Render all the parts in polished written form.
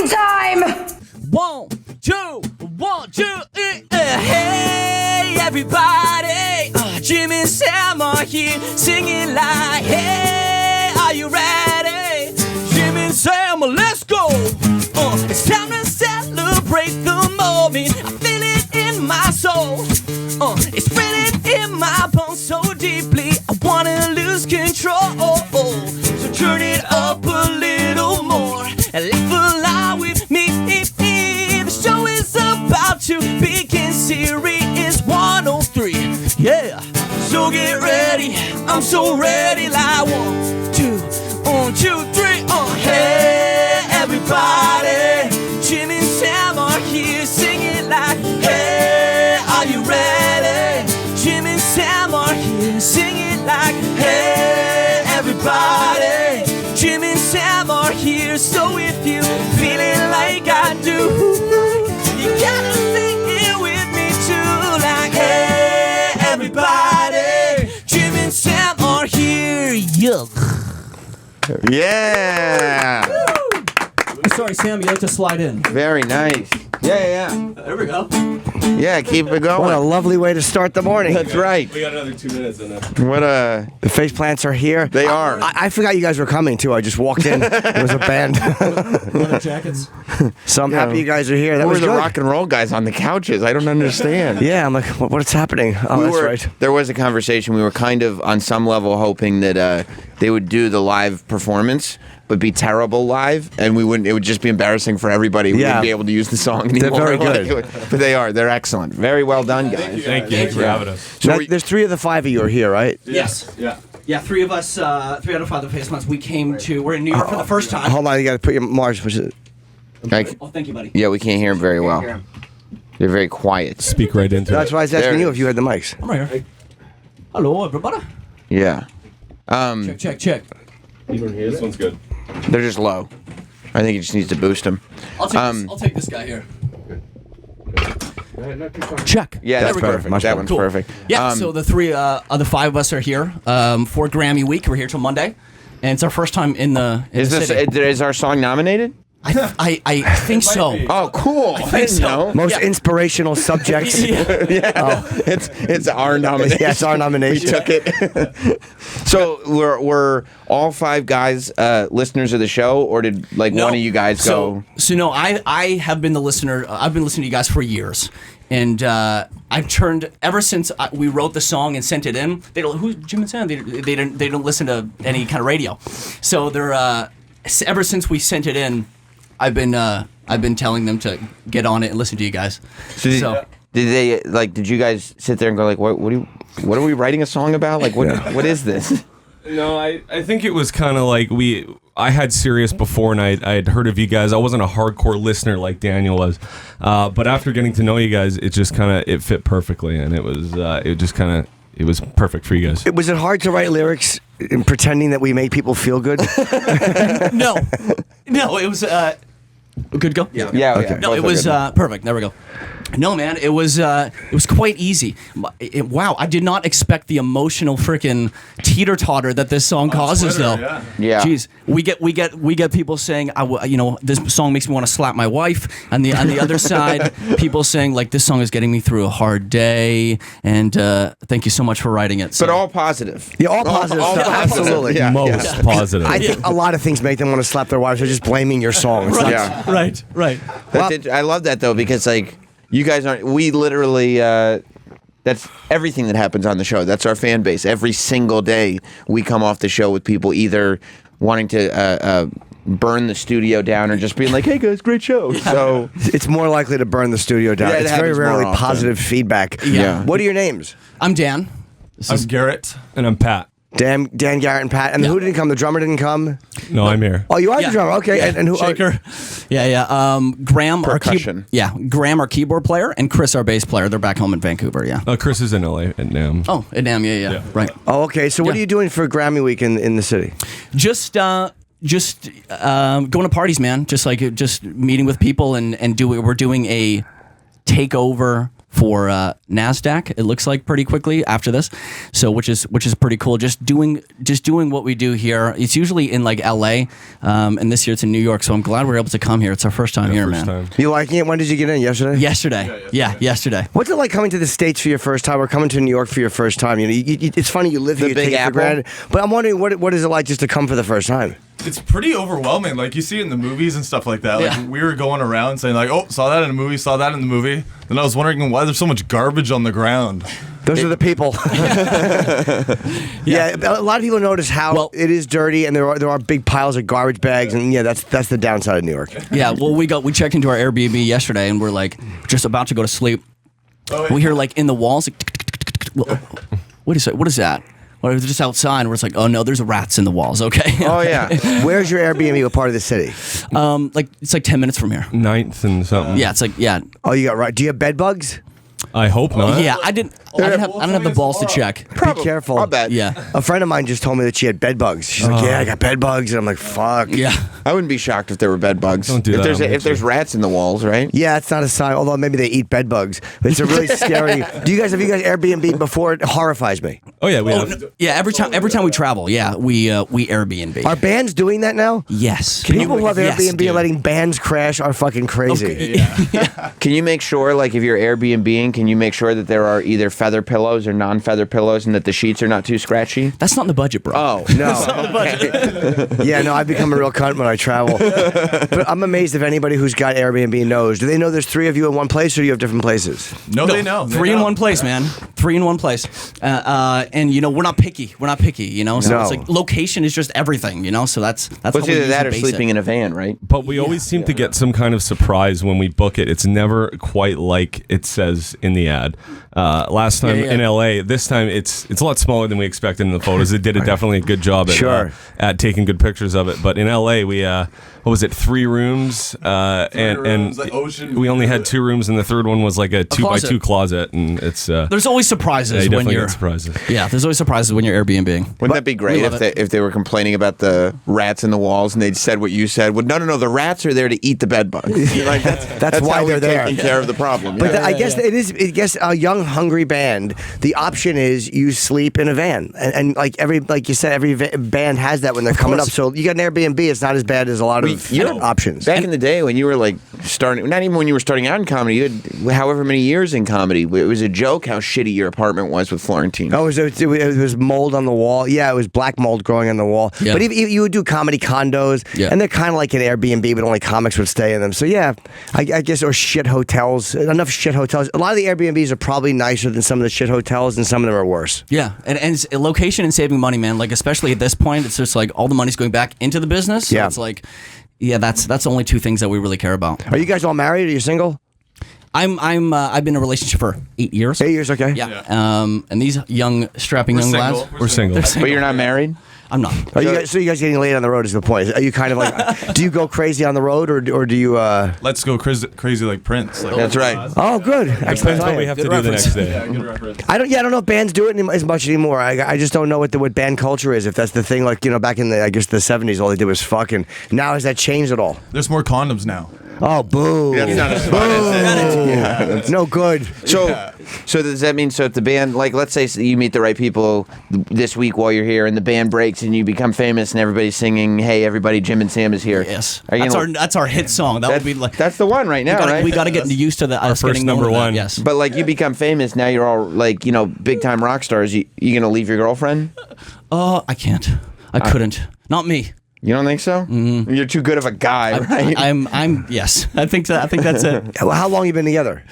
Sing time! 1, 2, 1, 2, hey everybody, Jim and Sam are here singing like, hey, are you ready? Jim and Sam, let's go. It's time to celebrate the moment. I feel it in my soul. It's written in my bones so deeply. I wanna lose control. So turn it up a little more and laugh along with me. The show is about to begin. Series 103. Yeah. So get ready. I'm so ready. Like 1, 2, 1, 2, 3. Hey everybody, Jim and Sam are here singing like, hey, are you ready? Jim and Sam are here singing like, hey everybody, Jim and Sam are here. So if you feeling like I do, you gotta sing it with me too. Like, hey everybody, Jim and Sam are here. Yuck. Yeah. Sorry, Sam, you like to slide in. Very nice. Yeah. There we go. Yeah, keep it going. What a lovely way to start the morning. That's right. We got another 2 minutes in there. What The Faceplants are here. They are. I forgot you guys were coming too. I just walked in. There was a band. Leather jackets. So I'm happy you guys are here. That Who was are the good. rock and roll guys on the couches? I don't understand. Yeah, I'm like, what's happening? Oh, that's right. There was a conversation. We were kind of, on some level, hoping that they would do the live performance, but be terrible live, and we wouldn't. It would just be embarrassing for everybody. We wouldn't be able to use the song anymore. They're very good. But they are. They're excellent. Very well done, guys. Thank you. Thanks for having us. So Now, there's 3 of the 5 of you are here, right? Yes. Yeah. Yeah, 3 of us, 3 out of 5 of the Faceplants. We came to, we're in New York for the first time. Hold on, you got to put your Mars. Oh, thank you, buddy. Yeah, we can't hear them very well. They're very quiet. Speak right into That's it. why I was There asking it you is. if you had the mics. I'm right here. Hello, everybody. Yeah. Check. This one's good. They're just low. I think it just needs to boost them. I'll take this guy here. Check. Yeah, That's that's perfect. perfect. Much That better. one's Cool. perfect. Yeah, so the 3 of the 5 of us are here for Grammy week. We're here till Monday, and it's our first time in the city. Is our song nominated? I think so. be. Oh, cool. I think didn't so. know. Most Yeah. inspirational subjects. It's our nomination. Yeah, it's our nomination. We took it. So we're all 5 guys listeners of the show, or did one of you guys go? So no, I have been the listener. I've been listening to you guys for years, and I've turned ever since we wrote the song and sent it in. They don't. Who's Jim and Sam? They don't listen to any kind of radio. So they're ever since we sent it in, I've been telling them to get on it and listen to you guys. So did they Did you guys sit there and go like, what are we writing a song about? Like what is this? No, I think it was kind of like I had Sirius before, and I had heard of you guys. I wasn't a hardcore listener like Daniel was, but after getting to know you guys, it just kind of it fit perfectly, and it was perfect for you guys. Was it hard to write lyrics in pretending that we make people feel good? No, it was good go. Yeah. Okay. No, it was perfect. There we go. No, man, it was quite easy. Wow, I did not expect the emotional freaking teeter-totter that this song causes, though. Yeah. Jeez, we get people saying, this song makes me want to slap my wife, and on the other side, people saying like this song is getting me through a hard day, and thank you so much for writing it. So. But all positive. Yeah, all positive all stuff. positive. Absolutely. Yeah. Most positive. I think a lot of things make them want to slap their wives. They're just blaming your song. It's Right, like, right. I love that though, because you guys aren't. We literally. That's everything that happens on the show. That's our fan base. Every single day, we come off the show with people either wanting to burn the studio down or just being like, "Hey guys, great show." So it's more likely to burn the studio down. Yeah, it It's very happens more rarely often. positive feedback. Yeah. What are your names? I'm Dan. I'm Garrett, and I'm Pat. Dan, Garrett, and Pat. And who didn't come? The drummer didn't come? No, I'm here. Oh, you are Yeah. the drummer. Okay. Yeah. And who? Shaker. Yeah. Graham, Percussion. Graham, our keyboard player, and Chris, our bass player. They're back home in Vancouver. Yeah. Chris is in LA at NAM. Oh, at NAM. Yeah. Right. Oh, okay. So what Yeah. are you doing for Grammy Week in the city? Just going to parties, man. Just meeting with people and we're doing a takeover for NASDAQ. It looks like pretty quickly after this, so which is pretty cool. Just doing what we do here. It's usually in like LA, and this year it's in New York. So I'm glad we're able to come here. It's our first time here, man. Time. You liking it? When did you get in? Yesterday? Yesterday, yesterday. What's it like coming to the States for your first time, or coming to New York for your first time? You know, it's funny you live here, you Big take it for Apple? granted. But I'm wondering, what is it like just to come for the first time? It's pretty overwhelming. Like, you see it in the movies and stuff like that. Like, Yeah. we were going around saying, like, oh, saw that in a movie, saw that in the movie. Then I was wondering why there's so much garbage on the ground. Those are the people. Yeah, a lot of people notice how it is dirty, and there are big piles of garbage bags, and that's the downside of New York. Yeah, well, we checked into our Airbnb yesterday, and we're like just about to go to sleep. We hear like in the walls, like, what is that? Well, it's just outside, and we're just like, oh no, there's rats in the walls. Okay. Oh yeah. Where's your Airbnb? What part of the city? Like it's like 10 minutes from here. 9th and something. Yeah, it's like Oh, you got right. Do you have bed bugs? I hope not. yeah. I don't have the balls to check. Be careful. I'll bet. Yeah. A friend of mine just told me that she had bed bugs. She's like, yeah, I got bed bugs, and I'm like, fuck. Yeah. I wouldn't be shocked if there were bed bugs. Don't do if that, There's, if there's rats in the walls, right? Yeah, it's not a sign. Although maybe they eat bed bugs. But it's a really scary. Have you guys Airbnb before? It horrifies me. Oh yeah, we have. Yeah. Every time we travel, yeah, we Airbnb. Are bands doing that now? Yes. People who have Yes, Airbnb dude. and letting bands crash are fucking crazy. Can you make sure, like, if you're Airbnb-ing, can you make sure that there are either feather pillows or non-feather pillows, and that the sheets are not too scratchy? That's not in the budget, bro. Oh No. Yeah, no, I become a real cunt when I travel. But I'm amazed if anybody who's got Airbnb knows. Do they know there's 3 of you in one place, or do you have different places? No, they know. They 3 in know. one place, man. 3 in one place. And we're not picky. We're not picky. So No. it's like location is just everything. So that's Well, how it's we either usually that or base sleeping it. in a van, right? But we always seem to get some kind of surprise when we book it. It's never quite like it says in the ad. Last time Yeah. in LA, this time it's a lot smaller than we expected in the photos. It did definitely a good job at taking good pictures of it. But in LA, we what was it, 3 rooms, and rooms, like ocean we only view. had 2 rooms, and the third one was like a 2x2 closet, and it's There's always surprises you when definitely you're. get surprises. Yeah, there's always surprises when you're Airbnb. Wouldn't that be great love if they were complaining about the rats in the walls and they'd said what you said? Well, no, the rats are there to eat the bed bugs. Like, that's why how they're we've there. taken care of the problem. But yeah. I guess it is. I guess a young, hungry band. The option is you sleep in a van, and like you said, every band has that when they're coming up. So you got an Airbnb. It's not as bad as a lot of options. Back in the day when you were like starting, not even when you were starting out in comedy, you had however many years in comedy. It was a joke how shitty your apartment was with Florentine. Oh, it was mold on the wall. Yeah, it was black mold growing on the wall. Yeah. But even, you would do comedy condos, and they're kind of like an Airbnb, but only comics would stay in them. So yeah, I guess, or shit hotels. Enough shit hotels. A lot of the Airbnbs are probably nicer than some of the shit hotels, and some of them are worse. Yeah, and it's location and saving money, man. Like especially at this point, it's just like all the money's going back into the business. So it's like, yeah, that's the only 2 things that we really care about. Are you guys all married? Are you single? I've been in a relationship for 8 years. 8 years, okay. Yeah. And these strapping young single. lads. We're single. But you're not married? I'm not. So you guys getting laid on the road is the point. Are you kind of like, do you go crazy on the road, or do you? Let's go crazy like Prince. Like, That's right. Oh, good. Depends what we have to do the next day. yeah, good reference. I don't know if bands do it as much anymore. I just don't know what band culture is. If that's the thing, like back in the 70s, all they did was fucking. Now has that changed at all? There's more condoms now. Oh, boo! That's not as fun as it. Yeah. No good. So does that mean, so if the band, like, let's say you meet the right people this week while you're here, and the band breaks and you become famous and everybody's singing, "Hey everybody, Jim and Sam is here." Yes. Are you That's our hit song. That would be like. That's the one right now, right? We got to get used to the us first getting known number to that, one. Yes. But like, you become famous now, you're all like, big time rock stars. You gonna leave your girlfriend? I can't. I couldn't. Not me. You don't think so? Mm-hmm. You're too good of a guy, right? I'm. Yes. I think that's it. Well, how long you been together?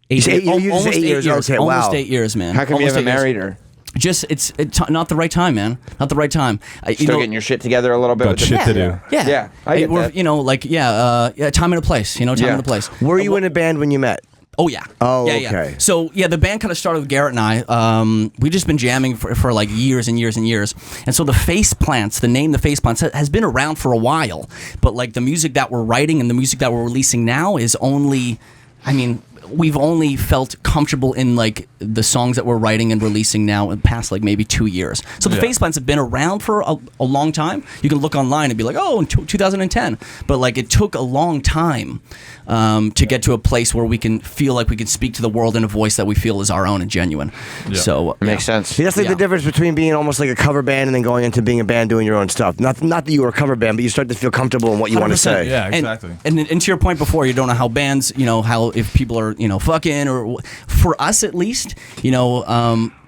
8 You years. just Almost 8 years. Okay, almost wow. 8 years, man. How come you Almost haven't 8 years. married her? Just it's not the right time, man. Not the right time. Still getting your shit together a little bit. Got with the shit to do. Yeah. Yeah, I get we're, that. time and a place. Time Yeah. and a place. Were you in a band when you met? Oh yeah. Oh, yeah, okay. Yeah. So yeah, the band kind of started with Garrett and I. We just been jamming for like years and years and years. And so the Faceplants, the name the Faceplants has been around for a while. But like the music that we're writing and the music that we're releasing now is only, we've only felt comfortable in like the songs that we're writing and releasing now in the past like maybe 2 years. So the Faceplants have been around for a long time. You can look online and be like, oh, in 2010. But like it took a long time to get to a place where we can feel like we can speak to the world in a voice that we feel is our own and genuine. So It makes sense. See, that's like the difference between being almost like a cover band and then going into being a band doing your own stuff. Not that you were a cover band, but you start to feel comfortable in what you want to 100%. say. Yeah, exactly. And to your point before, you don't know how bands, how if people are, fucking or for us at least,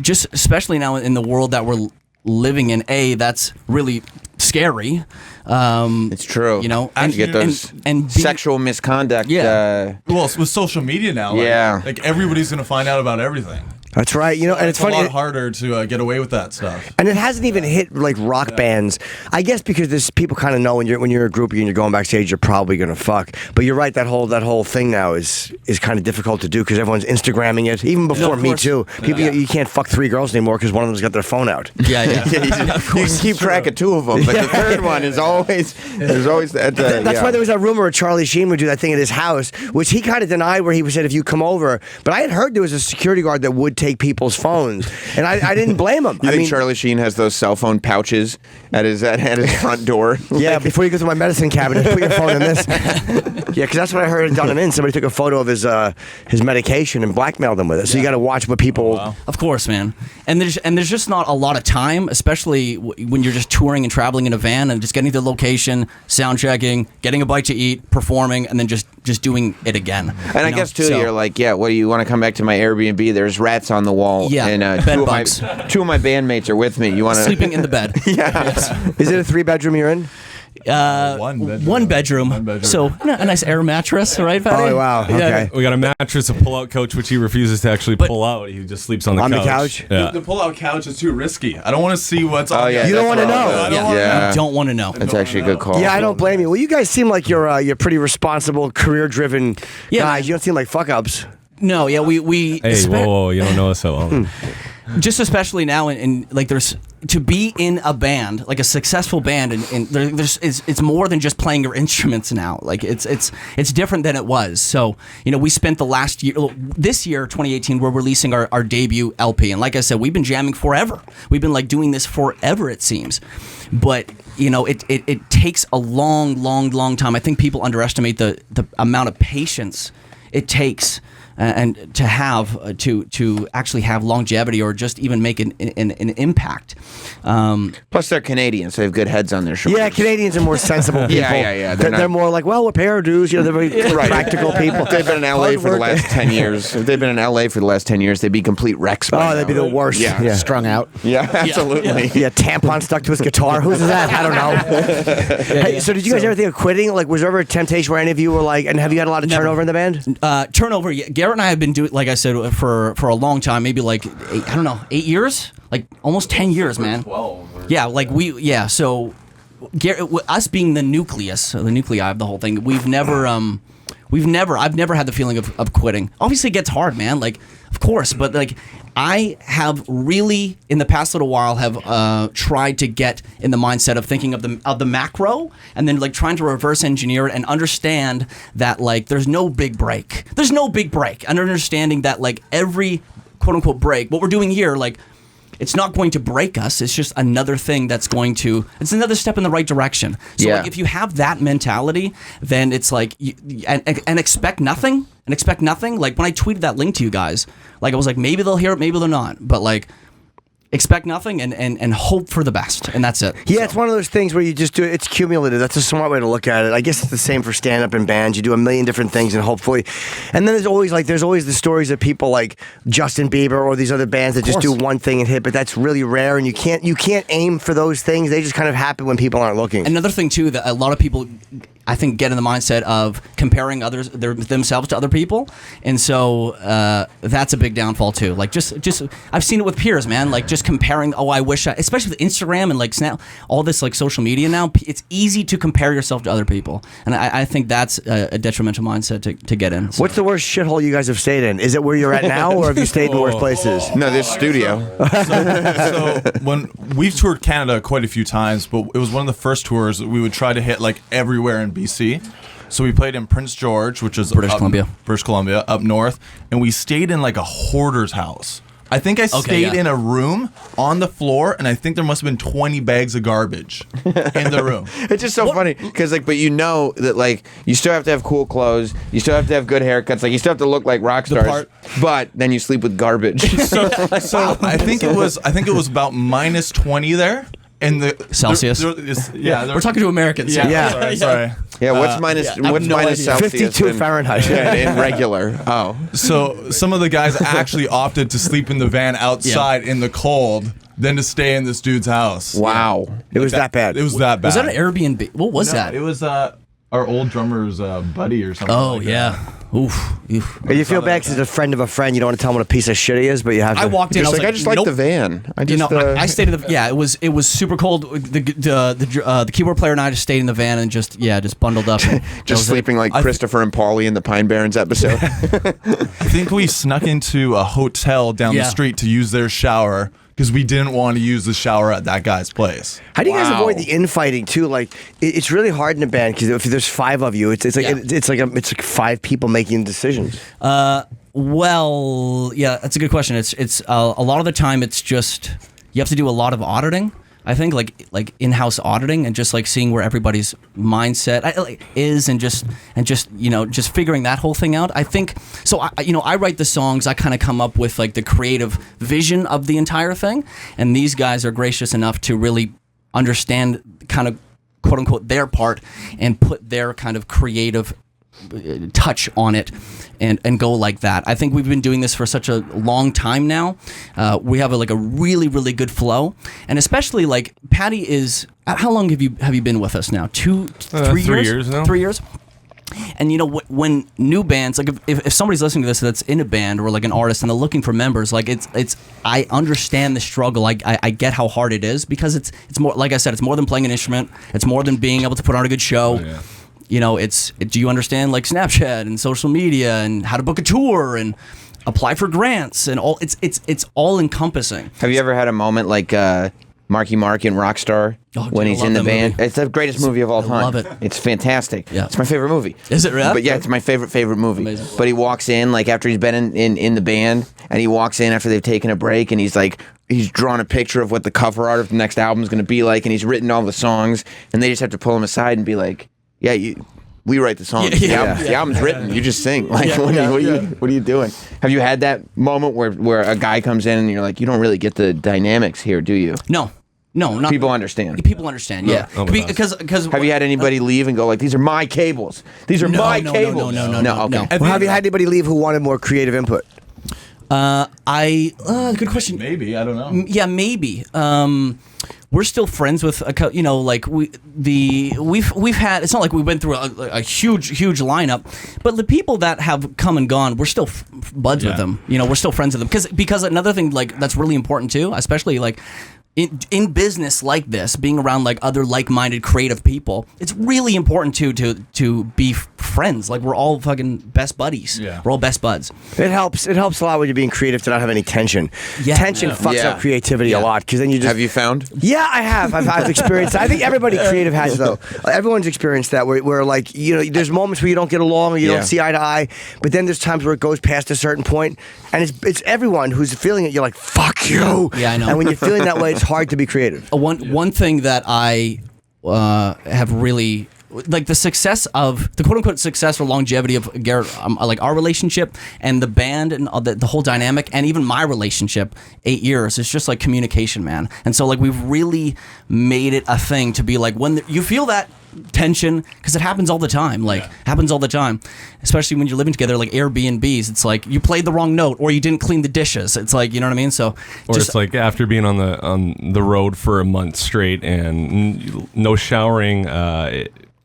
just especially now in the world that we're living in, that's really scary. It's true. And you get those and sexual misconduct. Yeah. Well, with social media now, like everybody's gonna find out about everything. That's right. And it's funny. A lot harder to get away with that stuff. And it hasn't even hit like rock bands. I guess because there's people kind of know when you're a groupie and you're going backstage, you're probably gonna fuck. But you're right. That whole thing now is kind of difficult to do because everyone's Instagramming it. Even before Me Too, people you can't fuck 3 girls anymore because one of them's got their phone out. Yeah. You can keep track of 2 of them, but the third one is always that. That's why there was that rumor of Charlie Sheen would do that thing at his house, which he kind of denied, where he said if you come over. But I had heard there was a security guard that would take people's phones, and I didn't blame him. You think Charlie Sheen has those cell phone pouches at his front door? Yeah, before you go to my medicine cabinet, put your phone in this. Yeah, because that's what I heard had done him in. Somebody took a photo of his medication and blackmailed him with it. So you got to watch what people. Wow. Of course, man. And there's just not a lot of time, especially when you're just touring and traveling in a van and just getting to the location, sound checking, getting a bite to eat, performing, and then just doing it again. And I guess too, you're like, what do you want to come back to my Airbnb? There's rats on the wall. Yeah, and bed bugs. 2 of my bandmates are with me. You want to Sleeping in the bed. Is it a 3-bedroom you're in? One bedroom. So a nice air mattress, right, Patty? Oh wow. Okay. We got a mattress, a pull-out couch, which he refuses to actually pull out. He just sleeps on the couch. Yeah. The pull-out couch is too risky. I don't want to see what's on. yeah, You don't want to know. I don't wanna know. You don't want to know. That's actually a good call. Yeah, I don't blame you. Well, you guys seem like you're pretty responsible, career-driven guys. You don't seem like fuck-ups. No, yeah, we. Hey, whoa, you don't know us so well. Just especially now, and like there's to be in a band, like a successful band, and it's more than just playing your instruments now. Like it's different than it was. So we spent the last year, this year 2018, we're releasing our debut LP, and like I said, we've been jamming forever. We've been like doing this forever, it seems, but it takes a long time. I think people underestimate the amount of patience it takes. And to have to actually have longevity or just even make an impact. Plus, they're Canadians, so they have good heads on their shoulders. Yeah, Canadians are more sensible people. Yeah. They're more like, well, we're parodies. They're very practical people. If they've been in LA for the last 10 years. If they've been in LA for the last 10 years, they'd be complete wrecks. Oh, they'd be the worst. Yeah. Strung out. Yeah, absolutely. Yeah, tampon stuck to his guitar. Who's that? I don't know. Hey, so did you guys ever think of quitting? Like, was there ever a temptation where any of you were like, and have you had a lot of turnover in the band? Turnover. Yeah, Garrett and I have been doing, like I said, for a long time. Maybe like 8 years, like almost 10 years, man. 12. Yeah, like So, us being the nucleus, the nuclei of the whole thing, I've never had the feeling of quitting. Obviously, it gets hard, man. Like, of course, but like, I have really, in the past little while, have tried to get in the mindset of thinking of the macro, and then like trying to reverse engineer it and understand that like there's no big break. There's no big break, and understanding that like every quote unquote break, what we're doing here, like, it's not going to break us. It's just another thing that's going to. It's another step in the right direction. So like, if you have that mentality, then it's like and expect nothing. And expect nothing. Like when I tweeted that link to you guys, like I was like, maybe they'll hear it, maybe they're not. But like, expect nothing and hope for the best, and that's it. Yeah, it's one of those things where you just do it. It's cumulative. That's a smart way to look at it. I guess it's the same for stand-up and bands. You do a million different things, and hopefully, and then there's always the stories of people like Justin Bieber or these other bands that just do one thing and hit, but that's really rare, and you can't aim for those things. They just kind of happen when people aren't looking. Another thing too that a lot of people, I think, get in the mindset of comparing themselves to other people, and so that's a big downfall too. Like just I've seen it with peers, man. Like just comparing. Oh, I wish especially with Instagram and like Snap, all this like social media now. It's easy to compare yourself to other people, and I think that's a detrimental mindset to get in. So. What's the worst shithole you guys have stayed in? Is it where you're at now, or have you stayed in worse places? No, this studio. So when we've toured Canada quite a few times, but it was one of the first tours that we would try to hit like everywhere in BC. So we played in Prince George, which is British Columbia, up north, and we stayed in like a hoarder's house. I think I stayed in a room on the floor, and I think there must have been 20 bags of garbage in the room. It's just so funny because, like, but you know that, like, you still have to have cool clothes, you still have to have good haircuts, like, you still have to look like rock stars, but then you sleep with garbage. So I think it was about minus 20 there. In the Celsius? We're talking to Americans. Sorry. Yeah, what's minus Celsius? 52 Fahrenheit. In regular. Oh. So some of the guys actually opted to sleep in the van outside in the cold than to stay in this dude's house. Wow. It was that bad. It was that bad. Was that an Airbnb? What was that? It was our old drummer's buddy or something. Oh, like yeah. that. Oof. You feel bad because it's a friend of a friend. You don't want to tell him what a piece of shit he is, but you have to. I walked in. I was I just like the van. I stayed in the. Yeah, it was super cold. The keyboard player and I just stayed in the van and just bundled up. And just sleeping like Christopher and Paulie in the Pine Barrens episode. I think we snuck into a hotel down the street to use their shower because we didn't want to use the shower at that guy's place. How do you guys avoid the infighting too? Like it's really hard in a band because if there's 5 of you, it's like 5 people making decisions. Well, yeah, that's a good question. It's a lot of the time it's just you have to do a lot of auditing. I think like in-house auditing and just like seeing where everybody's mindset is and just figuring that whole thing out. I think so. I write the songs. I kind of come up with like the creative vision of the entire thing, and these guys are gracious enough to really understand kind of quote unquote their part and put their kind of creative touch on it and go like that. I think we've been doing this for such a long time now. We have a really, really good flow, and especially like Patty is. How long have you been with us now? 3 years? 3 years now. 3 years. And you know when new bands like if somebody's listening to this that's in a band or like an artist and they're looking for members, like it's I understand the struggle. I get how hard it is because it's more, like I said, it's more than playing an instrument. It's more than being able to put on a good show. Oh, yeah. You know, do you understand like Snapchat and social media and how to book a tour and apply for grants and all? It's all encompassing. Have you ever had a moment like Marky Mark in Rockstar when he's in the band? Movie. It's the greatest movie of all time. I love it. It's fantastic. Yeah. It's my favorite movie. Is it really? But yeah, it's my favorite movie. Amazing. But he walks in like after he's been in the band, and he walks in after they've taken a break, and he's like. He's drawn a picture of what the cover art of the next album is going to be like, and he's written all the songs, and they just have to pull him aside and be like, "Yeah, we write the songs. The album's written. You just sing. Like, what are you doing?" Have you had that moment where a guy comes in and you're like, "You don't really get the dynamics here, do you?" No, not people understand. People understand. Yeah, Oh, because have you had anybody leave and go like, "These are my cables. These are my cables"? No. Okay. Well, have you had anybody leave who wanted more creative input? Good question. Maybe, I don't know. Yeah, maybe. We're still friends with we've had. It's not like we went through a huge lineup, but the people that have come and gone, we're still buds with them. You know, we're still friends with them because another thing like that's really important too, especially like. In business like this, being around like other like-minded creative people, it's really important to be friends. Like we're all fucking best buddies. Yeah. We're all best buds. It helps. It helps a lot when you're being creative to not have any tension. Yeah. Tension fucks up creativity a lot because then you just. Have you found? Yeah, I have. I've experienced. I think everybody creative has though. Everyone's experienced that where like there's moments where you don't get along or you don't see eye to eye, but then there's times where it goes past a certain point, and it's everyone who's feeling it. You're like fuck you. Yeah, I know. And when you're feeling that way, it's hard to be creative. One thing that I have really like the success of the quote unquote success or longevity of Garrett, like our relationship and the band and the whole dynamic and even my relationship 8 years is just like communication, man. And so like we've really made it a thing to be like when you feel that tension because it happens all the time, happens all the time, especially when you're living together like Airbnbs. It's like you played the wrong note or you didn't clean the dishes. It's like, you know what I mean? So it's like after being on the road for a month straight and no showering,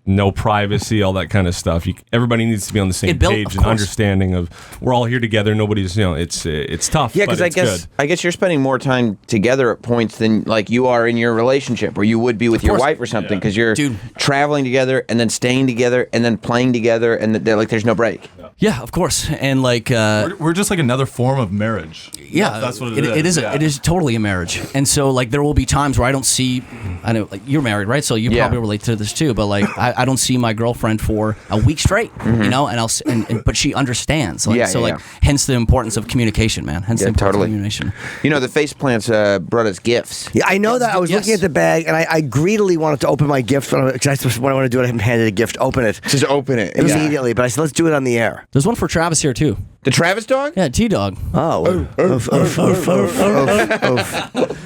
no privacy, all that kind of stuff. Everybody needs to be on the same page and understanding of we're all here together. Nobody's, it's tough. Yeah, because I guess you're spending more time together at points than like you are in your relationship, or you would be with your wife or something, because you're traveling together and then staying together and then playing together, and there's no break. Yeah, of course. And like We're just like another form of marriage. yeah, That's what it is. Yeah. It is totally a marriage. And so like there will be times where I don't see. I know like you're married, right? So you probably relate to this too. But like I don't see my girlfriend for a week straight, you know, and but she understands. Like, hence the importance of communication, man. Hence the importance of communication. You know, the Faceplants brought us gifts. Yeah, I know that. I was looking at the bag, and I greedily wanted to open my gift. Because when I want to do it, I handed a gift. Open it. Just open it. Immediately. But I said, let's do it on the air. There's one for Travis here too. The Travis dog? Yeah, T-Dog. Oh.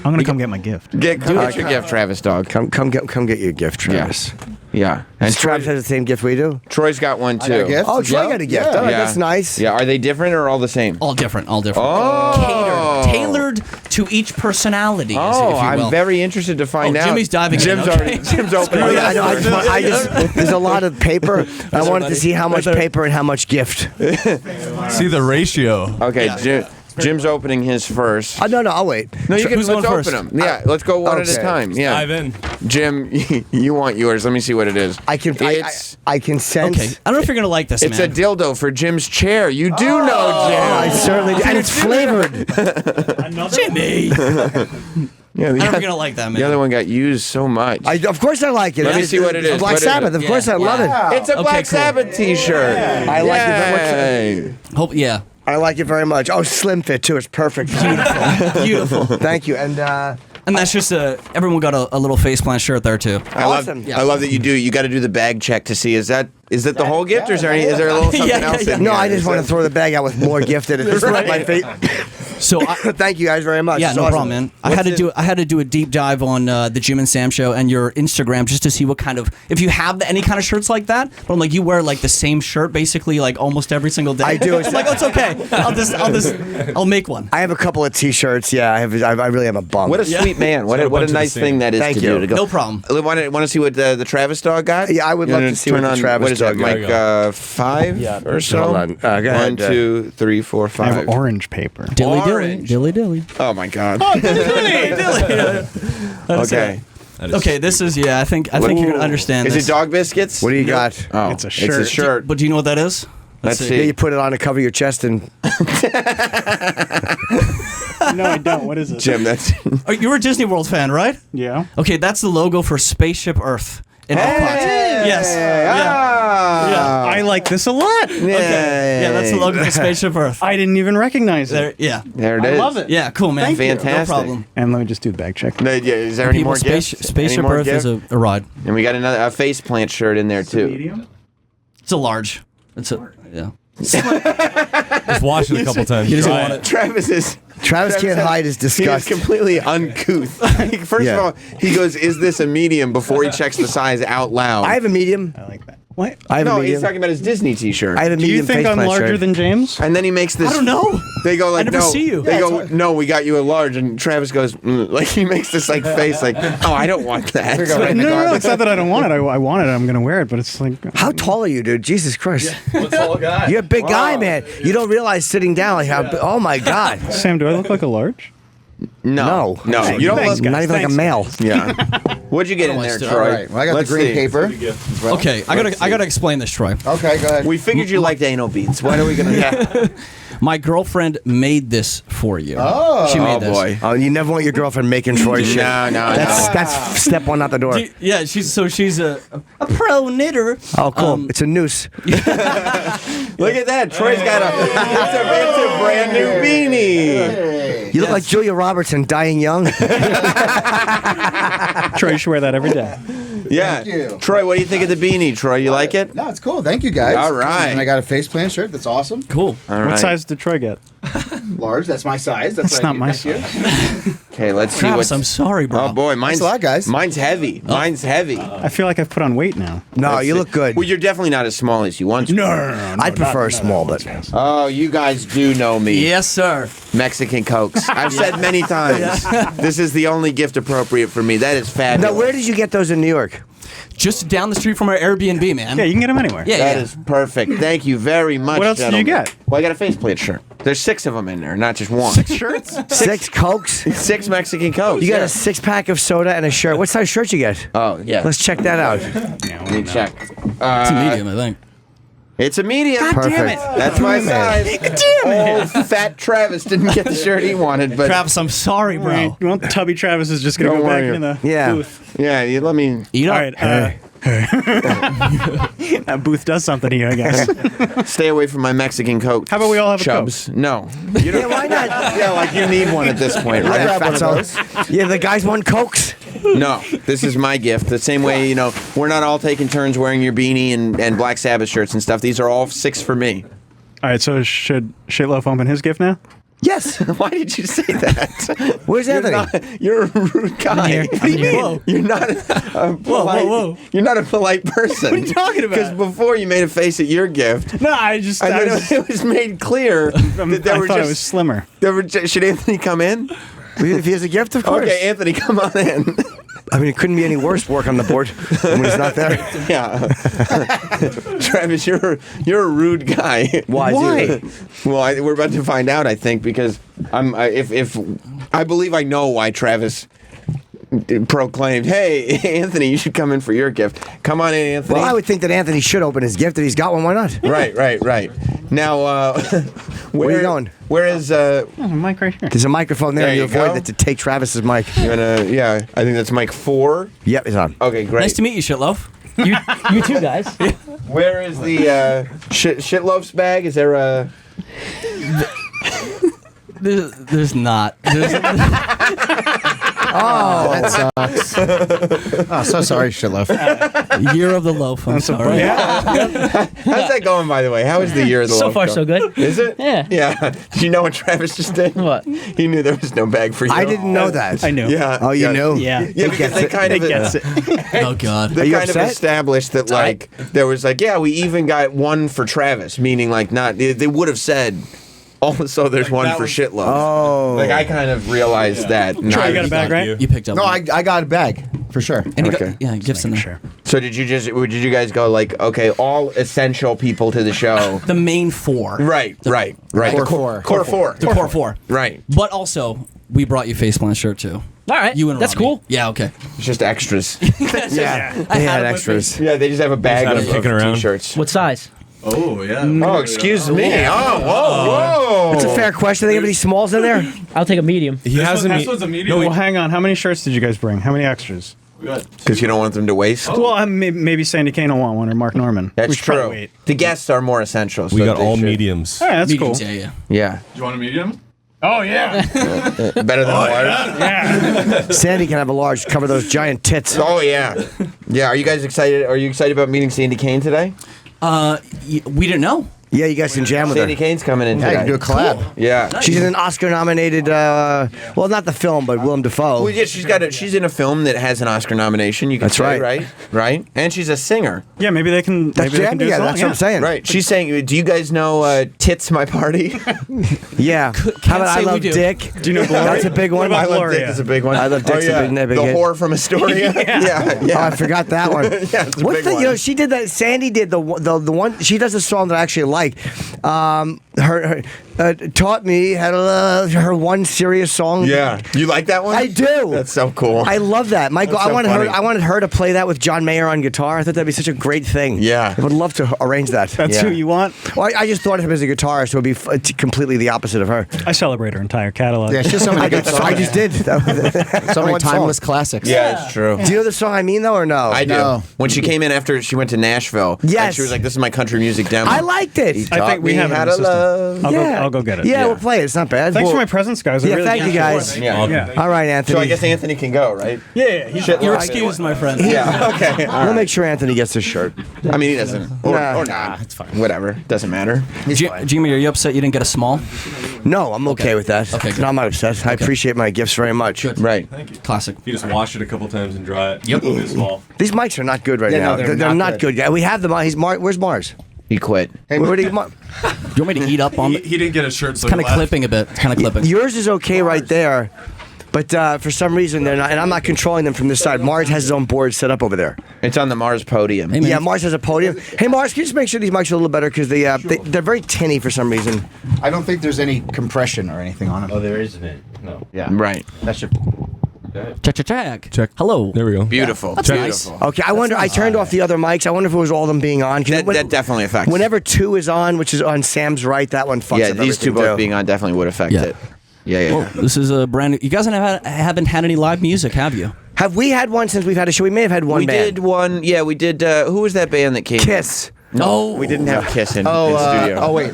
I'm gonna come get my gift. Come get your gift, Travis dog. Come get your gift, Travis. Yeah. And Travis has the same gift we do? Troy's got one too. Oh, Troy got a gift. Yeah. Oh, that's nice. Yeah, are they different or all the same? All different. Oh. Tailored to each personality. if you will. I'm very interested to find out. Jimmy's diving in. Jim's opening. Oh, yeah, I know. There's a lot of paper. I wanted to see how much paper and how much gift. See the ratio. Okay, Jim's opening his first. No, I'll wait. No, you can. Who's Let's going open first? them. Yeah, let's go one at a time. Yeah, Dive in. Jim, you want yours? Let me see what it is. I can sense. Okay. I don't know if you're gonna like this, It's man. a dildo for Jim's chair. You do know, Jim. I certainly do. And it's flavored. Jimmy. Yeah, I don't know if you're gonna like that, man. the other one got used so much. Of course I like it. Let me see what it is. Black What is Sabbath. it? Of course I love it. It's a Black cool. Sabbath T-shirt. I like it very much. Yeah. I like it very much. Oh, slim fit too. It's perfect. Beautiful. Thank you. And that's just everyone got a little Faceplant shirt there too. awesome. I love that you do. You got to do the bag check to see is that the whole gift or is there a little something else in No, here? I just want to throw the bag out with more gift in it. This is my face. So Thank you guys very much. yeah, It's no awesome. problem, man. I had to do a deep dive on the Jim and Sam show and your Instagram just to see what kind of if you have any kind of shirts like that. But I'm like, you wear like the same shirt basically like almost every single day. I do. I'm like, oh, it's okay. I'll make one. I have a couple of T-shirts. Yeah, I really am a bum. What a sweet man. What a nice thing that is Thank to you. do. To go. No problem. Want to see what the Travis dog got? Yeah, I would love to see what the Travis what is that, dog got. Mike? 5 or so? Hold on. Go ahead. 1, 2, 3, 4, I 5. have orange paper. Dilly Orange. dilly. Oh my God. Okay. Okay, this is I think you're gonna understand Is this. it dog biscuits? What do you got? Oh, It's a shirt. It's a shirt. But do you know what that is? Let's Yeah, see. you put it on to cover your chest and. No, I don't. What is it? Jim, that's. Oh, you're a Disney World fan, right? Yeah. Okay, that's the logo for Spaceship Earth in Epcot. Yes. Ah. I like this a lot. Yeah, that's the logo for Spaceship Earth. I didn't even recognize There, it. yeah. There it I is. love it. Yeah, cool, man. Thank you. Fantastic. No problem. And let me just do the bag check. Yeah, is there any People, more gifts? Spaceship Any more Earth is gifts? a ride. And we got another Faceplant shirt in there too. Medium. It's a large. It's a Just wash it a couple times. He doesn't Dry want it. Travis can't hide his disgust. He is completely uncouth. First of all, he goes, "Is this a medium?" before he checks the size out loud. I have a medium. I like that. What? I have a no, medium. he's talking about his Disney T-shirt. I have a Do medium. you think I'm Faceplant larger shirt. than James? And then he makes this. I don't know. They go like, I never no. see you. They Yeah, go, no, we got you a large, and Travis goes, like he makes this like face, like, oh, I don't want that. No, it's not that I don't want it. I want it. I'm gonna wear it, but it's like. How tall are you, dude? Jesus Christ. Tall guy. You're a big guy, man. You don't realize sitting down like how. Oh my God. Sam, do I look like a large? No, No. you don't Thanks, look. guys. Not even like a Thanks. male. Yeah. What'd you get in there, Troy? All right. Well, I got Let's the green see. paper. Okay, I gotta explain this, Troy. Okay, go ahead. We figured you liked anal beads. What are we gonna? Yeah. My girlfriend made this for you. Oh. She made Oh this. boy. Oh, you never want your girlfriend making Troy shit. No. That's step one out the door. Yeah, she's a pro knitter. Oh, cool. It's a noose. Look at that. Troy's got it's a brand new beanie. You look like Julia Roberts in Dying Young. Troy, you should wear that every day. Yeah. Thank you. Troy, what do you think of the beanie? Troy, you like it? No, it's cool. Thank you, guys. All right. And I got a Faceplant shirt. That's awesome. Cool. All right. What size did Troy get? Large. That's my size. That's what not I my Thank you. size. Okay, let's see Travis, what's. I'm sorry, bro. Oh boy, mine's a lot, guys. Mine's heavy. Mine's heavy. I feel like I've put on weight now. No, Let's you see. look good. Well, you're definitely not as small as you once. were. I'd prefer small, but Oh, you guys do know me. Yes, sir. Mexican Cokes. I've said many times. This is the only gift appropriate for me. That is fabulous. now where did you get those in New York? Just down the street from our Airbnb, man. Yeah, you can get them anywhere. Yeah, That is perfect. Thank you very much. What else did you gentlemen. get? Well, I got a faceplant shirt. There's 6 of them in there, not just one. Shirts? 6 Cokes? 6 Mexican Cokes. You got yeah. a 6-pack of soda and a shirt. What size shirt you get? Oh, yeah. Let's check that out. Let me check. It's a medium, I think. It's a medium. God damn it. That's my size. God damn it. Old fat Travis didn't get the shirt he wanted, but Travis, I'm sorry, bro. Right. Well, Tubby Travis is just going to Don't go back worry. in the Yeah. booth. yeah, you let me. You know, All right. That booth does something to you, I guess. Stay away from my Mexican Coke. How about we all have a Chubs? No. You don't, Yeah, why not? yeah, like you need one at this point, right? Yeah, fatso. Yeah, the guys want Cokes. No, this is my gift. The same way, we're not all taking turns wearing your beanie and Black Sabbath shirts and stuff. These are all 6 for me. All right, so should Shitloaf open his gift now? Yes. Why did you say that? Where's Anthony? You're a rude guy. What do you mean? Whoa. You're not a polite, whoa. You're not a polite person. What are you talking about? Because before you made a face at your gift, No, I just. and I, then was, it was made clear that there I were thought just. it was slimmer. Should Anthony come in? If he has a gift, of course. Okay, Anthony, come on in. I mean, it couldn't be any worse work on the board when he's not there. Yeah, Travis, you're a rude guy. Why? Well, we're about to find out. I think because if I believe I know why Travis proclaimed, "Hey, Anthony, you should come in for your gift." Come on in, Anthony. Well, I would think that Anthony should open his gift. If he's got one, why not? Right. Now, Where are you going? Where is Oh, mic right here. There's a microphone there, There and you you go. avoid that to take Travis's mic. you gonna? Yeah, I think that's mic 4. Yep, it's on. Okay, great. Nice to meet you, Shitloaf. You too, guys. Where is the Shitloaf's bag? Is there a? There's not. Oh, that sucks. Oh, so sorry, Shitloaf. Year of the loaf. I'm sorry. How's that going, by the way? How is the year of the So loaf far, going? so good. Is it? Yeah. Yeah. Do you know what Travis just did? What? He knew there was no bag for you. I didn't know that. I knew. Yeah. Oh, you yeah. knew? Yeah. Yeah, because they kind He of gets it. Oh God. they you kind of upset? established that like there was like we even got one for Travis, meaning like not they would have said also there's one for Shitloaf. Oh. Like I kind of realized that. and Troy, I you got a was- bag, right? You picked up. No, one. I got a bag for sure. And you Okay. got, yeah, gifts in there. Sure. So did you guys go like okay, all essential people to the show? The main 4. Right. Core four. Core 4. The core 4. Right. But also, we brought you Faceplants shirt too. All right. You and That's Robbie. cool. Yeah. Okay. It's just extras. Yeah, they I had had it with extras. Yeah, they just have a bag Just of had 'em kicking around. t-shirts. What size? Oh yeah. Oh, excuse me. Oh, whoa. It's a fair question. Do they have any smalls in there? I'll take a medium. He hasn't. This one's a medium. Well, hang on. How many shirts did you guys bring? How many extras? Because you don't want them to waste. Well, maybe Sandy Kane will want one, or Mark Norman. That's we should probably true. wait. The guests are more essential. We so got they all should- mediums. All right, that's Mediums, cool. yeah. Yeah. Do you want a medium? Oh yeah. Better than large. Yeah. Sandy can have a large. Cover those giant tits. Oh, yeah. Yeah, are you guys excited? Are you excited about meeting Sandy Kane today? We didn't know. Yeah, you guys can jam with Sandy her. Kane's coming in Yeah, today. you can do a collab. Yeah. She's in an Oscar-nominated, well, not the film, but Willem Dafoe. Well, yeah, she's in a film that has an Oscar nomination. You can That's say, right. right? And she's a singer. Yeah, maybe they can. That's maybe they jam can do a together. song, That's what I'm saying. Right. She's saying, do you guys know Tits My Party? Yeah. How about I say we Love do. Dick? Do you know Glory? That's a big one. What I about Love Gloria? Dick is a big one. I Love Dick's a big The hit. whore from Astoria. yeah. Oh, I forgot that one. Yeah, it's a What's big the? one. You know, she did that. Sandy did the one. She does a song that I actually like. Her taught me how to love. Her one serious song. Yeah. You like that one? I do. That's so cool. I love that. Michael, That's so funny. I wanted her to play that with John Mayer on guitar. I thought that'd be such a great thing. Yeah. I would love to arrange that. That's who you want. Well, I just thought of him as a guitarist, so it'd be completely the opposite of her. I celebrate her entire catalog. Yeah, she has so many I good songs. just did. So many timeless classics. Yeah, it's true. Do you know the song I mean, though, or no? I do. No. When she came in after she went to Nashville, and Yes. she was like, "This is my country music demo." I liked it. I think we have it in how the to system. love. I'll go get it. Yeah, we'll play it. It's not bad. Thanks Well, for my presents, guys. I Yeah, really thank you, appreciate guys. it. Yeah. Yeah. All right, Anthony. So I guess Anthony can go, right? Yeah. Shit, You're love. excused, my friend. Yeah. Okay. All We'll right. make sure Anthony gets his shirt. I mean, he doesn't, or Nah. not. It's fine. Whatever. Doesn't matter. Jimmy, are you upset you didn't get a small? No, I'm okay with that. Okay, good. No, I'm not upset. I appreciate my gifts very much. Good. Right. Classic. If you just wash it a couple times and dry it, Yep. it'll be small. These mics are not good right Yeah, now. no, they're they're not not good. good. Yeah, we have them on. Where's Mars? He quit. Where did he? Do you want me to eat up on He, it? he didn't get a shirt, so Kind of he left. clipping a bit. Kind of clipping. Yours is okay right there, but for some reason they're not. And I'm not controlling them from this side. Mars has his own board set up over there. It's on the Mars podium. Hey, man. Yeah, Mars has a podium. Hey, Mars, can you just make sure these mics are a little better because they're very tinny for some reason. I don't think there's any compression or anything on them. Oh, there isn't it? No. Yeah. Right. That should. Check. Hello. There we go. Beautiful. That's nice. Beautiful. Okay, I wonder. I turned off the other mics. I wonder if it was all them being on. That definitely affects. Whenever 2 is on, which is on Sam's right, that one fucks Yeah, up these two everything, both too. being on definitely would affect it. Yeah. Well, this is a brand new. You guys haven't had any live music, have you? Have we had one since we've had a show? We may have had one We band. did one. Yeah, we did. Who was that band that came? Kiss. No, we didn't have Kiss in studio. Oh wait,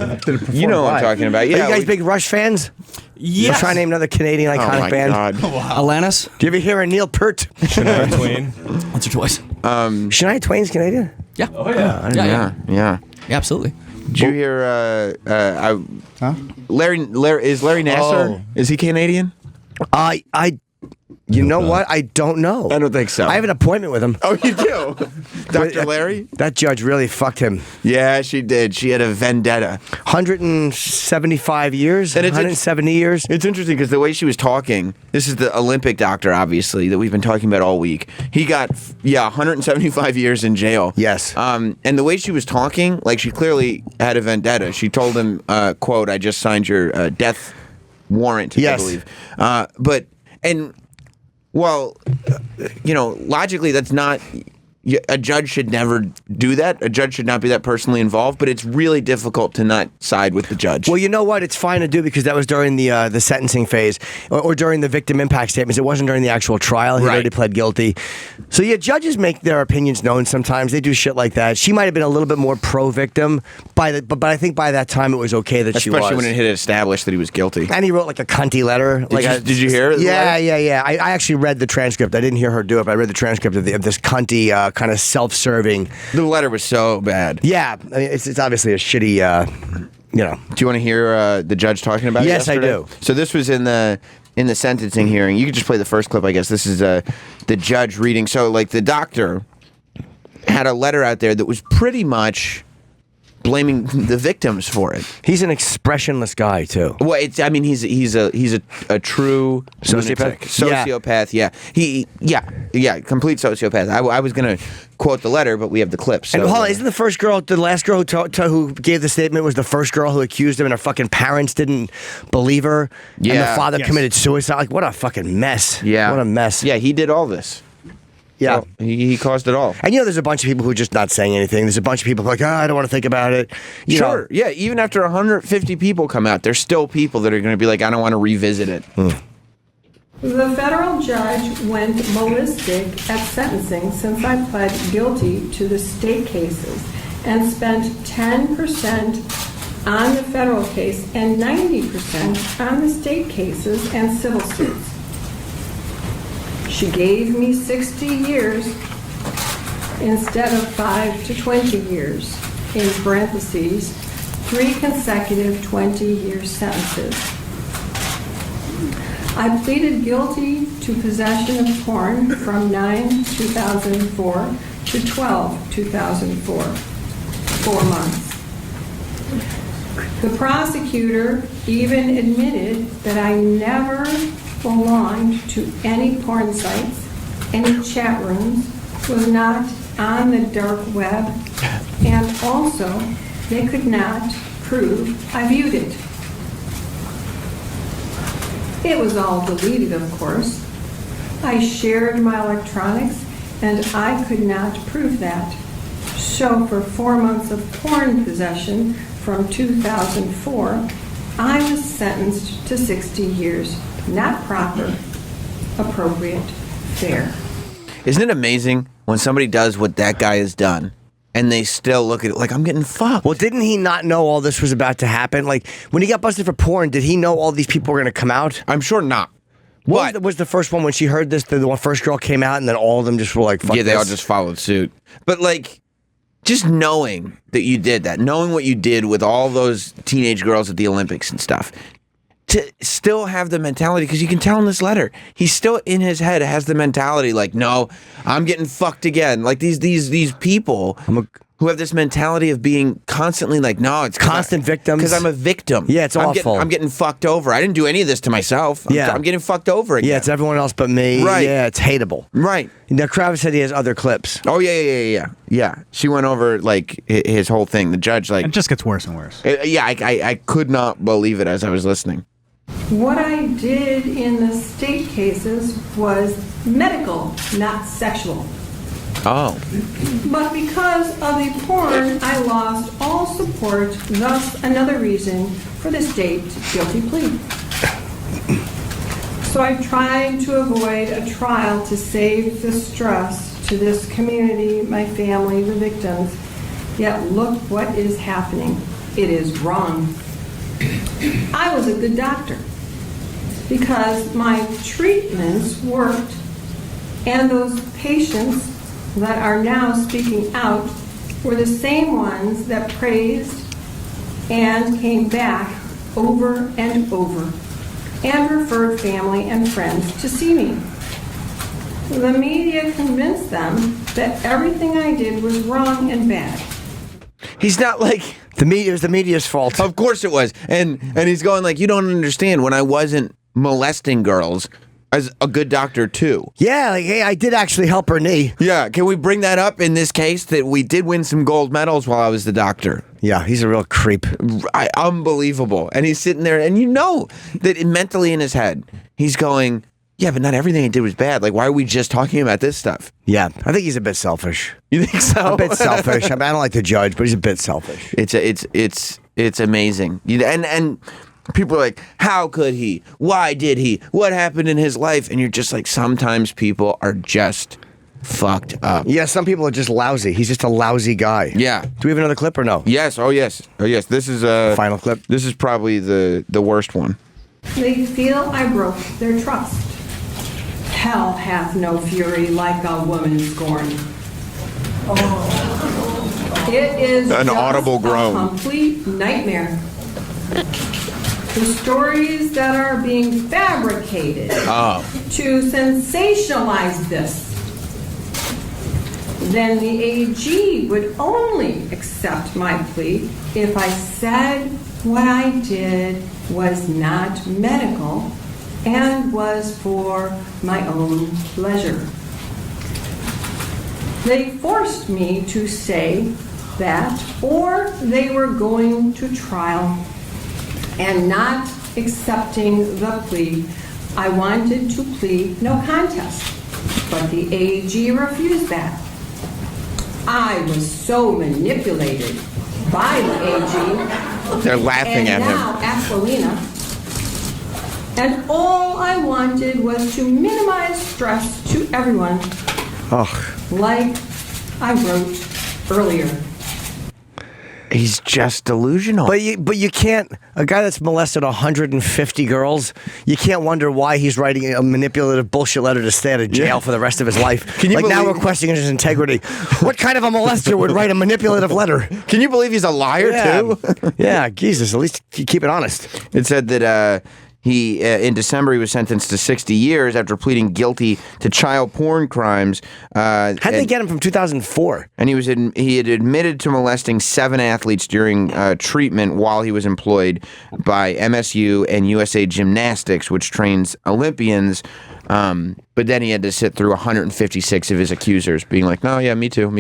You know what I'm talking about. Yeah. Are you guys big Rush fans? Yes. I'm trying to name another Canadian Oh iconic my band. God. Alanis. Do you ever hear a Neil Peart? Shania Twain. Once or twice. Shania Twain's Canadian. Yeah. Oh yeah. Yeah. Yeah, absolutely. Did you hear? Larry is Larry Nassar? Oh. Is he Canadian? You know what? I don't know. I don't think so. I have an appointment with him. Oh, you do, Dr. Larry? That judge really fucked him. Yeah, she did. She had a vendetta. 175 years, And it's 170 years. It's interesting because the way she was talking, this is the Olympic doctor, obviously, that we've been talking about all week. He got, 175 years in jail. Yes. And the way she was talking, like she clearly had a vendetta. She told him, quote, I just signed your death warrant, Yes. I believe. Well, logically, that's not. A judge should never do that. A judge should not be that personally involved, but it's really difficult to not side with the judge. Well, you know what? It's fine to do because that was during the sentencing phase or during the victim impact statements. It wasn't during the actual trial. He already pled guilty. So, yeah, judges make their opinions known sometimes. They do shit like that. She might have been a little bit more pro-victim, but I think by that time it was okay that she was. Especially when it had established that he was guilty. And he wrote like a cunty letter. Did you hear it? Yeah. I actually read the transcript. I didn't hear her do it, but I read the transcript of this cunty, kind of self-serving. The letter was so bad. Yeah, I mean, it's obviously a shitty, Do you want to hear the judge talking about it? Yes, I do. So this was in the sentencing hearing. You could just play the first clip, I guess. This is the judge reading. So, like, the doctor had a letter out there that was pretty much blaming the victims for it. He's an expressionless guy too. Well, he's a true Sociopath? lunatic. Sociopath. Yeah, complete sociopath. I was gonna quote the letter, but we have the clip. So, And hold on, isn't the last girl who gave the statement was the first girl who accused him, and her fucking parents didn't believe her, and the Yeah. father committed suicide? Like, what a fucking mess. Yeah, what a mess. Yeah, he did all this. Yeah. So he caused it all. And there's a bunch of people who are just not saying anything. There's a bunch of people like, I don't want to think about it. You know. Yeah. Even after 150 people come out, there's still people that are going to be like, I don't want to revisit it. The federal judge went ballistic at sentencing since I pled guilty to the state cases and spent 10% on the federal case and 90% on the state cases and civil suits. She gave me 60 years instead of 5 to 20 years, in parentheses, 3 consecutive 20-year sentences. I pleaded guilty to possession of porn from 9/2004 to 12/2004, 4 months. The prosecutor even admitted that I never belonged to any porn sites, any chat rooms, was not on the dark web, and also they could not prove I viewed it. It was all deleted, of course. I shared my electronics, and I could not prove that. So for 4 months of porn possession from 2004, I was sentenced to 60 years. Not proper, appropriate, fair. Isn't it amazing when somebody does what that guy has done and they still look at it like, I'm getting fucked? Well, didn't he not know all this was about to happen? Like, when he got busted for porn, did he know all these people were going to come out? I'm sure not. What was the first one when she heard this? The first girl came out, and then all of them just were like, fuck Yeah, they this. all just followed suit. But, like, just knowing that you did that, knowing what you did with all those teenage girls at the Olympics and stuff, to still have the mentality, because you can tell in this letter, he's still in his head has the mentality like, no, I'm getting fucked again. Like these people who have this mentality of being constantly like, no, it's constant victims. Because I'm a victim. Yeah, it's awful. I'm getting fucked over. I didn't do any of this to myself. I'm getting fucked over again. Yeah, it's everyone else but me. Right. Yeah, it's hateable. Right. Now, Kravis said he has other clips. Oh, yeah. She went over, like, his whole thing. The judge, like... It just gets worse and worse. I could not believe it as I was listening. What I did in the state cases was medical, not sexual. Oh. But because of the porn, I lost all support, thus another reason for the state guilty plea. So I tried to avoid a trial to save the stress to this community, my family, the victims. Yet look what is happening. It is wrong. I was a good doctor because my treatments worked, and those patients that are now speaking out were the same ones that praised and came back over and over and referred family and friends to see me. The media convinced them that everything I did was wrong and bad. He's not like... It was the media's fault. Of course it was. And he's going like, you don't understand, when I wasn't molesting girls, as a good doctor too. Yeah, like, hey, I did actually help her knee. Yeah, can we bring that up in this case, that we did win some gold medals while I was the doctor? Yeah, he's a real creep. Unbelievable. And he's sitting there, and you know that mentally in his head, he's going, yeah, but not everything I did was bad. Like, why are we just talking about this stuff? Yeah, I think he's a bit selfish. You think so? A bit selfish. I mean, I don't like to judge, but he's a bit selfish. It's amazing. And people are like, how could he? Why did he? What happened in his life? And you're just like, sometimes people are just fucked up. Yeah, some people are just lousy. He's just a lousy guy. Yeah. Do we have another clip or no? Yes. Oh, yes. This is final clip. This is probably the worst one. They feel I broke their trust. Hell hath no fury like a woman scorned. It is An just audible groan. a complete nightmare. The stories that are being fabricated to sensationalize this. Then the AG would only accept my plea if I said what I did was not medical and was for my own pleasure. They forced me to say that, or they were going to trial and not accepting the plea. I wanted to plead no contest, but the AG refused that. I was so manipulated by the AG. They're laughing at and him. now Aquilina. And all I wanted was to minimize stress to everyone, like I wrote earlier. He's just delusional. But you can't, a guy that's molested 150 girls, you can't wonder why he's writing a manipulative bullshit letter to stay out of jail for the rest of his life. Can you now we're questioning his integrity. What kind of a molester would write a manipulative letter? Can you believe he's a liar too? Yeah, Jesus, at least keep it honest. It said that he in December he was sentenced to 60 years after pleading guilty to child porn crimes. How'd they get him from 2004? And he had admitted to molesting 7 athletes during treatment while he was employed by MSU and USA Gymnastics, which trains Olympians. But then he had to sit through 156 of his accusers being like, "No, yeah, me too.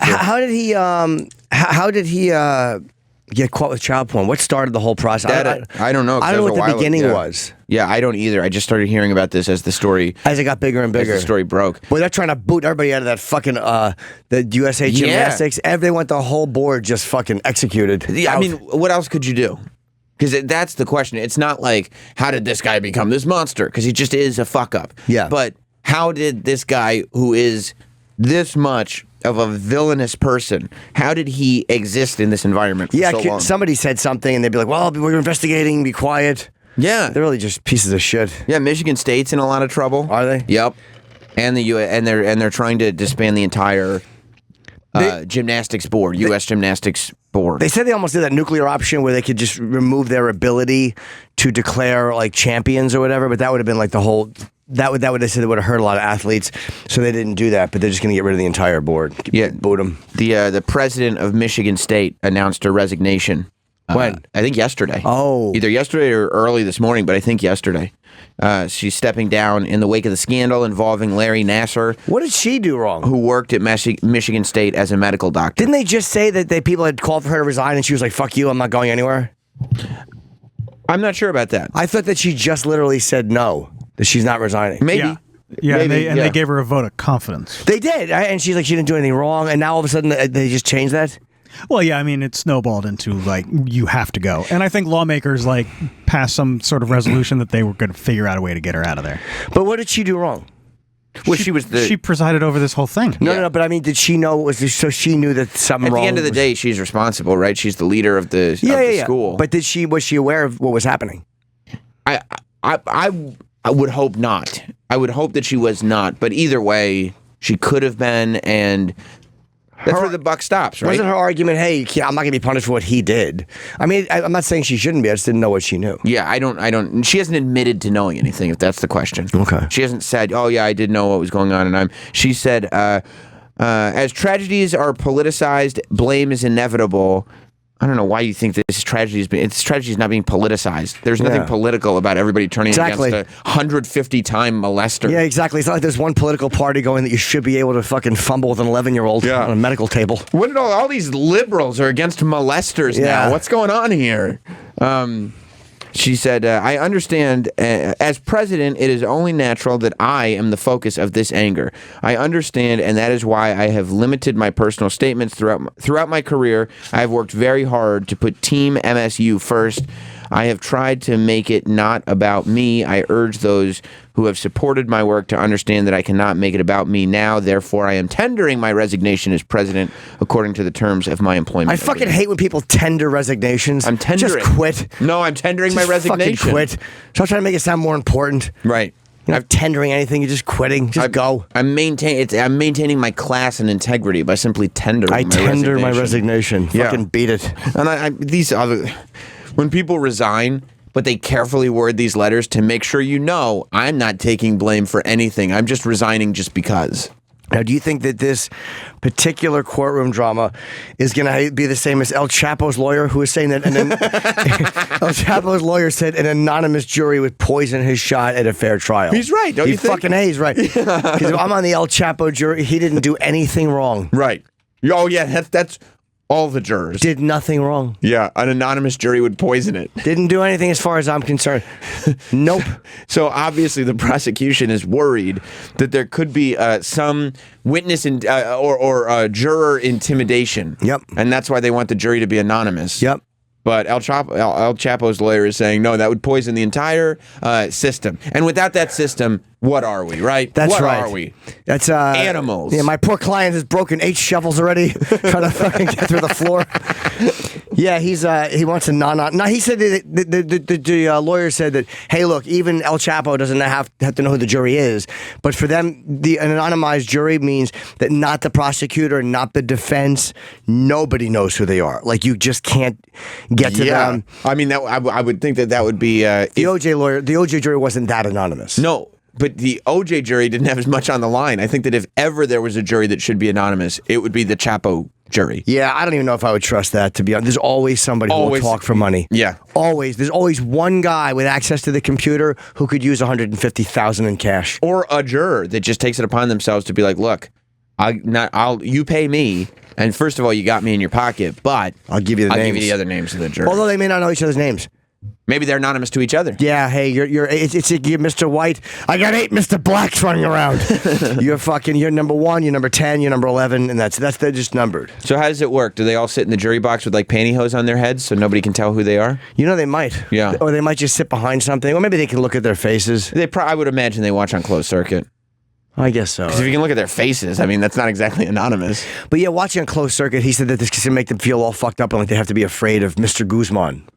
How did he? How did he? Get caught with child porn? What started the whole process? I don't know. I don't know what the beginning was. Yeah, I don't either. I just started hearing about this as the story... As it got bigger and bigger. As the story broke. Boy, they're trying to boot everybody out of that fucking, the USA Gymnastics. They want the whole board just fucking executed. Yeah, I mean, what else could you do? Because that's the question. It's not like, how did this guy become this monster? Because he just is a fuck-up. Yeah. But how did this guy who is this much of a villainous person, how did he exist in this environment for so long? Somebody said something and they'd be like, well, we're investigating, be quiet. Yeah. They're really just pieces of shit. Yeah, Michigan State's in a lot of trouble. Are they? Yep. And they're trying to disband the entire gymnastics board, U.S. Gymnastics Board. They said they almost did that nuclear option where they could just remove their ability to declare like champions or whatever, but that would have been like the whole... That would they said it would have hurt a lot of athletes, so they didn't do that. But they're just going to get rid of the entire board. Yeah, boot them. The president of Michigan State announced her resignation. When? I think yesterday. Oh, either yesterday or early this morning, but I think yesterday. She's stepping down in the wake of the scandal involving Larry Nassar. What did she do wrong? Who worked at Michigan State as a medical doctor. Didn't they just say that people had called for her to resign and she was like, "Fuck you, I'm not going anywhere"? I'm not sure about that. I thought that she just literally said no, that she's not resigning. Maybe. Yeah, Maybe, and they gave her a vote of confidence. They did, and she's like, she didn't do anything wrong, and now all of a sudden they just changed that? Well, yeah, I mean, it snowballed into, like, you have to go. And I think lawmakers, like, passed some sort of resolution that they were going to figure out a way to get her out of there. But what did she do wrong? Well, she presided over this whole thing. No, but I mean, did she know? So she knew that something wrong? At the end of the day, she's responsible, right? She's the leader of the school. But was she aware of what was happening? I would hope not. I would hope that she was not. But either way, she could have been, and that's where the buck stops, right? Wasn't her argument, hey, I'm not going to be punished for what he did? I mean, I'm not saying she shouldn't be. I just didn't know what she knew. Yeah, I don't. She hasn't admitted to knowing anything, if that's the question. Okay. She hasn't said, oh, yeah, I did know what was going on, and she said, as tragedies are politicized, blame is inevitable. I don't know why you think this tragedy is not being politicized. There's nothing political about everybody turning against a 150-time molester. Yeah, exactly. It's not like there's one political party going that you should be able to fucking fumble with an 11-year-old on a medical table. What did all these liberals are against molesters now? What's going on here? She said, I understand, as president, it is only natural that I am the focus of this anger. I understand, and that is why I have limited my personal statements throughout my career. I have worked very hard to put Team MSU first. I have tried to make it not about me. I urge those who have supported my work to understand that I cannot make it about me now. Therefore, I am tendering my resignation as president according to the terms of my employment. I fucking hate when people tender resignations. I'm tendering. Just quit. No, I'm tendering my resignation. Fucking quit. Stop trying to make it sound more important. Right. You're not tendering anything. You're just quitting. Just go. I'm maintaining my class and integrity by simply tendering. I tender my resignation. Yeah. Fucking beat it. And when people resign, but they carefully word these letters to make sure you know I'm not taking blame for anything. I'm just resigning just because. Now, do you think that this particular courtroom drama is going to be the same as El Chapo's lawyer, who was saying that El Chapo's lawyer said an anonymous jury would poison his shot at a fair trial? He's right, don't you think? Fucking A, he's right. Because if I'm on the El Chapo jury, he didn't do anything wrong. Right. Oh, yeah, that's all the jurors. Did nothing wrong. Yeah, an anonymous jury would poison it. Didn't do anything as far as I'm concerned. Nope. So obviously the prosecution is worried that there could be some witness or juror intimidation. Yep. And that's why they want the jury to be anonymous. Yep. But El Chapo's lawyer is saying, no, that would poison the entire system. And without that system, what are we, right? That's what right. What are we? That's animals. Yeah, my poor client has broken 8 shovels already, trying to fucking get through the floor. Yeah, he wants a no. He said that the lawyer said that, hey, look, even El Chapo doesn't have to know who the jury is, but for them, an anonymized jury means that not the prosecutor, not the defense, nobody knows who they are. Like, you just can't get to them. I mean, I would think that would be the OJ jury wasn't that anonymous. No. But the OJ jury didn't have as much on the line. I think that if ever there was a jury that should be anonymous, it would be the Chapo jury. Yeah, I don't even know if I would trust that, to be honest. There's always somebody who will talk for money. Yeah. Always. There's always one guy with access to the computer who could use $150,000 in cash. Or a juror that just takes it upon themselves to be like, look, you pay me, and first of all, you got me in your pocket, but I'll give you the names. Give you the other names of the jurors. Although they may not know each other's names. Maybe they're anonymous to each other. Yeah, hey, you're Mr. White. I got 8 Mr. Blacks running around. You're number 1, you're number 10, you're number 11, and they're just numbered. So how does it work? Do they all sit in the jury box with like pantyhose on their heads so nobody can tell who they are? You know, they might. Yeah. Or they might just sit behind something, or maybe they can look at their faces. I would imagine they watch on closed circuit. I guess so. Because if you can look at their faces, I mean, that's not exactly anonymous. But yeah, watching on closed circuit, he said that this can make them feel all fucked up and like they have to be afraid of Mr. Guzman.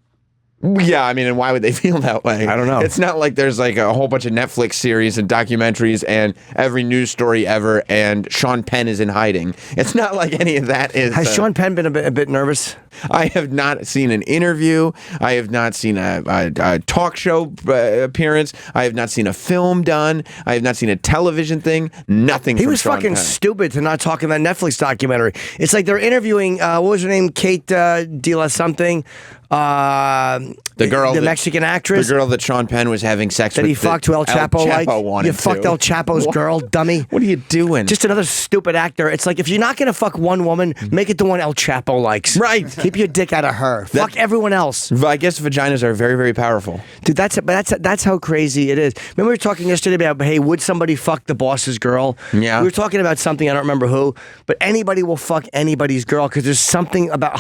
Yeah, I mean, and why would they feel that way? I don't know. It's not like there's like a whole bunch of Netflix series and documentaries and every news story ever and Sean Penn is in hiding. It's not like any of that is... Has Sean Penn been a bit nervous? I have not seen an interview. I have not seen a talk show appearance. I have not seen a film done. I have not seen a television thing. Nothing. He was Sean fucking Penn. stupid to not talk in that Netflix documentary. It's like they're interviewing, what was her name? Kate Dila something. The girl, the Mexican actress, the girl that Sean Penn was having sex that with. he fucked who El Chapo like. Wanted You fucked to. El Chapo's girl, dummy. What are you doing? Just another stupid actor. It's like if you're not gonna fuck one woman, make it the one El Chapo likes. Right. Keep your dick out of her. Fuck everyone else. I guess vaginas are very, very powerful. Dude, that's how crazy it is. Remember we were talking yesterday about, hey, would somebody fuck the boss's girl? Yeah. We were talking about something, I don't remember who, but anybody will fuck anybody's girl because there's something about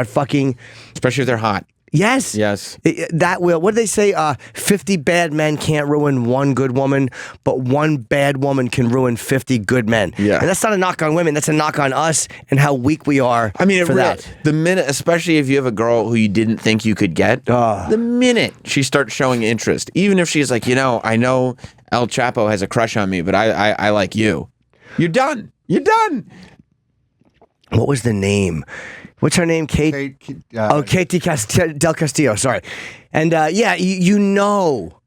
fucking. Especially if they're hot. Yes. Yes. That will. What do they say? 50 bad men can't ruin one good woman, but one bad woman can ruin 50 good men. Yeah. And that's not a knock on women. That's a knock on us and how weak we are. I mean, for that. The minute, especially if you have a girl who you didn't think you could get, the minute she starts showing interest, even if she's like, I know El Chapo has a crush on me, but I like you. You're done. You're done. What was the name? What's her name? Katie Del Castillo. Sorry. And you know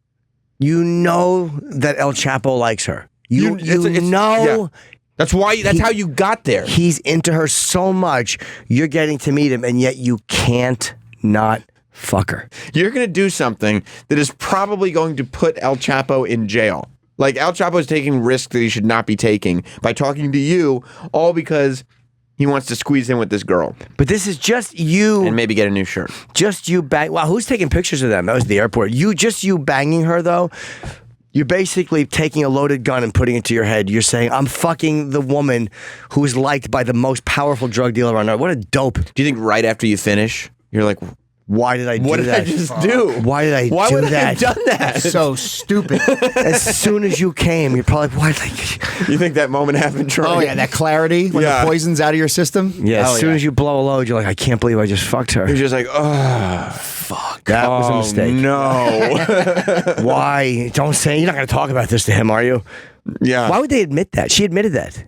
that El Chapo likes her. You know. Yeah. That's how you got there. He's into her so much. You're getting to meet him, and yet you can't not fuck her. You're going to do something that is probably going to put El Chapo in jail. Like El Chapo is taking risks that he should not be taking by talking to you, all because he wants to squeeze in with this girl. But this is just you. And maybe get a new shirt. Just you bang. Wow, who's taking pictures of them? That was the airport. You banging her, though. You're basically taking a loaded gun and putting it to your head. You're saying, I'm fucking the woman who is liked by the most powerful drug dealer on earth. What a dope. Do you think right after you finish, you're like, why did I do that? What did I just do? Why did I Why do would that? I have done that? So stupid. As soon as you came, you're probably like, why did I... You think that moment happened, Troy? Oh, yeah, that clarity when the poison's out of your system. Yeah, as soon as you blow a load, you're like, I can't believe I just fucked her. You're just like, oh, fuck. That was a mistake. No. Why? Don't say... You're not going to talk about this to him, are you? Yeah. Why would they admit that? She admitted that.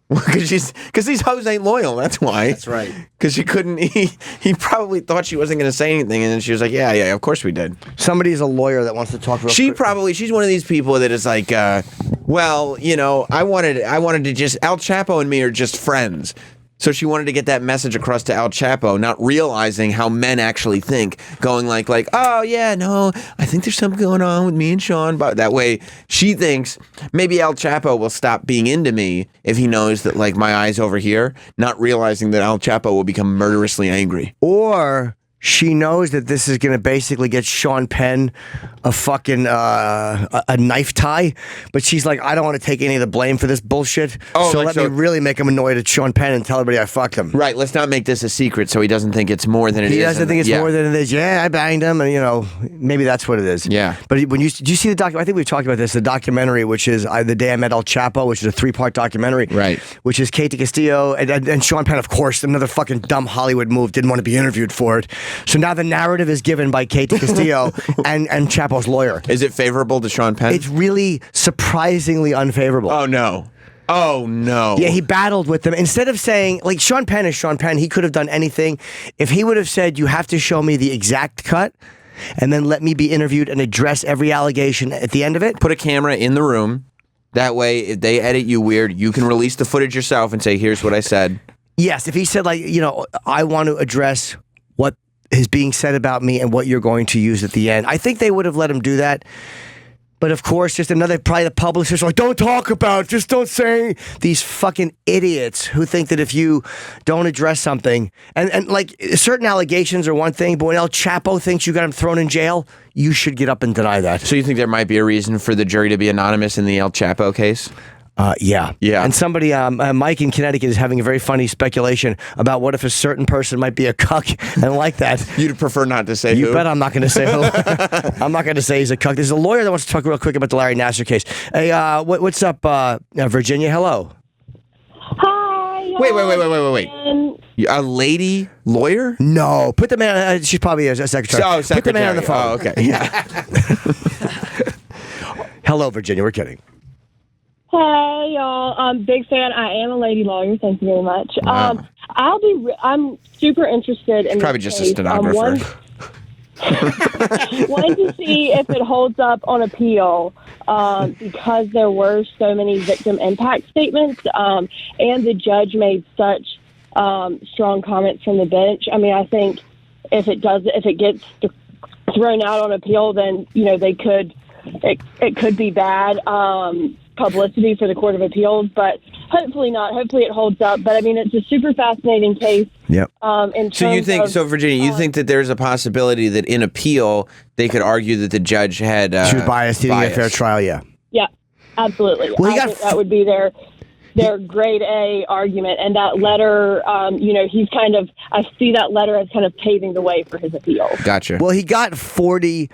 Because these hoes ain't loyal. That's why. That's right. Because she couldn't. He probably thought she wasn't going to say anything, and then she was like, "Yeah, of course we did." Somebody's a lawyer that wants to talk. She's one of these people that is like, well, I wanted to just El Chapo and me are just friends. So she wanted to get that message across to El Chapo, not realizing how men actually think, going like, oh yeah, no, I think there's something going on with me and Sean. But that way, she thinks maybe El Chapo will stop being into me if he knows that like my eye's over here, not realizing that El Chapo will become murderously angry. Or she knows that this is going to basically get Sean Penn a fucking a knife tie, but she's like, I don't want to take any of the blame for this bullshit. So let me really make him annoyed at Sean Penn and tell everybody I fucked him. Right. Let's not make this a secret so he doesn't think it's more than it is. He doesn't think it's more than it is. Yeah, I banged him, and maybe that's what it is. Yeah. But did you see the documentary? I think we've talked about this. The documentary, which is The Day I Met El Chapo, which is a 3-part documentary. Right. Which is Katie Castillo and Sean Penn, of course, another fucking dumb Hollywood move. Didn't want to be interviewed for it. So now the narrative is given by Katie Castillo and Chapo's lawyer. Is it favorable to Sean Penn? It's really surprisingly unfavorable. Oh, no. Oh, no. Yeah, he battled with them. Instead of saying, like, Sean Penn is Sean Penn, he could have done anything. If he would have said, you have to show me the exact cut, and then let me be interviewed and address every allegation at the end of it. Put a camera in the room. That way, if they edit you weird, you can release the footage yourself and say, here's what I said. Yes, if he said, like, I want to address what is being said about me and what you're going to use at the end, I think they would have let him do that. But of course, just probably the publishers are like, don't talk about it, just don't say. These fucking idiots who think that if you don't address something, and like certain allegations are one thing, but when El Chapo thinks you got him thrown in jail, you should get up and deny that. So you think there might be a reason for the jury to be anonymous in the El Chapo case? Yeah. And somebody, Mike in Connecticut, is having a very funny speculation about what if a certain person might be a cuck and like that. You'd prefer not to say who? You bet I'm not going to say who. I'm not going to say he's a cuck. There's a lawyer that wants to talk real quick about the Larry Nassar case. Hey, what's up, Virginia? Hello. Hi. Wait. A lady lawyer? No. Put the man, she's probably a secretary. Oh, secretary. Put the man on the phone. Oh, okay. Yeah. Hello, Virginia. We're kidding. Hey, y'all. Big fan. I am a lady lawyer. Thank you very much. Wow. I'm super interested in Probably just a stenographer. Wanting to see if it holds up on appeal because there were so many victim impact statements and the judge made such strong comments from the bench. I mean, I think if it gets thrown out on appeal, then it could be bad publicity for the Court of Appeals, but hopefully not. Hopefully it holds up. But I mean, it's a super fascinating case. Yep. Virginia, you think that there's a possibility that in appeal they could argue that the judge had she was biased, he didn't get a fair trial? Yeah. Yeah, absolutely. Well, I think that would be their grade A argument, and that letter, I see that letter as kind of paving the way for his appeal. Gotcha. Well, he got 40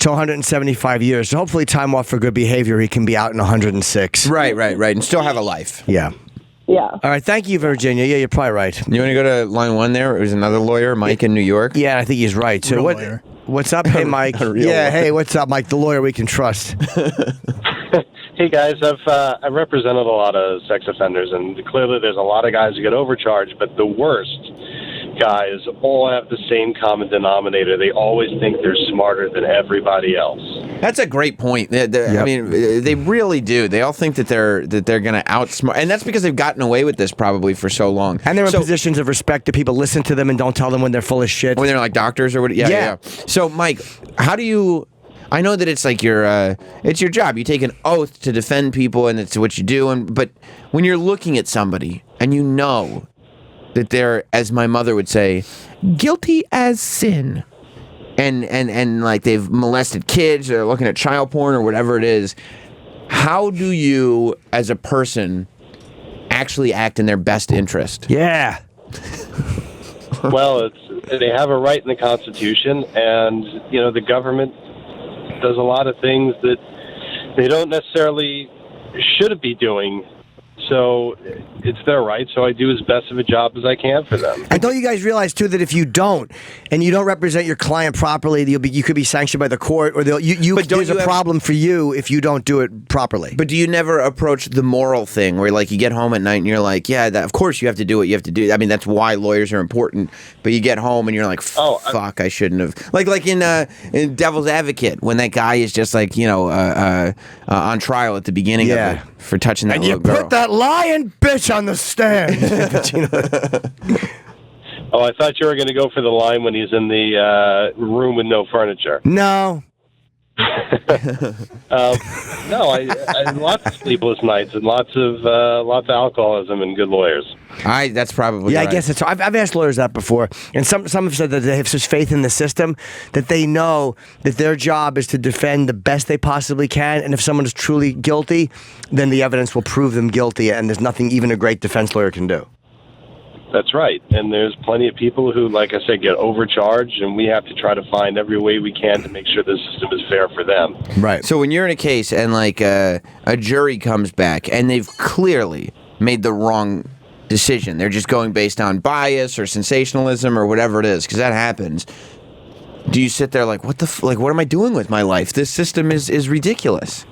to 175 years, so hopefully time off for good behavior, he can be out in 106. Right, and still have a life. Yeah. Yeah. All right, thank you, Virginia. Yeah, you're probably right. You want to go to line 1 there? It was another lawyer, Mike in New York. Yeah, I think he's right. So what's up? Hey, Mike. Hey, what's up, Mike? The lawyer we can trust. Hey guys, I've represented a lot of sex offenders, and clearly there's a lot of guys who get overcharged, but the worst guys all have the same common denominator. They always think they're smarter than everybody else. That's a great point. I mean, they really do. They all think that they're going to outsmart, and that's because they've gotten away with this probably for so long. And they're in positions of respect that people listen to them and don't tell them when they're full of shit. When they're like doctors or what? Yeah. So, Mike, how do you? I know that it's like it's your job. You take an oath to defend people, and it's what you do. But when you're looking at somebody and you know that they're, as my mother would say, guilty as sin, and like they've molested kids or looking at child porn or whatever it is, how do you, as a person, actually act in their best interest? Yeah. Well, they have a right in the Constitution, and the government does a lot of things that they don't necessarily should be doing. So it's their right, so I do as best of a job as I can for them. And don't you guys realize, too, that if you don't, and you don't represent your client properly, you could be sanctioned by the court, or there's a problem for you if you don't do it properly. But do you never approach the moral thing, where like you get home at night and you're like, yeah, of course you have to do what you have to do. I mean, that's why lawyers are important. But you get home and you're like, fuck, I shouldn't have. Like in Devil's Advocate, when that guy is just like, on trial at the beginning of it for touching that little girl. Put that lying bitch on the stand. Oh, I thought you were going to go for the line when he's in the room with no furniture. No. No, I lots of sleepless nights and lots of alcoholism and good lawyers. That's probably right. I guess it's. I've asked lawyers that before, and some have said that they have such faith in the system that they know that their job is to defend the best they possibly can, and if someone is truly guilty, then the evidence will prove them guilty, and there's nothing even a great defense lawyer can do. That's right. And there's plenty of people who, like I said, get overcharged, and we have to try to find every way we can to make sure the system is fair for them. Right. So when you're in a case and like a jury comes back and they've clearly made the wrong decision, they're just going based on bias or sensationalism or whatever it is, because that happens. Do you sit there like, what am I doing with my life? This system is ridiculous.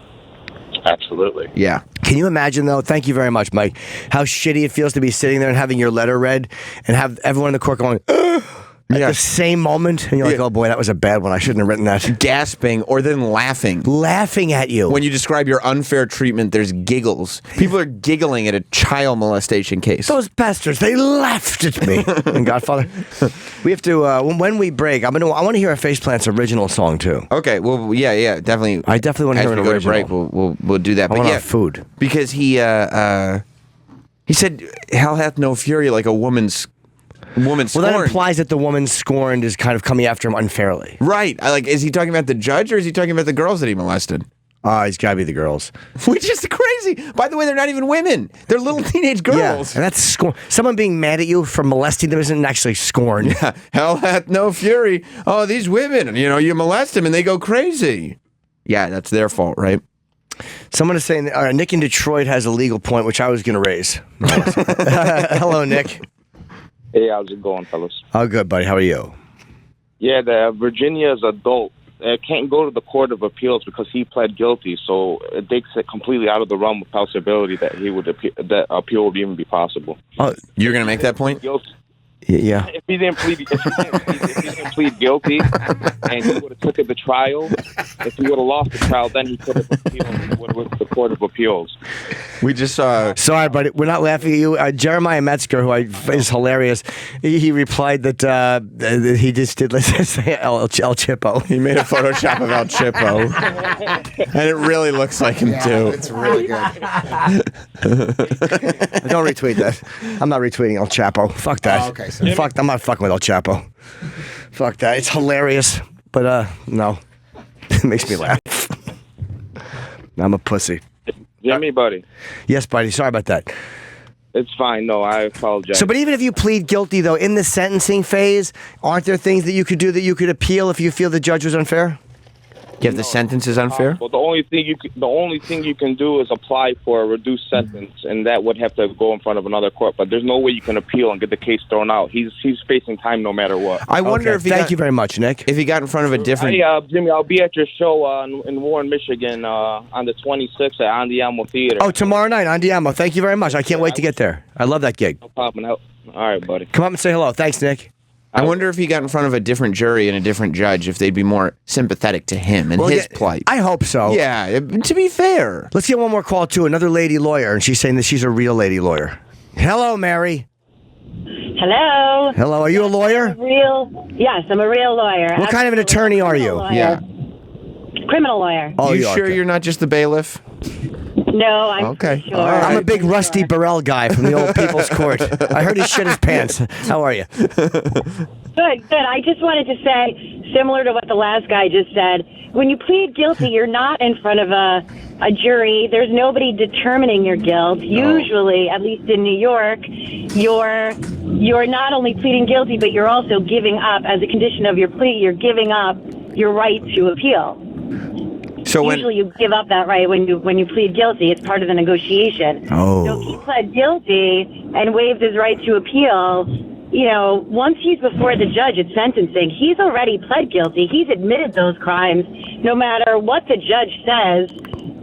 Absolutely. Yeah. Can you imagine, though, thank you very much, Mike, how shitty it feels to be sitting there and having your letter read and have everyone in the court going, at the same moment, and you're like, oh boy, that was a bad one. I shouldn't have written that. Gasping or then laughing. Laughing at you. When you describe your unfair treatment, there's giggles. People are giggling at a child molestation case. Those bastards, they laughed at me. And Godfather, we have to, when we break, I want to hear a Faceplants original song, too. Okay, well, yeah, definitely. I definitely want to hear an original. As we go to break, we'll do that. I want our food. Because he said, hell hath no fury like a woman scorned. Well, that implies that the woman scorned is kind of coming after him unfairly. Right. Is he talking about the judge or is he talking about the girls that he molested? He's got to be the girls. Which is crazy. By the way, they're not even women. They're little teenage girls. Yeah, and that's scorn. Someone being mad at you for molesting them isn't actually scorn. Yeah. Hell hath no fury. Oh, these women, you molest them and they go crazy. Yeah, that's their fault, right? Someone is saying Nick in Detroit has a legal point, which I was going to raise. Hello, Nick. Hey, how's it going, fellas? Oh, good, buddy. How are you? Yeah, Virginia's adult can't go to the Court of Appeals because he pled guilty, so it takes it completely out of the realm of possibility that he would that appeal would even be possible. Oh, you're going to make that point? Yeah. If he didn't plead guilty, and he would have took it to trial, if he would have lost the trial, then he could have appealed with the Court of Appeals. We just saw. Sorry, but we're not laughing at you. Jeremiah Metzger, who is hilarious, he replied that he just did, let's say, El Chippo. He made a Photoshop of El Chippo, and it really looks like him too. It's really good. Don't retweet that. I'm not retweeting El Chapo. Fuck that. Oh, okay, so- Fuck. I'm not fucking with El Chapo. Fuck that. It's hilarious, but no, it makes me laugh. I'm a pussy. Jimmy, buddy. Yes, buddy. Sorry about that. It's fine. No, I apologize. So, but even if you plead guilty, though, in the sentencing phase, aren't there things that you could do that you could appeal if you feel the judge was unfair? You have the sentence is unfair? Well, the only thing you can do is apply for a reduced sentence, and that would have to go in front of another court. But there's no way you can appeal and get the case thrown out. He's facing time no matter what. I wonder if Thank you very much, Nick. If he got in front of a different. Hey, Jimmy, I'll be at your show in Warren, Michigan, on the 26th at Andiamo Theater. Oh, tomorrow night, Andiamo. Thank you very much. I can't wait to get there. I love that gig. No problem. All right, buddy. Come up and say hello. Thanks, Nick. I wonder if he got in front of a different jury and a different judge, if they'd be more sympathetic to him and his plight. I hope so. Yeah, to be fair. Let's get one more call, too. Another lady lawyer, and she's saying that she's a real lady lawyer. Hello, Mary. Hello. Hello. Are you a lawyer? Yes, I'm a real lawyer. What kind of an attorney are you? Yeah. Criminal lawyer. Oh, you sure you're not just the bailiff? No, I'm okay. sure. I'm a big Rusty Burrell guy from the old People's Court. I heard he shit his pants. How are you? Good. I just wanted to say, similar to what the last guy just said, when you plead guilty, you're not in front of a jury. There's nobody determining your guilt. Usually, at least in New York, you're not only pleading guilty, but you're also giving up, as a condition of your plea, you're giving up your right to appeal. So usually you give up that right when you plead guilty. It's part of the negotiation. Oh. So if he pled guilty and waived his right to appeal, once he's before the judge at sentencing, he's already pled guilty. He's admitted those crimes. No matter what the judge says,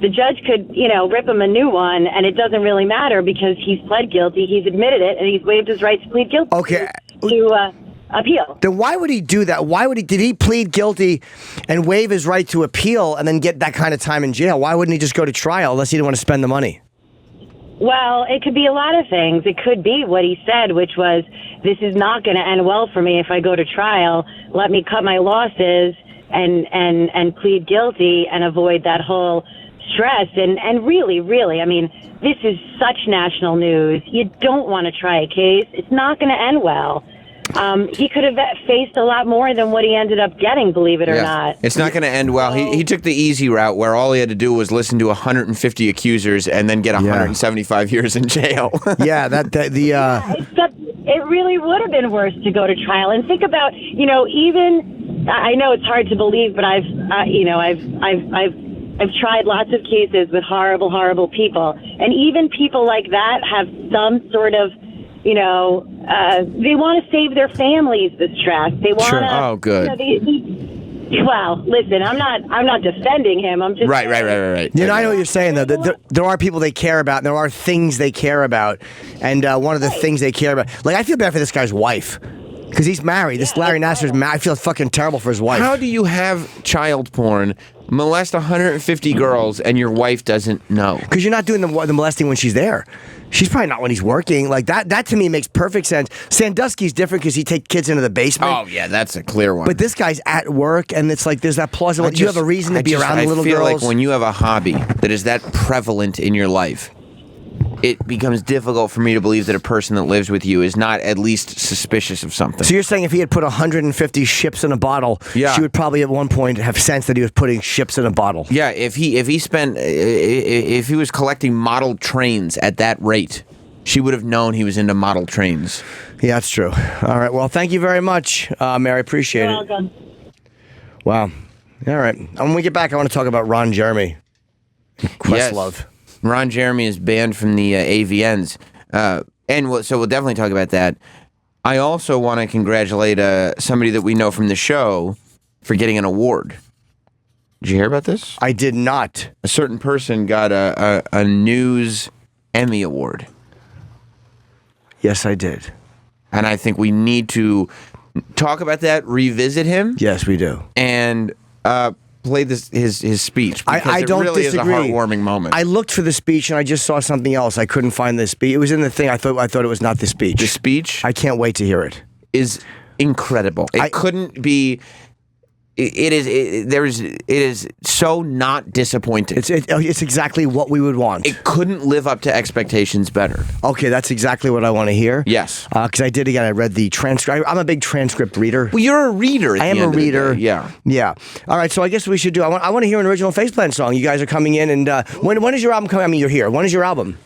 the judge could, rip him a new one, and it doesn't really matter because he's pled guilty, he's admitted it, and he's waived his right to plead guilty. Okay. To appeal. Then why would he do that? Did he plead guilty and waive his right to appeal and then get that kind of time in jail? Why wouldn't he just go to trial unless he didn't want to spend the money? Well, it could be a lot of things. It could be what he said, which was, this is not going to end well for me if I go to trial. Let me cut my losses and plead guilty and avoid that whole stress. And really, I mean, this is such national news. You don't want to try a case. It's not going to end well. He could have faced a lot more than what he ended up getting, believe it or not. It's not going to end well. He took the easy route where all he had to do was listen to 150 accusers and then get 175 years in jail. Yeah, Except it really would have been worse to go to trial. And think about, even I know it's hard to believe, but I've tried lots of cases with horrible, horrible people, and even people like that have some sort of, they want to save their families the stress. They want to. Sure. Oh, good. Well, listen, I'm not defending him. I'm just right. I know what you're saying though. There are people they care about, and there are things they care about, and one of the things they care about, like I feel bad for this guy's wife. Because he's married. This Larry Nassar's married. I feel fucking terrible for his wife. How do you have child porn, molest 150 girls, and your wife doesn't know? Because you're not doing the molesting when she's there. She's probably not when he's working. Like that to me makes perfect sense. Sandusky's different because he takes kids into the basement. Oh yeah, that's a clear one. But this guy's at work, and it's like there's that plausible. You have a reason to be around the little girls. I feel like when you have a hobby that is that prevalent in your life, it becomes difficult for me to believe that a person that lives with you is not at least suspicious of something. So you're saying if he had put 150 ships in a bottle, she would probably at one point have sensed that he was putting ships in a bottle. Yeah, if he was collecting model trains at that rate, she would have known he was into model trains. Yeah, that's true. All right, well, thank you very much, Mary. Appreciate You're welcome. Wow. All right. When we get back, I want to talk about Ron Jeremy. Questlove. Yes. Ron Jeremy is banned from the AVNs. So we'll definitely talk about that. I also want to congratulate somebody that we know from the show for getting an award. Did you hear about this? I did not. A certain person got a News Emmy Award. Yes, I did. And I think we need to talk about that, revisit him. Yes, we do. And play his speech. Because I don't it really disagree. is a heartwarming moment. I looked for the speech and I just saw something else. I couldn't find the speech. It was in the thing. I thought it was not the speech. The speech I can't wait to hear it. is incredible. It couldn't be. It is so not disappointing. It's exactly what we would want. It couldn't live up to expectations better. Okay, that's exactly what I want to hear. Yes. Because I read the transcript. I'm a big transcript reader. Well, you're a reader. I am a reader. Yeah. Yeah. All right, so I guess we should do. I want to hear an original Faceplant song. You guys are coming in, and when is your album coming? I mean, you're here. When is your album?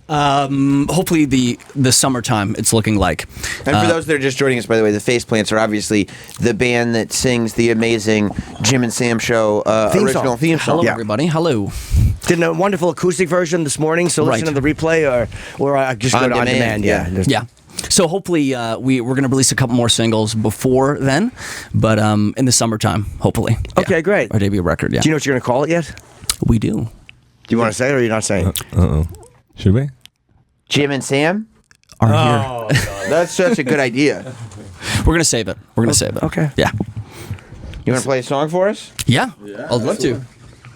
Hopefully the summertime, it's looking like. And for those that are just joining us, by the way, the Faceplants are obviously the band that sings the amazing Jim and Sam Show original theme song. Hello, everybody. Hello. Did a wonderful acoustic version this morning, so listen to the replay or just go to on demand. Yeah. So hopefully we're going to release a couple more singles before then, but in the summertime, hopefully. Okay, great. Our debut record, yeah. Do you know what you're going to call it yet? We do. Do you want to say it or you're not saying? Uh-oh. Should we? Jim and Sam are here. That's such a good idea. We're going to save it. We're going to save it. Okay. Yeah. You want to play a song for us? Yeah. I'd love to.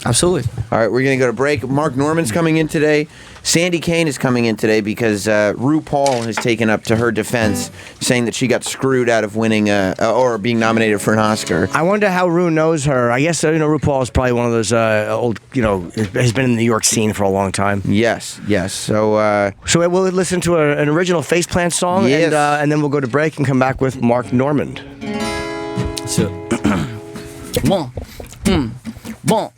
Absolutely. All right, we're going to go to break. Mark Norman's coming in today. Sandy Kane is coming in today because RuPaul has taken up to her defense, saying that she got screwed out of winning or being nominated for an Oscar. I wonder how Ru knows her. I guess RuPaul is probably one of those old, has been in the New York scene for a long time. Yes. So we'll listen to an original Faceplant song, yes. and then we'll go to break and come back with Mark Norman. So, 1,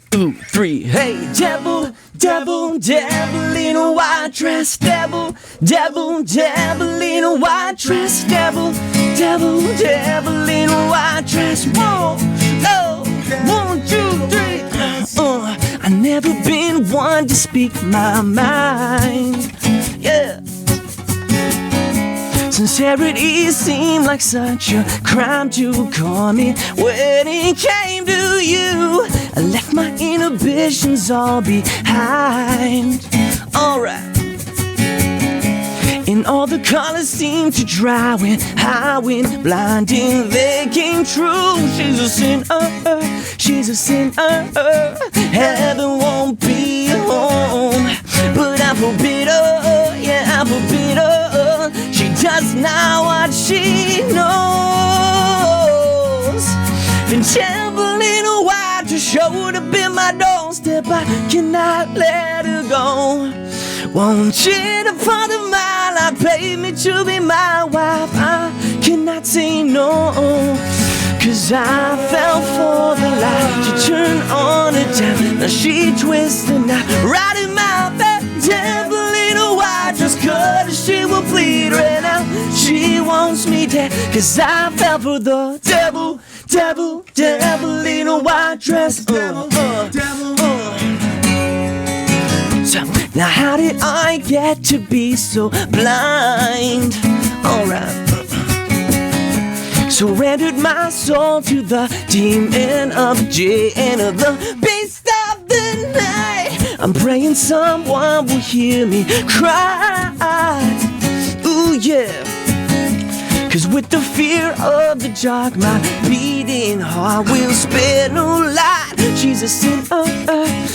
2, 3. Hey, devil, devil, devil in a white dress. Devil, devil, devil in a white dress. Devil, devil, devil in a white dress. 1, 2, 3. I never been one to speak my mind. Yeah. Sincerity seemed like such a crime to commit. When it came to you, I left my inhibitions all behind. Alright. And all the colors seemed to dry when I went blinding. They came true. She's a sinner. She's a sinner. Heaven won't be home. But I forbid her. Yeah, I forbid her. She does not what she knows. Been traveling a while to show up in my doorstep. I cannot let her go. Won't you to part of my life, pay me to be my wife? I cannot say no, 'cause I fell for the light. She turned on a dime, now she twists the knife right in my back. Devil in a white dress, cut she will bleed right now. She wants me dead, 'cause I fell for the devil, devil, devil in a white dress. So, now how did I get to be so blind? Alright. Surrendered my soul to the demon of J and of the beast of the night. I'm praying someone will hear me cry. Ooh yeah. 'Cause with the fear of the dark, my beating heart will spare no light. She's a sinner,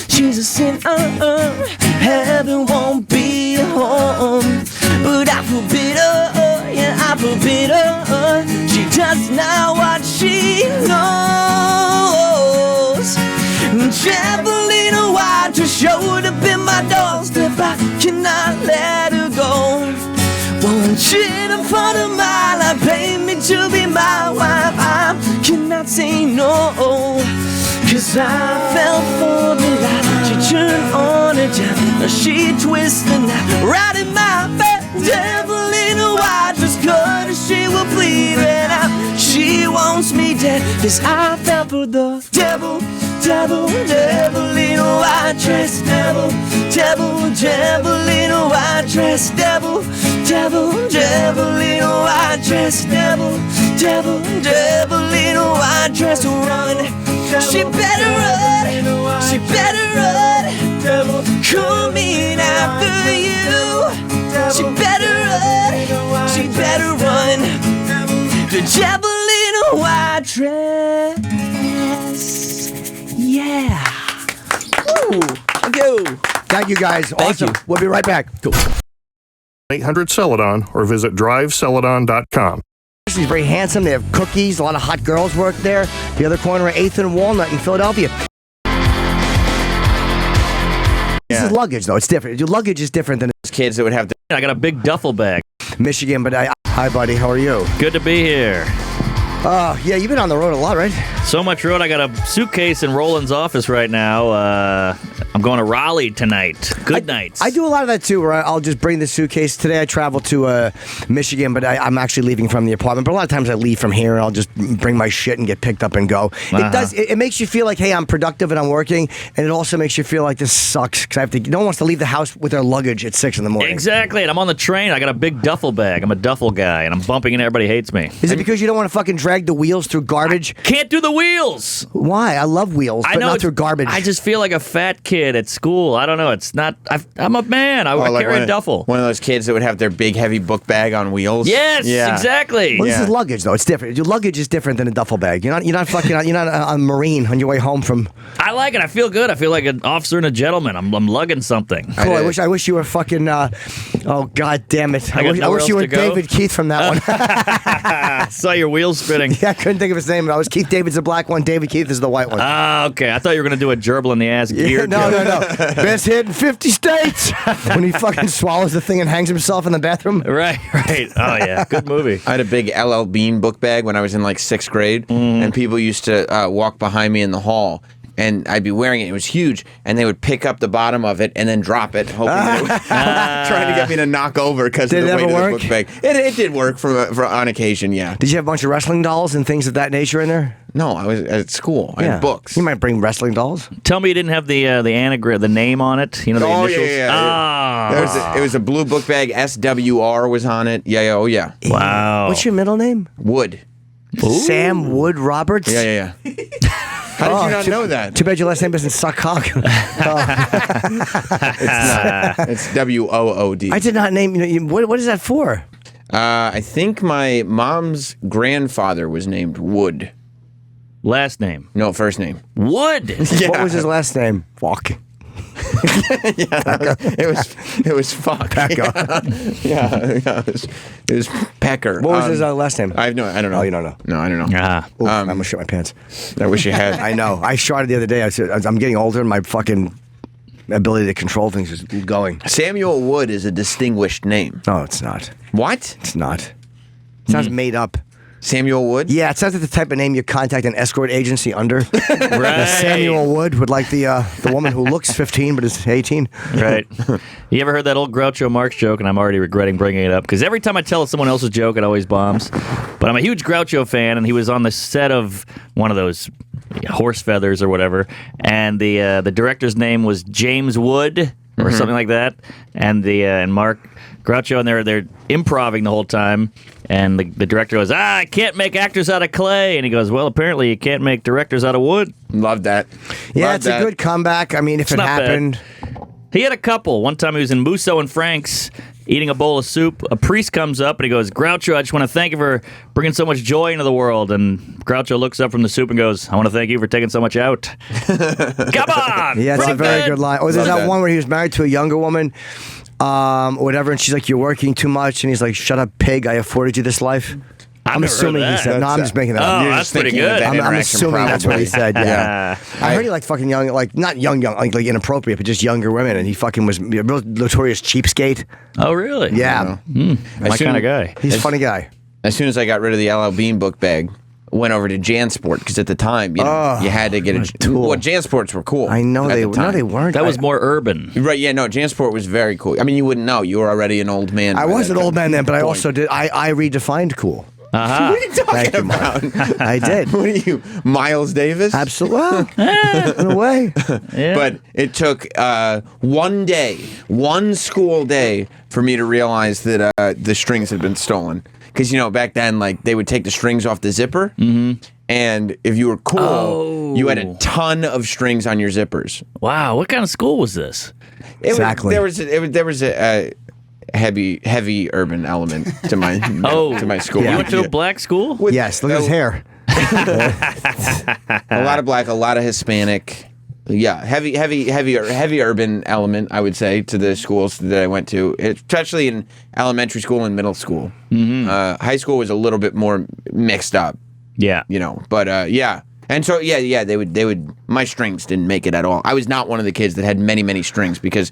she's a sinner. Heaven won't be home, but I forbid her, yeah, I forbid her. She does not what she knows. Traveling a while to show up in my doorstep. I cannot let her go. Won't you to part of my life, pay me to be my wife? I cannot say no, 'cause I fell for the light. She turned on a dime, now she twists the knife right in my back. Devil in a white dress, cut she will bleed right out. She wants me dead, 'cause I fell for the devil, devil, devil in a white dress. Devil, devil, devil in a white dress. Devil, devil, devil in a white dress. Devil, devil, devil in a white dress. Run, she better run, she better run. Coming after you, she better run, she better run. The javelin a white dress. Yeah. Woo. Thank you. Thank you, guys. Awesome. We'll be right back. Cool. 800-CELADON or visit driveceladon.com. He's very handsome. They have cookies. A lot of hot girls work there. The other corner of 8th and Walnut in Philadelphia. This is luggage, though. It's different. Your luggage is different than kids that would have. I got a big duffel bag. Michigan, but hi, buddy. How are you? Good to be here. Yeah, you've been on the road a lot, right? So much road. I got a suitcase in Roland's office right now. I'm going to Raleigh tonight. Good nights. I do a lot of that too, where I'll just bring the suitcase. Today I travel to Michigan, but I'm actually leaving from the apartment. But a lot of times I leave from here and I'll just bring my shit and get picked up and go. It makes you feel like, hey, I'm productive and I'm working, and it also makes you feel like this sucks because no one wants to leave the house with their luggage at 6 in the morning. Exactly, and I'm on the train. I got a big duffel bag. I'm a duffel guy, and I'm bumping and everybody hates me. Is it because you don't want to fucking drag the wheels through garbage? Can't do the wheels. Why? I love wheels, but not through garbage. I just feel like a fat kid at school. I don't know. It's not. I'm a man. I carry a duffel. One of those kids that would have their big, heavy book bag on wheels. Yes, exactly. Well, this is luggage, though. It's different. Your luggage is different than a duffel bag. You're not a Marine on your way home from. I like it. I feel good. I feel like an officer and a gentleman. I'm lugging something. Cool. I wish you were fucking. Oh God damn it! I wish you were David Keith from that one. I saw your wheels spinning. Yeah, I couldn't think of his name. I was Keith David's the black one. David Keith is the white one. Ah, okay. I thought you were going to do a gerbil in the ass gear. No. Best hit in 50 states. When he fucking swallows the thing and hangs himself in the bathroom. Right. Oh, yeah. Good movie. I had a big LL Bean book bag when I was in like 6th grade, and people used to walk behind me in the hall. And I'd be wearing it. It was huge, and they would pick up the bottom of it and then drop it, hoping that it would, trying to get me to knock over because of the weight of the book bag. It did work for on occasion, yeah. Did you have a bunch of wrestling dolls and things of that nature in there? No, I was at school. I had books. You might bring wrestling dolls. Tell me you didn't have the anagram, the name on it. You know the initials. Yeah. It was a blue book bag. SWR was on it. Yeah. Oh yeah. Wow. What's your middle name? Wood. Ooh. Sam Wood Roberts. Yeah. How did you not know that? Too bad your last name doesn't suck cock. It's not. It's WOOD. I did not name. What is that for? I think my mom's grandfather was named Wood. Last name? No, first name. Wood. Yeah. What was his last name? Fuck. It was fuck. Pecker. It was Pecker. What was his last name? I don't know. Oh, you don't know? No, I don't know. Ooh, I'm gonna shit my pants. I wish you had. I know. I shot it the other day. I said I'm getting older, and my fucking ability to control things is going. Samuel Wood is a distinguished name. No, it's not. What? It's not. It sounds made up. Samuel Wood? Yeah, it sounds like the type of name you contact an escort agency under. Right. Samuel Wood would like the woman who looks 15 but is 18. Right. You ever heard that old Groucho Marx joke? And I'm already regretting bringing it up because every time I tell someone else's joke, it always bombs. But I'm a huge Groucho fan, and he was on the set of one of those horse feathers or whatever, and the director's name was James Wood or something like that, and Mark Groucho, and they're improvising the whole time, and the director goes, I can't make actors out of clay, and he goes, well, apparently you can't make directors out of wood. Love that. Yeah, Love it's that. a good comeback. I mean, if it happened. He had a couple. One time he was in Musso and Frank's eating a bowl of soup. A priest comes up and he goes, Groucho, I just want to thank you for bringing so much joy into the world. And Groucho looks up from the soup and goes, I want to thank you for taking so much out. Come on! Yeah, it's a very good line. Or there's that one where he was married to a younger woman, or whatever, and she's like, you're working too much. And he's like, shut up, pig. I afforded you this life. I'm assuming he said. No, I'm just making that up. Oh, that's pretty good. I'm assuming that's what he said. Yeah, I heard he liked fucking young, like not young, like inappropriate, but just younger women, and he fucking was a real notorious cheapskate. Oh, really? Yeah, my kind of guy. He's a funny guy. As soon as I got rid of the LL Bean book bag, went over to JanSport because at the time, you had to get a tool. Well, JanSports were cool. I know they were. No, they weren't. That was more urban. Right? Yeah. No, JanSport was very cool. I mean, you wouldn't know. You were already an old man. I was an old man then, but I also did. I redefined cool. Uh-huh. What are you talking about? I did. What are you, Miles Davis? Absolutely. Well, in a way. Yeah. But it took one school day for me to realize that the strings had been stolen. Because, back then, like, they would take the strings off the zipper. Mm-hmm. And if you were cool, you had a ton of strings on your zippers. Wow. What kind of school was this? Exactly. There was heavy urban element to my to my school. You went to a black school? Yes, look at his hair. A lot of black, a lot of Hispanic. Yeah, heavy urban element, I would say, to the schools that I went to, especially in elementary school and middle school. High school was a little bit more mixed up. Yeah, but yeah. And so they would. My strings didn't make it at all. I was not one of the kids that had many strings because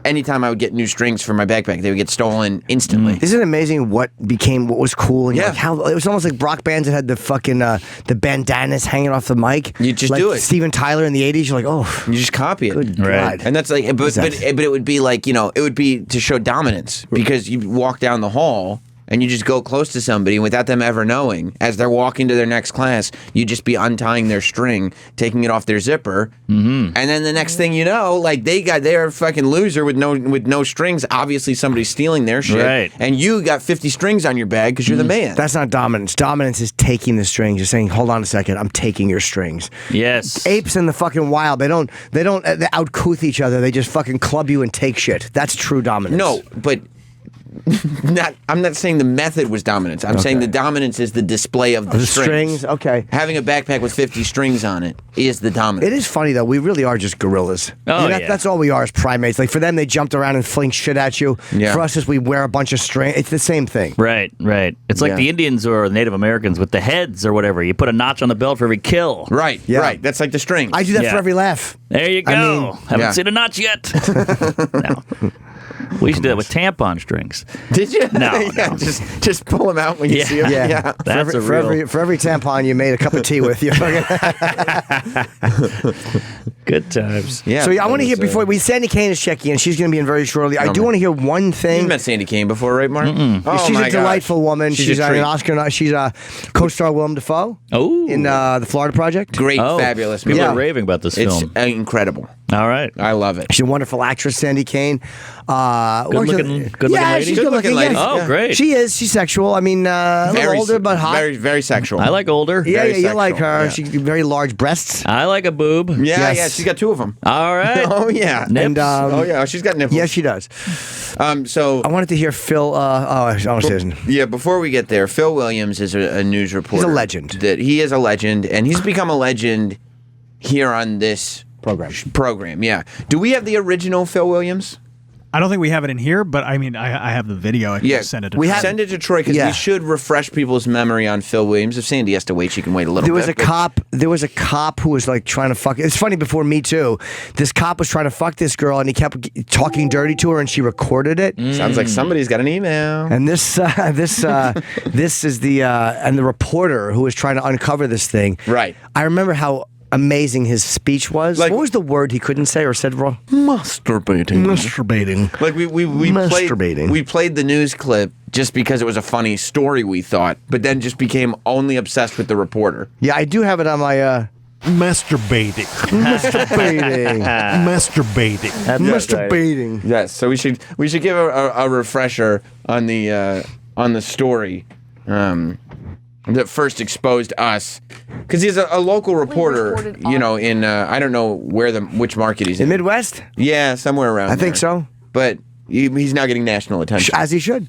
anytime I would get new strings for my backpack, they would get stolen instantly. Isn't it amazing what was cool? And like how it was almost like rock bands that had the fucking the bandanas hanging off the mic. You just like do it. Steven Tyler in the '80s. You're like, oh, you just copy it. Good God. And that's like, but it would be like, it would be to show dominance because you walk down the hall. And you just go close to somebody without them ever knowing. As they're walking to their next class, you just be untying their string, taking it off their zipper, and then the next thing you know, like they're a fucking loser with no strings. Obviously, somebody's stealing their shit, right? And you got 50 strings on your bag because you're the man. That's not dominance. Dominance is taking the strings. You're saying, "Hold on a second, I'm taking your strings." Yes. Apes in the fucking wild. They don't outcouth each other. They just fucking club you and take shit. That's true dominance. No, but. I'm not saying the method was dominance. I'm saying the dominance is the display of the strings. Okay. Having a backpack with 50 strings on it is the dominance. It is funny though. We really are just gorillas. Oh, That's all we are as primates. Like for them, they jumped around and fling shit at you. Yeah. For us, we wear a bunch of string. It's the same thing. Right. It's like the Indians or Native Americans with the heads or whatever. You put a notch on the belt for every kill. Right. That's like the string. I do that for every laugh. There you go. Haven't seen a notch yet. No. We used to do that with tampon strings. Did you? No. Just pull them out when you see them. Yeah. That's for every tampon you made a cup of tea with. Good times. Yeah. So I want to hear before Sandy Kane is checking in. She's going to be in very shortly. I do want to hear one thing. You've met Sandy Kane before, right, Mark? Oh, she's a delightful woman. She's an Oscar. She's a co-star Willem Dafoe. Oh. In the Florida Project. Great, fabulous. People are raving about this film. It's incredible. All right. I love it. She's a wonderful actress, Sandy Kane. Good looking lady. She's good looking. lady. Oh, great. She is. She's sexual. I mean, a little older, but hot. Very, very sexual. I like older. Yeah, Very you like sexual. her. Yeah. She's very large breasts. I like a boob. Yeah, Yes. she's got 2 of them. All right. Oh, yeah. Nips. And, she's got nipples. Yes, she does. So I wanted to hear Phil. I almost didn't. Yeah, before we get there, Phil Williams is a news reporter. He's a legend. He is a legend, and he's become a legend here on this program. Yeah. Do we have the original Phil Williams? I don't think we have it in here, but I mean, I have the video. I can just send it to Troy. Send it to Troy because we should refresh people's memory on Phil Williams. If Sandy has to wait, she can wait a little bit. There was a cop who was like trying to fuck. It's funny, before Me Too, this cop was trying to fuck this girl, and he kept talking dirty to her, and she recorded it. Sounds like somebody's got an email. And this is the reporter who was trying to uncover this thing. Right. I remember how amazing his speech was. What was the word he couldn't say or said wrong? Masturbating. Like we played the news clip just because it was a funny story, we thought, but then just became only obsessed with the reporter. Yeah, I do have it on my Masturbating. Masturbating. Yes, so we should give a refresher on the story. That first exposed us, because he's a local reporter, in I don't know which market he's in. The Midwest? Yeah, somewhere around I think so. But he's now getting national attention. As he should.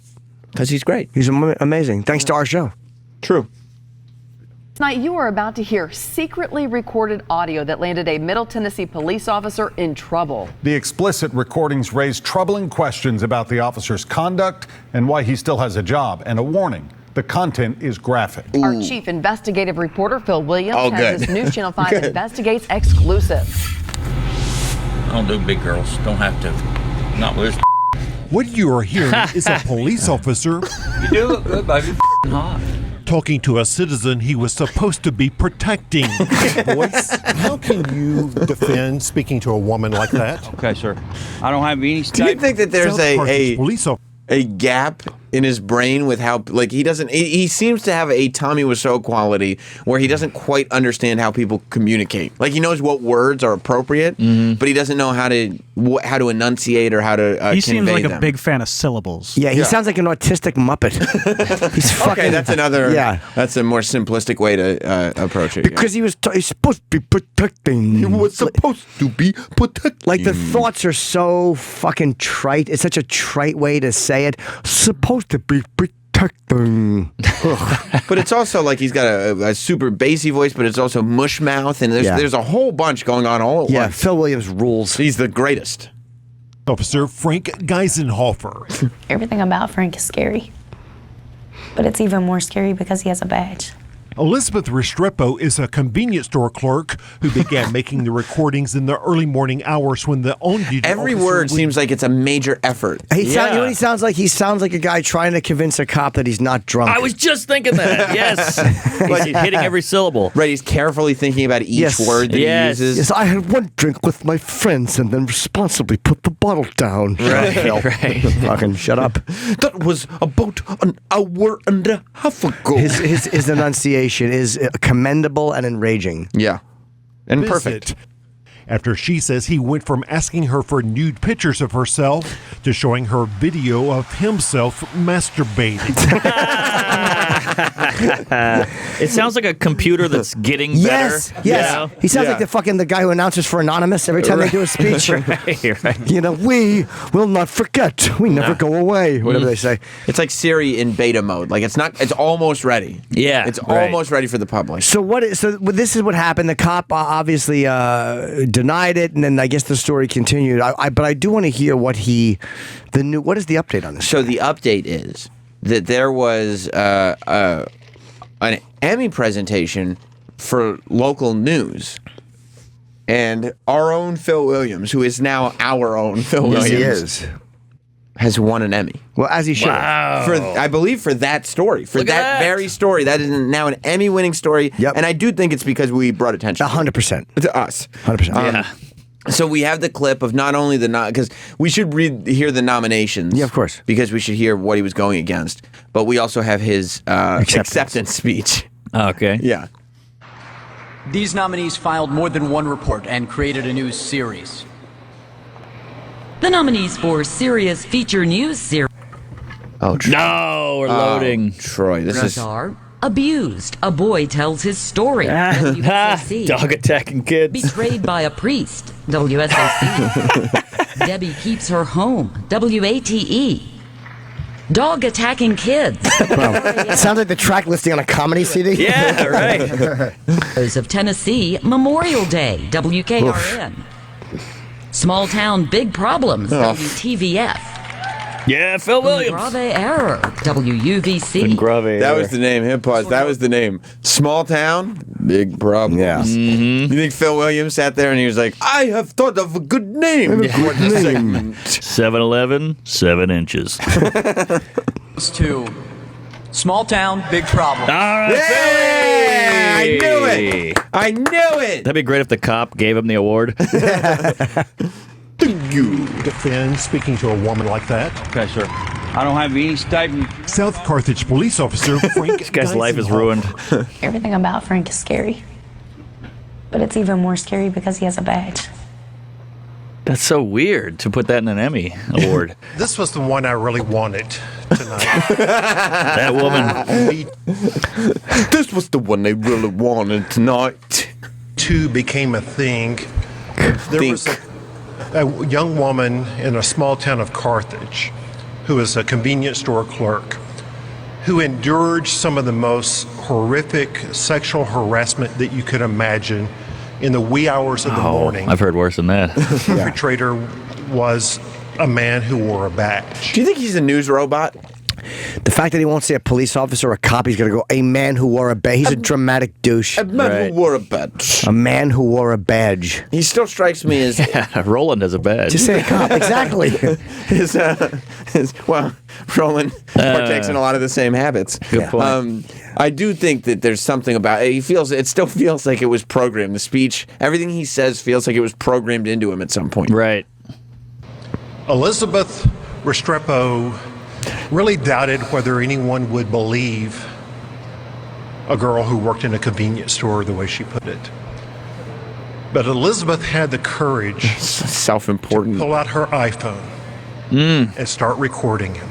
Because he's great. He's amazing. Thanks to our show. True. Tonight, you are about to hear secretly recorded audio that landed a Middle Tennessee police officer in trouble. The explicit recordings raise troubling questions about the officer's conduct and why he still has a job, and a warning. The content is graphic. Our chief investigative reporter, Phil Williams, has this News Channel 5 Good. Investigates exclusive. I don't do big girls. Don't have to. Not with this. What you are hearing is a police officer You do look good, baby. Hot. talking to a citizen he was supposed to be protecting. Boyce, how can you defend speaking to a woman like that? Okay, sir. I don't have any Do you think that there's a gap in his brain with how like he seems to have a Tommy Wiseau quality where he doesn't quite understand how people communicate. Like he knows what words are appropriate, but he doesn't know how to enunciate or how to he seems like them. a big fan of syllables. Yeah, he sounds like an autistic Muppet. He's fucking, okay, that's another. Yeah, that's a more simplistic way to approach it. Because he's supposed to be protecting. He was supposed to be protecting. Like the thoughts are so fucking trite. It's such a trite way to say it. Supposed to be protecting. But it's also like he's got a super bassy voice, but it's also mush mouth, and there's a whole bunch going on all at once. Phil Williams rules. He's the greatest. Officer Frank Geisenhofer. Everything about Frank is scary. But it's even more scary because he has a badge. Elizabeth Restrepo is a convenience store clerk who began making the recordings in the early morning hours when the on-duty Every word seems like it's a major effort. You know what he sounds like? He sounds like a guy trying to convince a cop that he's not drunk. I was just thinking that. Yes. He's hitting every syllable. Right, he's carefully thinking about each word that he uses. Yes, I had one drink with my friends and then responsibly put the bottle down. Right. Fucking shut up. That was about an hour and a half ago. His enunciation is commendable and enraging. Yeah. And perfect. After she says he went from asking her for nude pictures of herself to showing her video of himself masturbating. It sounds like a computer that's getting better. Yes. You know? He sounds like the guy who announces for Anonymous every time they do a speech. Right. You know, we will not forget. We never go away. Whatever they say. It's like Siri in beta mode. Like it's almost ready. Yeah. It's almost ready for the public. So this is what happened. The cop obviously denied it, and then I guess the story continued. But I do want to hear what is the update on this? So the update is that there was an Emmy presentation for local news, and our own Phil Williams, who is now our own Phil Williams, he is. Has won an Emmy. Well, as he should. Wow. I believe for that story. For that very story. That is now an Emmy-winning story. Yep. And I do think it's because we brought attention 100% to us. 100%. Yeah. So we have the clip of not only because we should hear the nominations. Yeah, of course. Because we should hear what he was going against. But we also have his acceptance speech. Okay. Yeah. These nominees filed more than one report and created a new series. The nominees for Serious Feature News Series. Oh, Troy. No, we're loading. Troy, this are Abused. A boy tells his story. WSOC. Dog attacking kids. Betrayed by a priest. WSOC. Debbie keeps her home. WATE. Dog attacking kids. Well, it sounds like the track listing on a comedy CD. Yeah, right. Those of Tennessee, Memorial Day. WKRN. Small Town Big Problems. WTVF. Yeah, Phil Williams. Grave Error. WUVC. That was the name. Hit pause. That was the name. Small Town, Big Problems. Yeah. You think Phil Williams sat there and he was like, I have thought of a good name. For the segment. 7-Eleven, 7 inches. To Small Town Big Problems. All right. Yeah, I knew it. I knew it. That'd be great if the cop gave him the award. You defend speaking to a woman like that? Okay, sir. I don't have any statement. South Carthage police officer Frank This guy's life is ruined. Everything about Frank is scary. But it's even more scary because he has a badge. That's so weird to put that in an Emmy award. This was the one I really wanted tonight. That woman. This was the one they really wanted tonight. Two became a thing. There was a young woman in a small town of Carthage who was a convenience store clerk who endured some of the most horrific sexual harassment that you could imagine in the wee hours of the morning. I've heard worse than that. The perpetrator was a man who wore a badge. Do you think he's a news robot? The fact that he won't say a police officer or a cop, he's going to go, a man who wore a badge. He's a dramatic douche. A man who wore a badge. A man who wore a badge. He still strikes me as... Yeah, Roland has a badge. Just say a cop, exactly. Roland partakes in a lot of the same habits. Good point. I do think that there's something about it. It still feels like it was programmed. The speech, everything he says feels like it was programmed into him at some point. Right. Elizabeth Restrepo really doubted whether anyone would believe a girl who worked in a convenience store the way she put it. But Elizabeth had the courage self-important to pull out her iPhone and start recording him.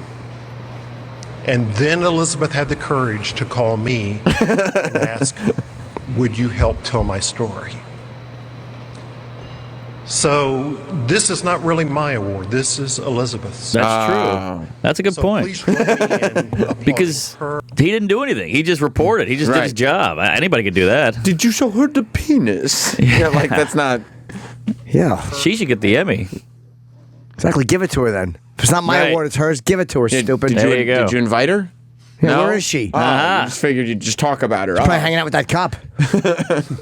And then Elizabeth had the courage to call me and ask, would you help tell my story? So this is not really my award. This is Elizabeth's. That's true. That's a good point. Because he didn't do anything. He just reported. He just did his job. Anybody could do that. Did you show her the penis? Yeah, like that's not. Yeah. She should get the Emmy. Exactly. Give it to her then. If it's not my award, it's hers. Give it to her, stupid. Did you invite her? Yeah, No? where is she? Oh, I just figured you'd just talk about her. She's probably hanging out with that cop.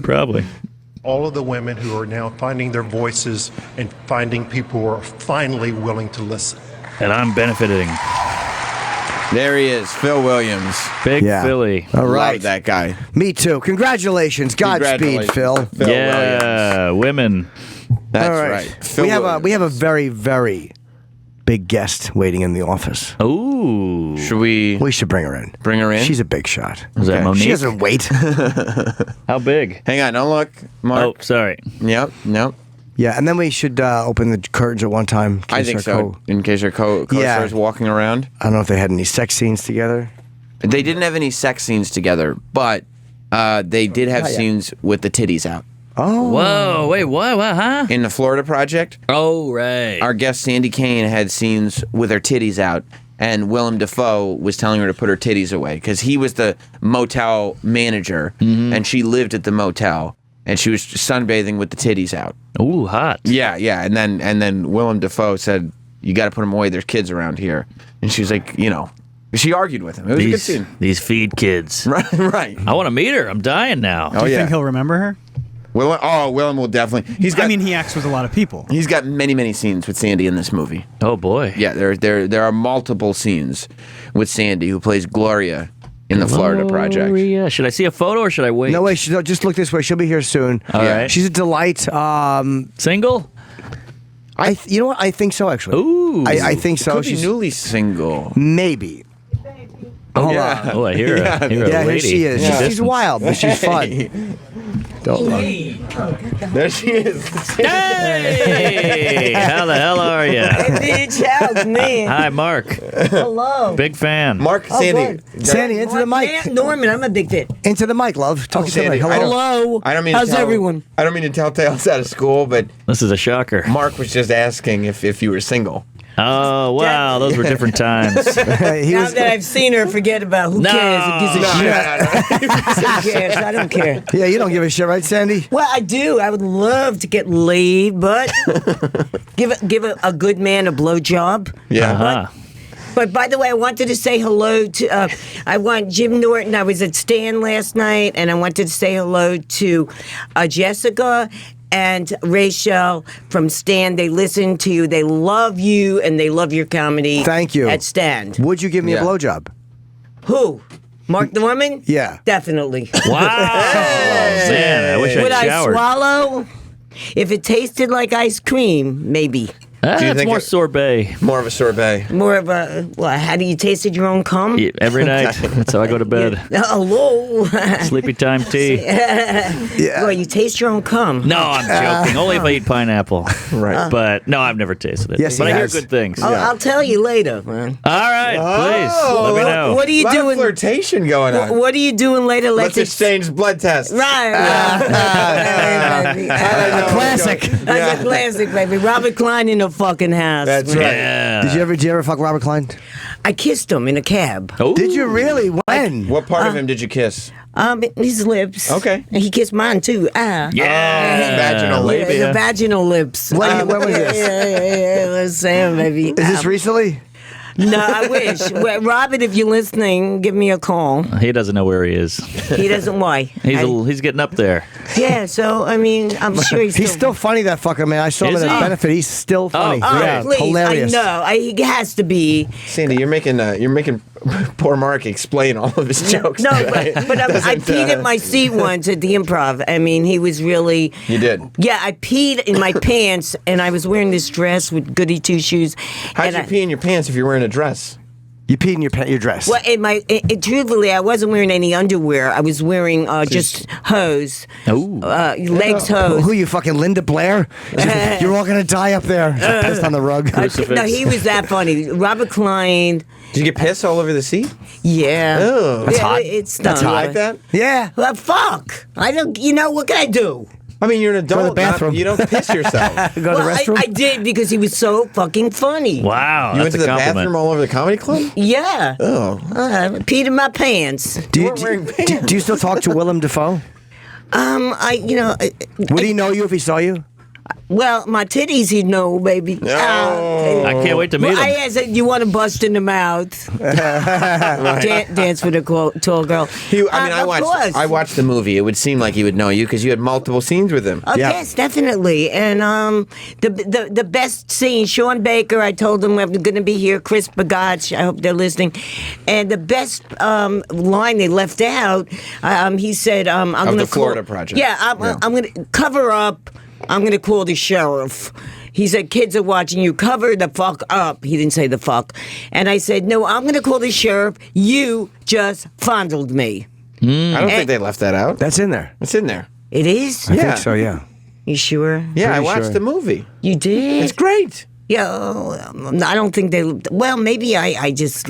Probably. All of the women who are now finding their voices and finding people who are finally willing to listen. And I'm benefiting. There he is, Phil Williams. Big Philly. All right. Love that guy. Me too. Congratulations. Godspeed, Phil. Yeah, women. That's All right. Phil we have a very, very big guest waiting in the office. Ooh. Should we? We should bring her in. Bring her in? She's a big shot. Is that Monique? She doesn't wait. How big? Hang on, don't look, Mark. Oh, sorry. Yep. Yeah, and then we should open the curtains at one time. in I case think our so. In case our co-stars walking around. I don't know if they had any sex scenes together. They didn't have any sex scenes together, but they did have scenes with the titties out. Oh. Whoa, wait, what, huh? In the Florida Project. Oh, right. Our guest Sandy Kane had scenes with her titties out, and Willem Dafoe was telling her to put her titties away because he was the motel manager, and she lived at the motel, and she was sunbathing with the titties out. Ooh, hot. Yeah, and then Willem Dafoe said, "You got to put them away. There's kids around here," and she was like, she argued with him. It was a good scene. These feed kids. Right. I want to meet her. I'm dying now. Do you think he'll remember her? Willem will definitely. He acts with a lot of people. He's got many scenes with Sandy in this movie. Oh boy. Yeah, there are multiple scenes with Sandy, who plays Gloria in the Florida Project. Gloria. Should I see a photo or should I wait? No way. Just look this way. She'll be here soon. All right. She's a delight. Single? You know what? I think so, actually. Ooh. I think so. Could be newly single. Maybe. Hold on. Oh, I hear her. Yeah, here she is. Yeah. She's wild, but she's fun. Don't look. There she is. Hey! How the hell are you? Hey, bitch, how's me? Hi, Mark. Hello. Big fan. Mark, Oh, Sandy. good. Sandy, into the mic. Man, Norman, I'm a big fan. Into the mic, love. Talk to Sandy, somebody. Hello. Hello. I don't mean How's to tell, everyone? I don't mean to tell tales out of school, but This is a shocker. Mark was just asking if you were single. Oh, wow. Those were different times. Now that I've seen her, forget about who cares. Who gives a shit? Who cares? I don't care. Yeah, you don't give a shit, right, Sandy? Well, I do. I would love to get laid, but give a good man a blowjob. Yeah. Uh-huh. But by the way, I wanted to say hello to. I want Jim Norton. I was at Stan last night, and I wanted to say hello to Jessica and Rachel from Stan. They listen to you. They love you, and they love your comedy. Thank you. At Stan. Would you give me a blowjob? Who? Mark Norman? Yeah. Definitely. Wow. Man, I wish Would I'd I showered. swallow? If it tasted like ice cream, maybe. That's more sorbet. More of a sorbet. More of a, well, how do you tasted your own cum? Yeah, every night. That's how I go to bed. Hello. Sleepy time tea. Well, you taste your own cum. No, I'm joking. Only if I eat pineapple. Right. But no, I've never tasted it. Yes, but he I hear has. good things. I'll tell you later, man. All right, please. Let me know. What are you A lot of doing? flirtation going on. What are you doing later? Let's exchange blood tests. Right. A classic. That's a classic, baby. Robert Klein in the fucking house. That's right. Yeah. Did you ever fuck Robert Klein? I kissed him in a cab. Ooh. Did you really? When? What part of him did you kiss? His lips. Okay. And he kissed mine too. Yeah. Vaginal Yeah, labia. the vaginal lips. When was this? Yeah, let's say, baby. Is this recently? No, I wish. Well, Robert, if you're listening, give me a call. He doesn't know where he is. He doesn't. Why? He's getting up there. Yeah. So I mean, I'm sure He's still funny, that fucker, man. I saw him Is at a he? benefit. He's still funny. Oh, Yeah, please, hilarious. I know. He has to be. Sandy, you're making poor Mark explain all of his jokes. No, today. but I Doesn't, peed in my seat once at the Improv. I mean, he was really. You did? Yeah, I peed in my pants, and I was wearing this dress with goody two shoes. How'd and you pee in your pants if you're wearing a dress? You peed in your dress. Well, truthfully, I wasn't wearing any underwear. I was wearing just hose. Legs hose. Who you fucking Linda Blair? You're all gonna die up there. Pissed on the rug. No, he was that funny. Robert Klein. Did you get piss all over the seat? Yeah. Oh, that's hot. It's That's done. hot. You like that? Yeah. Well, fuck. I don't. What can I do? I mean, you're an adult. Go to the bathroom. You don't piss yourself. Go to the restroom. I did because he was so fucking funny. Wow. You went that's to a the compliment. bathroom all over the comedy club? Yeah. Oh. Peed in my pants. Do you still talk to Willem Dafoe? Would he know you if he saw you? Well, my titties, he'd know, baby. I can't wait to meet him. I asked, you want to bust in the mouth? Dance with a tall girl. I watched the movie. It would seem like he would know you because you had multiple scenes with him. Oh, yes, definitely. And the best scene, Sean Baker, I told him I'm going to be here, Chris Bagach, I hope they're listening. And the best line they left out, he said, I'm going to Florida Project. Yeah, I'm going to cover up. I'm going to call the sheriff. He said, kids are watching you. Cover the fuck up. He didn't say the fuck. And I said, no, I'm going to call the sheriff. You just fondled me. I don't think they left that out. That's in there. It's in there. It is? I think so, yeah. You sure? Yeah, I watched the movie. You did? It's great. Yeah, I don't think they... Well, maybe I just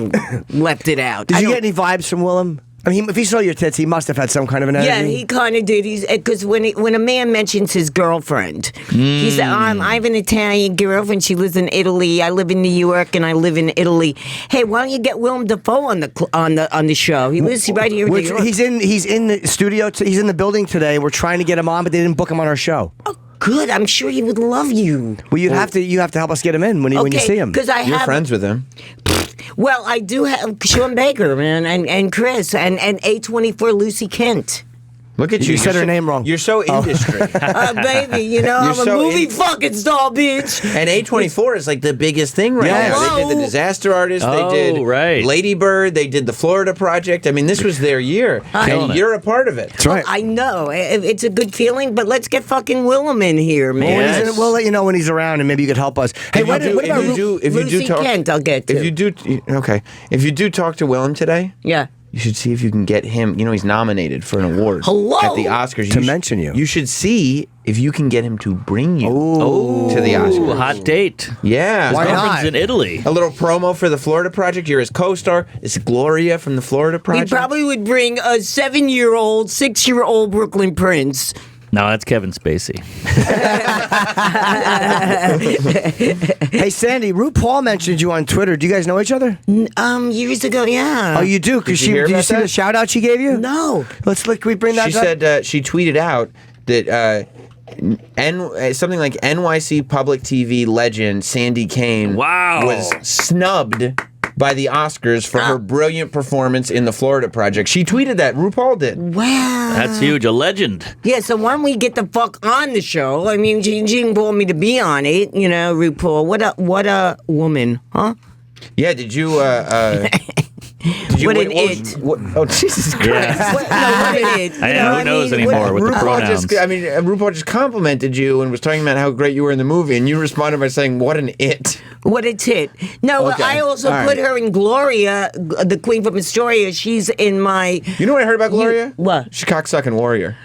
left it out. Did you get any vibes from Willem? I mean, if he saw your tits, he must have had some kind of an energy. Yeah, he kind of did. Because when a man mentions his girlfriend, he said, I have an Italian girlfriend. She lives in Italy. I live in New York, and I live in Italy. Hey, why don't you get Willem Dafoe on the show? He lives right here in New York. He's in the studio. He's in the building today. We're trying to get him on, but they didn't book him on our show. Oh, good. I'm sure he would love you. Well, you have to help us get him in when you see him. Because You're friends with him. Well, I do have Sean Baker, man, and Chris, and A24 Lucy Kent. Look at you. You said her name wrong. You're so industry. Baby, I'm a movie fucking star, bitch. And A24 is like the biggest thing right now. Hello? They did The Disaster Artist. Oh, they did right. Lady Bird. They did The Florida Project. I mean, this was their year. And you're a part of it. That's right. I know. It's a good feeling, but let's get fucking Willem in here, man. Yes. We'll let you know when he's around, and maybe you could help us. Hey, what about Lucy Kent, I'll get to. If you do talk to Willem today, yeah. You should see if you can get him. You know, he's nominated for an award at the Oscars. To mention you. You should see if you can get him to bring you to the Oscars. Hot date. Yeah. His girlfriend's in Italy. A little promo for the Florida Project. You're his co-star. It's Gloria from the Florida Project. He probably would bring a 7-year-old, 6-year-old Brooklyn Prince. No, that's Kevin Spacey. Hey, Sandy, RuPaul mentioned you on Twitter. Do you guys know each other? Years ago, yeah. Oh, you do? Because did you see the shout out she gave you? No. Let's look. Can we bring that She up? said she tweeted out that something like NYC public TV legend Sandy Kane was snubbed by the Oscars for her brilliant performance in the Florida Project. She tweeted that. RuPaul did. Wow. That's huge. A legend. Yeah, so why don't we get the fuck on the show? I mean, she didn't want me to be on it, RuPaul. What a woman, huh? Yeah, did you... Did you, what oh, Jesus Christ. Yeah. What an it. Who knows anymore with the pronouns? RuPaul just complimented you and was talking about how great you were in the movie, and you responded by saying, what an it. What a tit. No, Okay. I also put her in Gloria, the Queen from Astoria. She's in my... You know what I heard about Gloria? What? She's cocksucking warrior.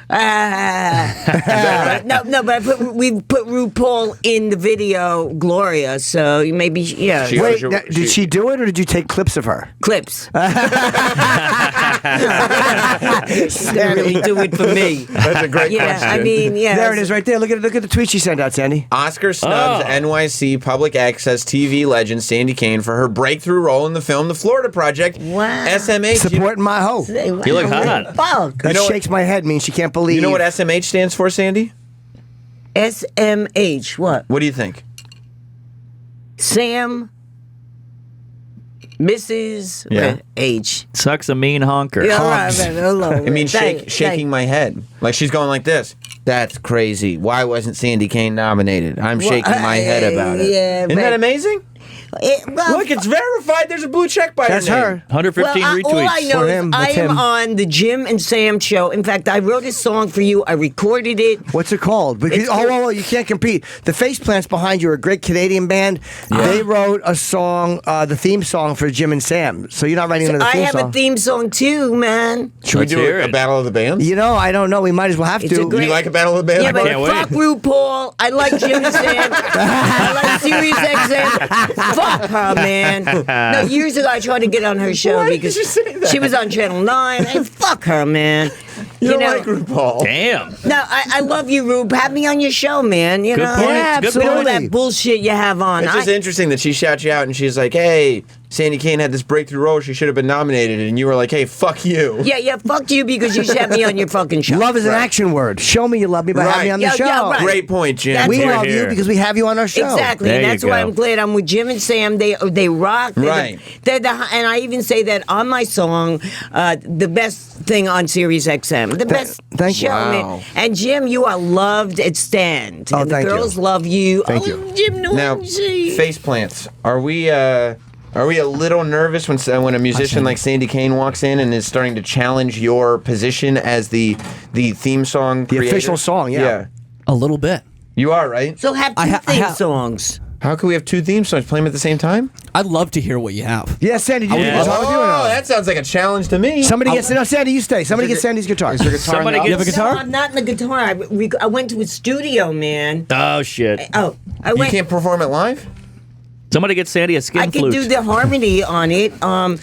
No, but we put RuPaul in the video Gloria, so maybe, yeah. Wait, did she do it, or did you take clips of her? Clips. She's gonna really do it for me. That's a great question. I mean, yeah. There it is right there. Look at the tweet she sent out, Sandy. Oscar snubs NYC public access TV legend Sandy Kane for her breakthrough role in the film The Florida Project. Wow. SMH. Supporting my hoe. You look hot. Fuck. That shakes my head, means she can't believe. You know what SMH stands for, Sandy? SMH, what? What do you think? Sam, Mrs. H. Sucks a mean honker. Yeah, all right, man, hold on. It means shaking my head. Like she's going like this. That's crazy. Why wasn't Sandy Kane nominated? I'm shaking my head about it. Yeah, Isn't that amazing? Look, it's verified. There's a blue check by That's her name. her. 115 well, retweets. all I know For is him, I that's am him. on the Jim and Sam show. In fact, I wrote a song for you. I recorded it. What's it called? Because, It's called- you can't compete. The Faceplants behind you are a great Canadian band. They wrote a song, the theme song for Jim and Sam. So you're not writing another I theme have song. a theme song too, man. Should Let's we do hear a it. battle of the bands? You know, I don't know. We might as well have It's to. a great- You like a battle of the bands? Yeah, but can't wait. fuck RuPaul. I like Jim and Sam. I like Sirius XM. Fuck her, man. No, years ago I tried to get on her show Why did because you say that? she was on Channel 9. And fuck her, man. You don't know, like RuPaul. Damn. No, I love you, Rube. Have me on your show, man. You Good know, point. Yeah, Good with all point. that bullshit you have on. It's just interesting that she shouts you out and she's like, hey, Sandy Kane had this breakthrough role. She should have been nominated. And you were like, hey, fuck you. yeah, fuck you because you should have me on your fucking show. Love is an action word. Show me you love me by having me on the Yeah, show. yeah, right. Great point, Jim. That's We Here, love you here. because we have you on our show. Exactly, There and you that's why go. I'm glad I'm with Jim and Sam. They rock. They're Right. and I even say that on my song, the best thing on Sirius XM, the best thank you. show, man. Wow. And Jim, you are loved at Stand. Oh, and the thank you. girls love you. Thank oh, you. Jim Now, Norton. Faceplants. Are we a little nervous when a musician like Sandy Kane walks in and is starting to challenge your position as the theme song The creator? official song, yeah. A little bit. You are, right? So have two I theme have- songs. How can we have two theme songs? Play them at the same time? I'd love to hear what you have. Yeah, Sandy, do you want Yeah. to guitar with you or Oh, no? that sounds like a challenge to me. Somebody gets no, Sandy, you stay. Somebody gets Sandy's guitar. Is there guitar Somebody in the gets- office? No, I'm not in the guitar. I went to a studio, man. Oh, shit. Oh, I You went. can't perform it live? Somebody get Sandy a skin I can flute. do the harmony on it, and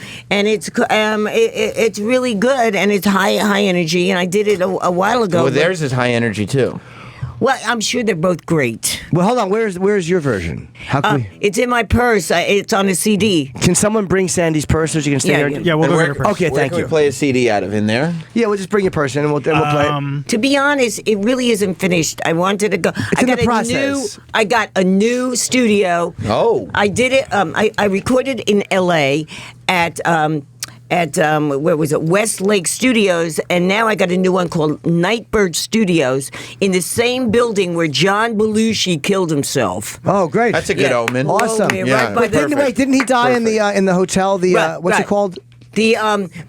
it's really good, and it's high energy, and I did it a while ago. Well, but- theirs is high energy too. Well, I'm sure they're both great. Well, hold on. Where's your version? How can we? It's in my purse. It's on a CD. Can someone bring Sandy's purse so she can stay Yeah, here? Yeah, we'll And go where- get her first. Okay, Where thank can you. we play a CD out of in there? Yeah, we'll just bring your person and we'll play it. To be honest, it really isn't finished. I wanted to go. It's in the I process. got a new studio. Oh. I did it. I recorded in L.A. at where was it? Westlake Studios, and now I got a new one called Nightbird Studios in the same building where John Belushi killed himself. Oh, great. That's a good omen. Awesome. Oh, yeah, right by Wait, the- didn't he die in the hotel? The Right, what's right. it called? The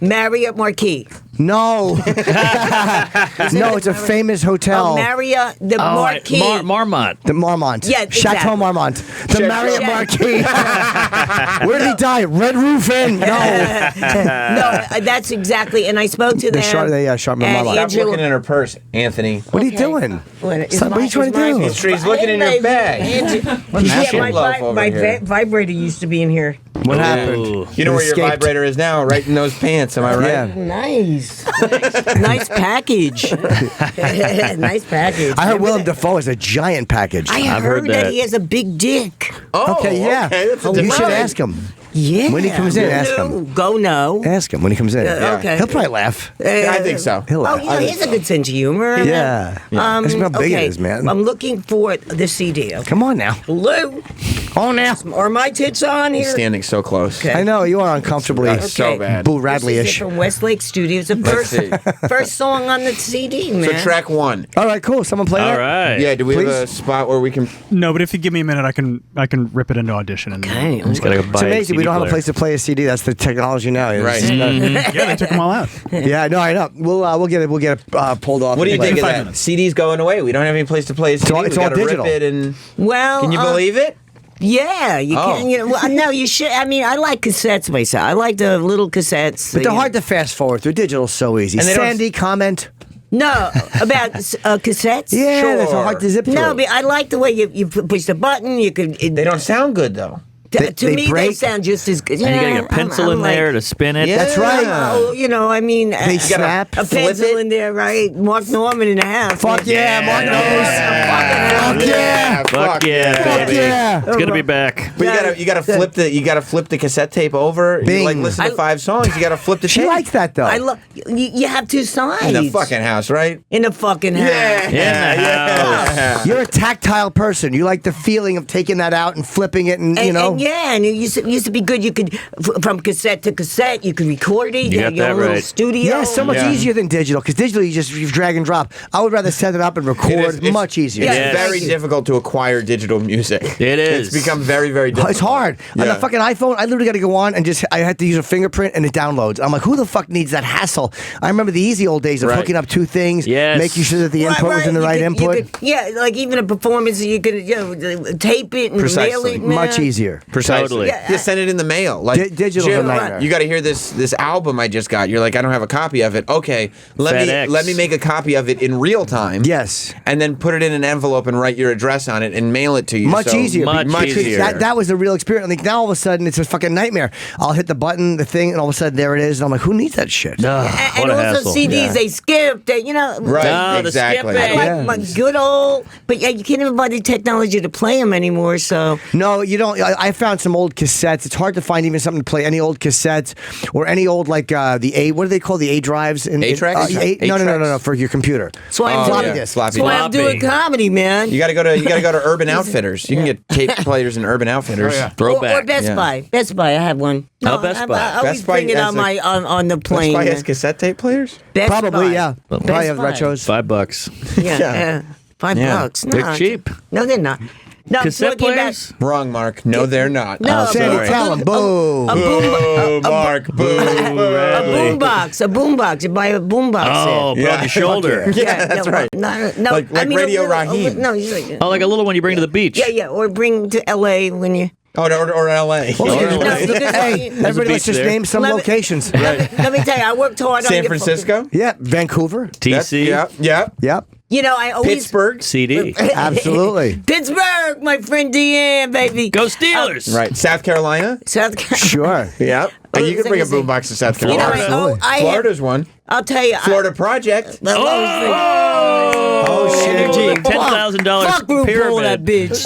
Marriott Marquis. No. No, it's a famous hotel. Marriott, the Marquis. Marmont. The Marmont. Yeah, Chateau exactly. Marmont. The Marriott Marquis. Where did he die? Red Roof Inn. No. No, that's exactly. And I spoke to them. Sharp and Marmont. Stop looking in her purse, Anthony. What are you doing? What are you trying to do? He's looking in your bag. My vibrator used to be in here. What happened? You know where your Escaped. vibrator is now, right in those pants. Am I right? Yeah. Nice. Nice package. Nice package. I heard Willem Dafoe has a giant package. I heard that he has a big dick. Oh, Okay, yeah. That's a You different should thing. ask him. Yeah. When he comes in, ask him. Go no. Ask him when he comes in. okay. He'll probably laugh. I think so. He'll Oh, laugh. yeah, he has a good sense of humor. Yeah. Ask him how big it is, man. I'm looking for the CD. Come on now. Lou, Oh, now. are my tits on He's here? standing so close. Okay. I know, you are uncomfortably That's so bad. Boo This is Radley-ish. from Westlake Studios. The Let's see. first song on the CD, man. So track one. All right, cool. Someone play All that? right. Yeah, do we have Please. a spot where we can... No, but if you give me a minute, I can rip it into audition. And Okay. Just gotta go buy It's a amazing. CD We don't have a player. place to play a CD. That's the technology now. It's Right. just, yeah, they took them all out. yeah, no, I know. We'll get it pulled off. What do you and think play. of that? CD's going away. We don't have any place to play a CD. all- We it's all gotta rip digital. it and... Well, Can you believe it? Yeah, you Oh. can. You know, well, no, you should. I mean, I like cassettes myself. I like the little cassettes. But they're hard to fast forward through. Digital's so easy. And they don't- Sandy, comment. No, about cassettes. Yeah, that's Sure. hard to zip through. No, but I like the way you push the button. You could. They don't sound good, though. To they me, they break. sound just as good. And you gotta Yeah, get a pencil I'm in like, there to spin it. Yeah. That's right. Oh, you know, I mean, They snap. a flip pencil it. in there, right? Mark Norman and a half. Fuck yeah, Mark knows. Fuck yeah. Fuck yeah, Fuck baby. yeah. It's gonna be back. But you gotta flip the cassette tape over. You Bing. like listen to 5 songs. You gotta flip the She tape. likes that though. I love. You have two sides In the fucking house, right? in the fucking house. In the house. You're a tactile person. You like the feeling of taking that out and flipping it, and you know. Yeah, and it used to be good. You could, from cassette to cassette, you could record it. You had got your that own little right. studio. Yeah, so much easier than digital, because digital you just drag and drop. I would rather set it up and record. It's much easier. It's very difficult to acquire digital music. It is. It's become very, very difficult. It's hard. On Yeah. the fucking iPhone, I literally got to go on and I had to use a fingerprint and it downloads. I'm like, who the fuck needs that hassle? I remember the easy old days of Right. hooking up two things, Yes. making sure that the input was in the You right could- you input. could- yeah, like even a performance, you could tape it and mail Precisely. it. man. Much easier. Precisely. Totally. Yeah, Just send it in the mail. Like Digital's Jim, a nightmare. you got to hear this album I just got. You're like, I don't have a copy of it. Okay, FedEx. let me make a copy of it in real time. Yes. And then put it in an envelope and write your address on it and mail it to you. Much So- easier. Much Because easier. That was the real experience. Like now all of a sudden it's a fucking nightmare. I'll hit the button, the thing, and all of a sudden there it is. And I'm like, who needs that shit? Ugh, And what a also hassle. CDs, they skip. They, Right, No, the exactly. skipping. like Yeah. my good old. But yeah, you can't even buy the technology to play them anymore. So No, you don't. I found some old cassettes. It's hard to find even something to play. Any old cassettes or any old like the A. What do they call the A drives? A-tracks? No, for your computer. that's why I'm floppy doing. disk. Floppy That's why disk. I'm doing comedy, man. You got to go to Urban Outfitters. You can get tape players in Urban Outfitters. Throwback. Or Best Yeah. Buy. Best Buy. I have one. Oh, Best Buy. I always Best Buy bring it has on my on the Best plane. Buy man. has cassette tape players? Best Probably, Buy. yeah. Probably Best have Buy. retros. $5. Yeah, yeah. $5. No, They're cheap. No, they're not. No, I'm Cassette talking players? Wrong, Mark. No, they're not. No, Sandy, sorry. tell him. Boo. Boo, Mark. Boo. A boombox. You buy a boombox. Oh, put on your shoulder. Yeah, that's right. No, Like I mean, Radio a little- Raheem. No, he's like, Oh, like a little one you bring to the beach. yeah, or bring to L.A. when you. Oh, or L.A. Hey, everybody, let's beach just there. name some Let me- locations. Let me tell you, I worked hard on San your Francisco? Yeah, Vancouver. TC. Yep. Yep. You know, I always Pittsburgh? CD. Absolutely. Pittsburgh, my friend Deanne, baby. Go Steelers. Right. South Carolina? South Carolina. Sure. Yep. Oh, You can bring a is that- boombox to South You know, Carolina. I Florida's one. I'll tell you. Florida Project. Oh, shit. $10,000 Fuck RuPaul, that pyramid. bitch.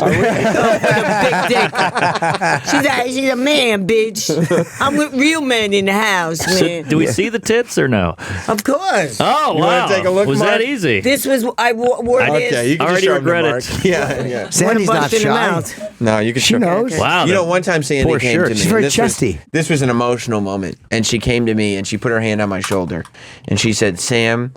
Big dick. She's a man, bitch. I'm with real men in the house, So, man. do we see the tits or no? Of course. Oh, You wow. wanna take a look, Was Mark? that easy? This was I wore this. Okay, you can Already just show him to regret Mark. it. Yeah. Sandy's Wanna not bust in the shy. mouth. No, you can She show knows. Wow. You know, one time Sandy Poor came shirt. to me. She's very this chesty. This was an emotional moment, and she came to me and she put her hand on my shoulder, and she said, "Sam,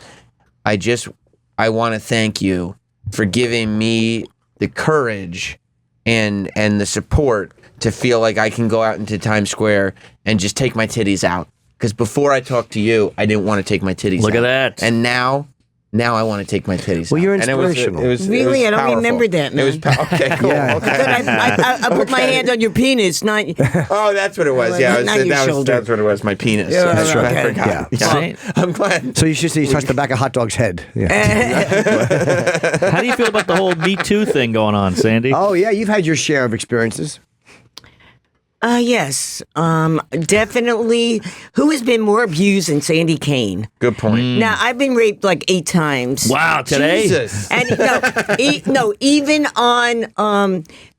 I want to thank you for giving me the courage and the support to feel like I can go out into Times Square and just take my titties out. Because before I talked to you, I didn't want to take my titties out. Look at that. And now I want to take my titties Well, out. you're And it was- inspirational. it was Really? I don't powerful. remember that, It was man. okay, cool. Yeah. Okay. I put my hand on your penis, not. Oh, that's what it was. Yeah, Not your shoulder. that's what it was. My penis. Yeah, That's right, right. I okay. forgot. Yeah. Yeah. I'm glad. So you should see you touch the back of Hot Dog's head. Yeah. How do you feel about the whole Me Too thing going on, Sandy? Oh yeah, you've had your share of experiences. Yes, definitely. Who has been more abused than Sandy Kane? Good point. Now I've been raped like 8 times. Wow, today? Jesus. And even on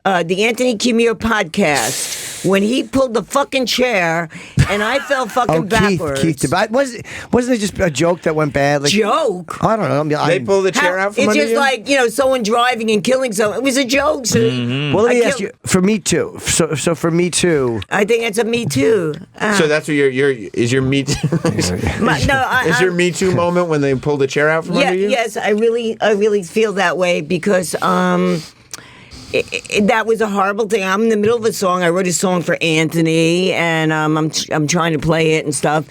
the Anthony Cumio podcast when he pulled the fucking chair and I fell fucking backwards. Keith, wasn't it just a joke that went bad? Like, Joke. I don't know. I mean, They pulled the chair out from It's under just you? like someone driving and killing someone. It was a joke. So Well, let me I ask you. For Me Too. So for Me Too. I think it's a Me Too. So that's what is your Me Too? Is your Me Too moment when they pulled the chair out from under you? Yes, I really feel that way because that was a horrible thing. I'm in the middle of a song. I wrote a song for Anthony, and I'm trying to play it and stuff.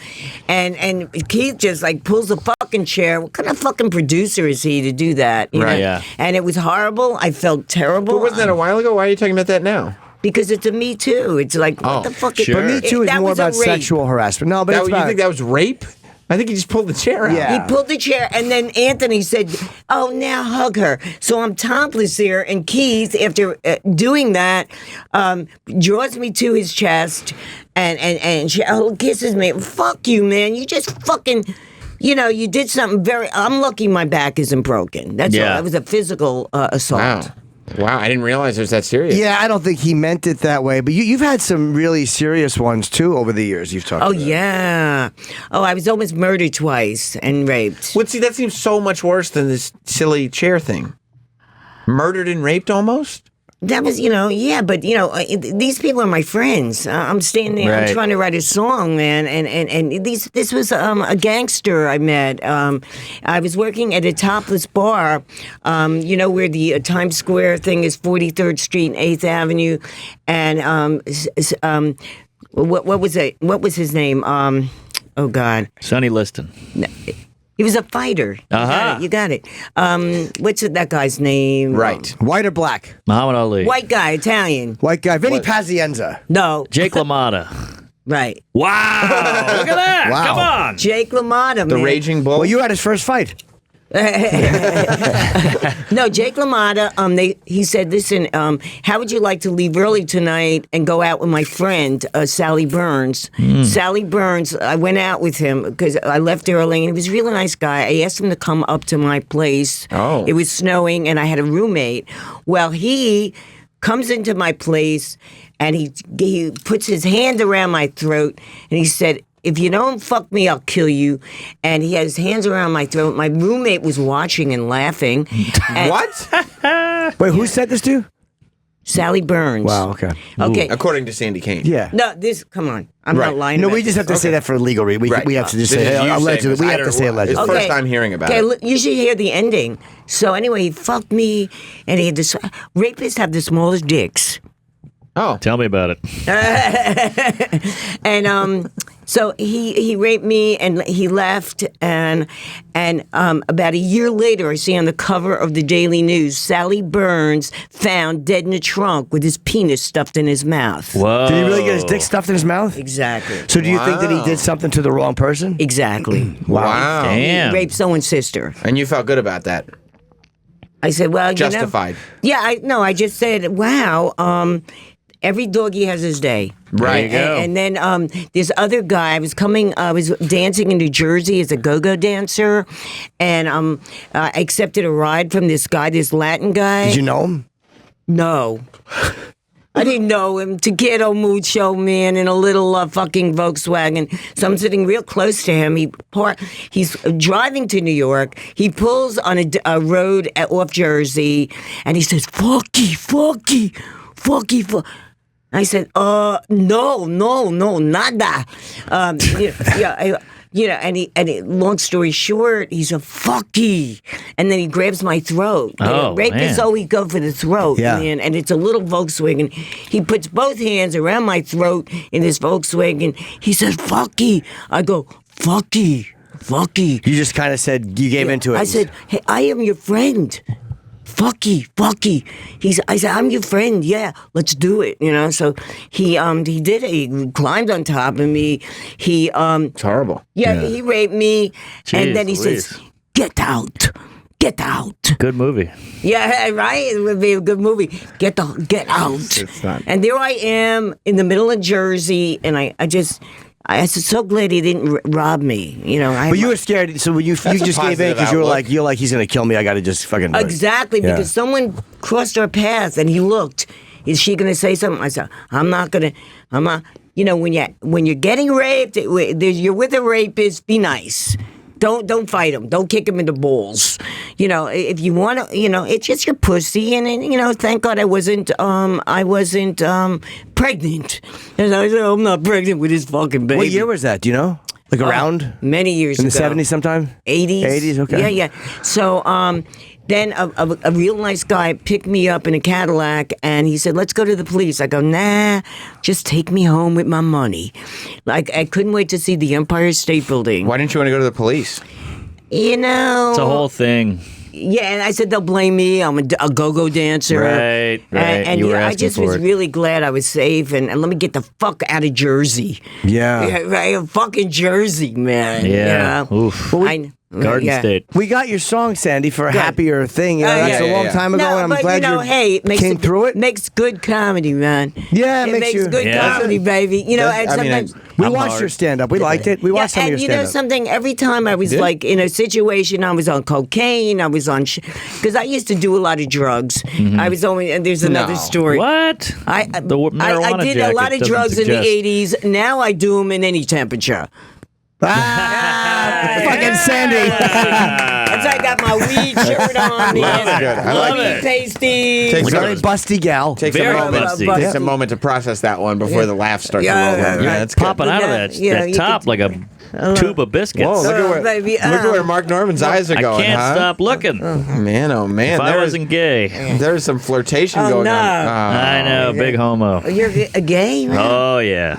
And Keith just like pulls the fucking chair. What kind of fucking producer is he to do that? you Right. know? Yeah. And it was horrible. I felt terrible. But wasn't that a while ago? Why are you talking about that now? Because it's a Me Too. It's like what the fuck? sure. But Me Too is that more was a about rape. sexual harassment. No, but it's You about, think that was rape? I think he just pulled the chair out. Yeah. He pulled the chair, and then Anthony said, "Oh, now hug her." So I'm topless here, and Keith, after doing that, draws me to his chest and kisses me. Fuck you, man! You just fucking. You did something very. I'm lucky my back isn't broken. That's all. That was a physical assault. Wow, I didn't realize it was that serious. Yeah, I don't think he meant it that way. But you've had some really serious ones too over the years. You've talked. Oh about. yeah. Oh, I was almost murdered twice and raped. Well, see, that seems so much worse than this silly chair thing. Murdered and raped almost? That was, but these people are my friends. I'm standing there, Right. I'm trying to write a song, man, and this was a gangster I met. I was working at a topless bar, where the Times Square thing is 43rd Street and 8th Avenue, and what was it? What was his name? Oh God, Sonny Liston. he was a fighter. Uh-huh. You got it. What's that guy's name? Right. White or black? Muhammad Ali. White guy, Italian. White guy. Vinny Pazienza. No. Jake LaMotta. Right. Wow. Look at that. Wow. Come on. Jake LaMotta, The man. Raging Bull. Well, you were at his first fight. No, Jake LaMotta, he said, listen, how would you like to leave early tonight and go out with my friend, Sally Burns? Sally Burns, I went out with him because I left early, and he was a really nice guy. I asked him to come up to my place. Oh. It was snowing, and I had a roommate. Well, he comes into my place, and he puts his hand around my throat, and he said, if you don't fuck me, I'll kill you. And he had his hands around my throat. My roommate was watching and laughing. And What? Wait, who said this to you? Sally Burns. Wow, okay. Okay. According to Sandy Kane. Yeah. No, come on. I'm Right. not lying. No, about we just have to say that for legal reason. We have to just This say, is you allegedly. saying We this. have to say allegedly. It's the first time hearing about okay, it. look, you should hear the ending. So anyway, he fucked me, and he had this. Rapists have the smallest dicks. Oh. Tell me about it. And so he raped me, and he left, and about a year later, I see on the cover of the Daily News, Sally Burns found dead in a trunk with his penis stuffed in his mouth. Whoa. Did he really get his dick stuffed in his mouth? Exactly. So do you think that he did something to the wrong person? Exactly. Wow. Damn. He raped someone's sister. And you felt good about that. I said, well, Justified. I just said, wow, every doggy has his day. Right. There you go. And then this other guy, I was dancing in New Jersey as a go-go dancer, and I accepted a ride from this guy, this Latin guy. Did you know him? No. I didn't know him. Tequero mucho, man, in a little fucking Volkswagen. So I'm sitting real close to him. He's driving to New York. He pulls on a road off Jersey, and he says, fucky. I said, no, nada. Long story short, he's a fucky. And then he grabs my throat. Oh, Rapists man. always go for the throat, Yeah. man. And it's a little Volkswagen. He puts both hands around my throat in this Volkswagen. He says, fucky. I go, fucky. You just kind of said, you gave into it. I said, hey, I am your friend. Fucky. I said, I'm your friend. Yeah, let's do it. So he did it. He climbed on top of me. It's horrible. Yeah, he raped me. Jeez And then he Louise. says, get out. Good movie. Yeah, right? It would be a good movie. Get out. It's not. And there I am in the middle of Jersey, and I was so glad he didn't rob me. But you were scared, so you just gave in positive because you were outlook. like, he's going to kill me. I got to just fucking. Exactly, Yeah. because someone crossed our path and he looked. Is she going to say something? I said, I'm not. When you're getting raped, you're with a rapist, be nice. Don't fight him. Don't kick him in the balls. If you want to, it's just your pussy. And thank God I wasn't pregnant. And I said, I'm not pregnant with his fucking baby. What year was that? Do you know? Like around? Many years In ago. the 70s sometime? 80s. 80s, okay. Yeah. So then a real nice guy picked me up in a Cadillac, and he said, let's go to the police. I go, nah, just take me home with my money. Like, I couldn't wait to see the Empire State Building. Why didn't you want to go to the police? It's a whole thing. Yeah, and I said they'll blame me. I'm a go-go dancer. Right. And You were I asking just for was it. really glad I was safe, and let me get the fuck out of Jersey. Yeah. Right, fucking Jersey, man. Yeah. Oof. Garden yeah. State. We got your song, Sandy, for a happier thing. That's a long time ago, No, and I'm but glad you hey, it makes came through it. Makes good comedy, man. Yeah, it makes makes you- good Yeah. comedy, baby. And I mean, sometimes. We I'm watched hard. your stand-up. We liked it. We watched some of your and you stand-up. know something? Every time I was like in a situation, I was on cocaine. I was on because I used to do a lot of drugs. I was only and there's another No. story. What? I marijuana did a jacket lot of doesn't drugs in suggest. the '80s. Now I do them in any temperature. Fucking Sandy. That's Once I got my weed shirt on, Love weed pasty. Very busty gal. Takes a moment to process that one before the laughs start to roll over. Yeah, that's popping out of that top like a tube of biscuits. Whoa, look at where Mark Norman's eyes are going. I can't stop looking. Oh man, oh man. If I wasn't gay. There's some flirtation going on. I know, big homo. You're a gay, man? Oh, yeah.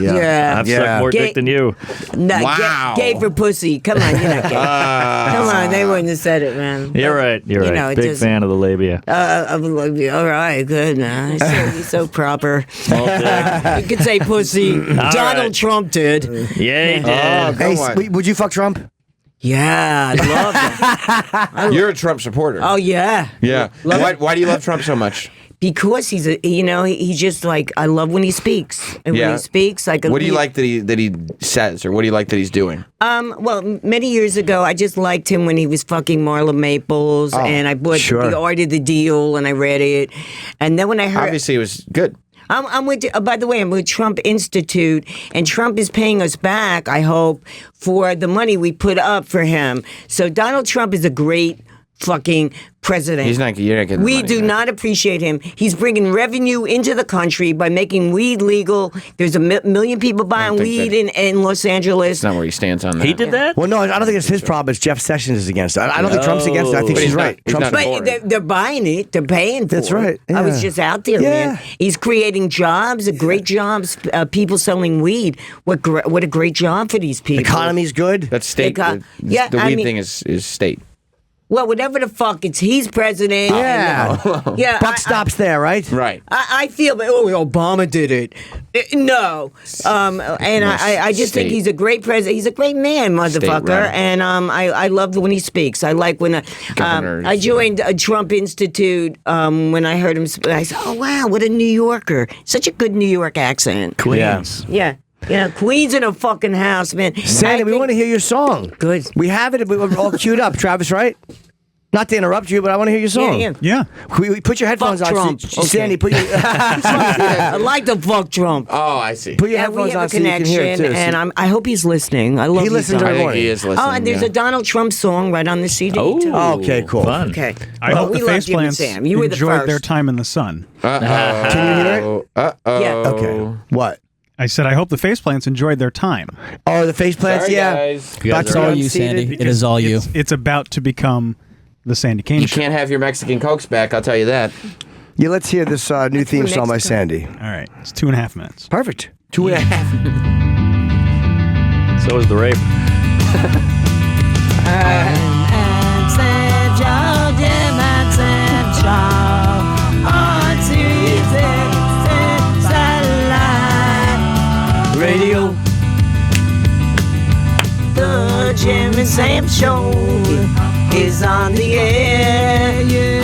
I've sucked more dick than you. No, Wow. gay for pussy. Come on, you're not gay. Come on, they wouldn't have said it, man. You're right. You're right. know, Big fan of the labia. All right, good, man. He's so proper. You could say pussy. Donald Trump did. Yeah, he did. Hey, would you fuck Trump? Yeah, I love that. You're a Trump supporter. Oh, yeah. Yeah. Why do you love Trump so much? Because he's he's just like, I love when he speaks. And when he speaks, like, what do you like that he says, or what do you like that he's doing? Well, many years ago, I just liked him when he was fucking Marla Maples, and I bought the Art of the Deal, and I read it, and then when I heard, obviously it was good. I'm with. By the way, I'm with Trump Institute, and Trump is paying us back, I hope, for the money we put up for him. So Donald Trump is a great fucking president. You're not getting the We money, do not appreciate him. He's bringing revenue into the country by making weed legal. There's a million people buying weed in Los Angeles. That's not where he stands on that. He did that? Well, no, I don't think it's his problem. It's Jeff Sessions is against it. I don't think Trump's against it. I think she's right. But they're buying it. They're paying for it. That's right. I was Yeah. just out there, man. He's creating jobs, great jobs. People selling weed. What a great job for these people. Economy's good. That's state. The weed thing is state. Well, whatever the fuck, it's president. Yeah. Buck stops there, right? Right. I feel that Obama did it. No. And I just think he's a great president. He's a great man, motherfucker. Right. And I love when he speaks. I like when I joined a Trump Institute when I heard him speak. I said, oh, wow, what a New Yorker. Such a good New York accent. Queens. Yeah. Yeah, Queens in a fucking house, man. Sandy, we want to hear your song. Good. We have it. We're all queued up. Travis, right? Not to interrupt you, but I want to hear your song. Yeah. We put your headphones Fuck on. Trump. Sandy, put your. I like to fuck Trump. Oh, I see. Put your And headphones we have on a so you can hear it connection, too. and I hope he's listening. I love He his listens song. every morning. He is listening. Oh, and there's a Donald Trump song right on the CD. Oh, too. Okay, cool. Fun. Okay. I hope we the love Jim and Faceplants Sam. You were the enjoyed first. their time in the sun. Can you hear it? Uh-oh. Yeah. Okay. What? I said, I hope the Faceplants enjoyed their time. Oh, the Faceplants, Sorry, yeah. guys. It's all you, Sandy. It is all you. It's about to become the Sandy Kane You show. can't have your Mexican Cokes back, I'll tell you that. Yeah, let's hear this new theme song by Sandy. All right. It's 2.5 minutes. Perfect. 2.5. So is the rape. Radio. The Jim and Sam Show is on the air. Yeah,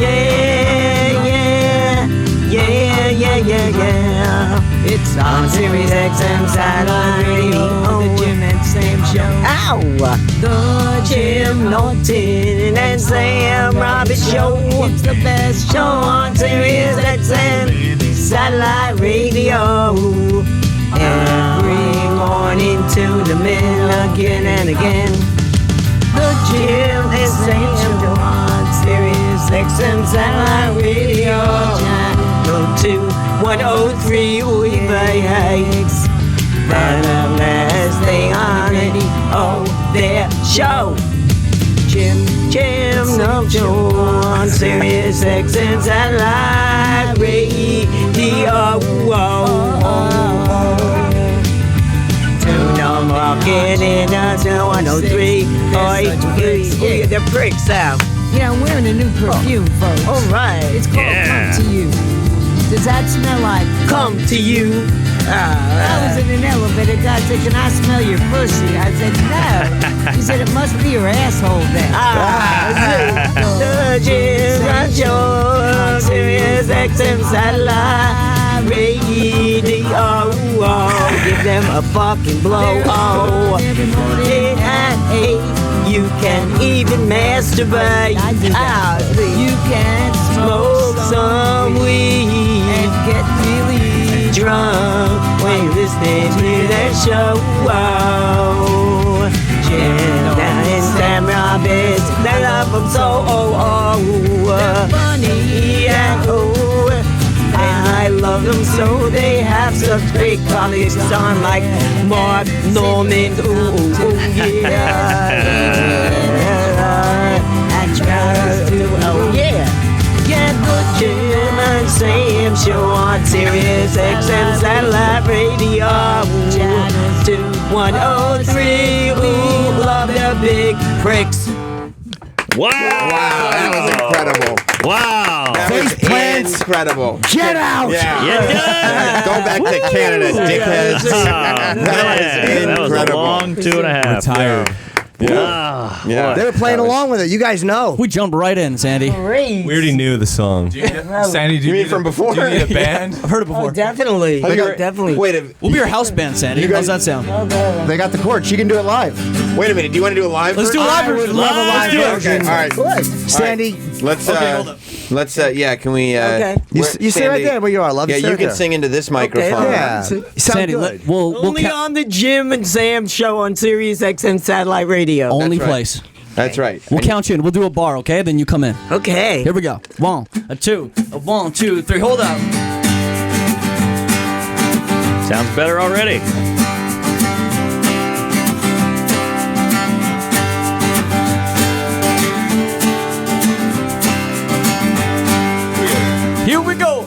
yeah, yeah, yeah, yeah, yeah. It's on Sirius XM Satellite Radio. The Jim and Sam Show. Ow! The Jim Norton and Sam Roberts Show. It's the best show on Sirius XM Satellite Radio. Every morning to the middle again and again. The Jim and Sam Show on Sirius XM Satellite Radio. Channel 2103 Weebakes. They're the last thing on it. Oh, their show. Jim No Show on Sirius XM Satellite Radio. Walking in on 103. Oh, the pricks out. Yeah, I'm wearing a new perfume, folks. All right. It's called Come to You. Does that smell like Come to You? I was in an elevator. God said, can I smell your pussy? I said, no. He said, it must be your asshole then. The Jim Show, Sirius XM Satellite Radio. Give them a fucking blow. Every morning at 8, you can even masturbate. you can Smoke some weed and get really drunk when you're listening to their show. Jim and Sam Roberts, they love them so. love them so. They have such great colleagues on like Mark Norman. Ooh, oh yeah. Get the Jim and Sam show on Sirius XM satellite radio. 2103. Ooh, love the big pricks. Wow, that was incredible. Wow. Faceplants. Incredible. Get out. Yeah. Go back to Canada, dickheads. That was a long 2.5. Retired. Yeah. They were playing along with it. You guys know. We jumped right in, Sandy. Great. We already knew the song. Sandy, do you mean from before? Do you need a band? I've heard it before. Oh, definitely. Definitely. Wait, we'll be your house band, Sandy. How's that sound? They got the chords. She can do it live. Wait a minute. Do you want to do a live Let's do a live version. I would love a live version. All right. Sandy. Let's hold up. Let's yeah, can we Okay. You stay right there where you are, love. Yeah, Stay you right can there. sing into this microphone. Yeah. You sound Sandy, good. we'll Only on the Jim and Sam show on Sirius XM satellite radio. only That's right. place. That's right. We'll count you in. We'll do a bar, okay? Then you come in. Okay. Here we go. 1, 2, 1, 2, 3. Hold up. Sounds better already. Here we go.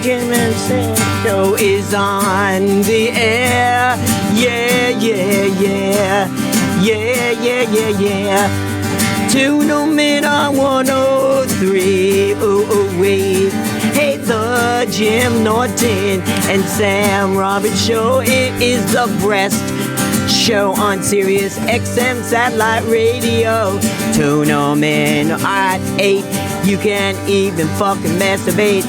Jim and Sam show is on the air. Yeah, yeah, yeah. Yeah, yeah, yeah, yeah. Tune them in on 103. Ooh, wait. Hey, the Jim Norton and Sam Roberts show. It is the breast show on Sirius XM satellite radio. Tune them in at 8. You can even fucking masturbate.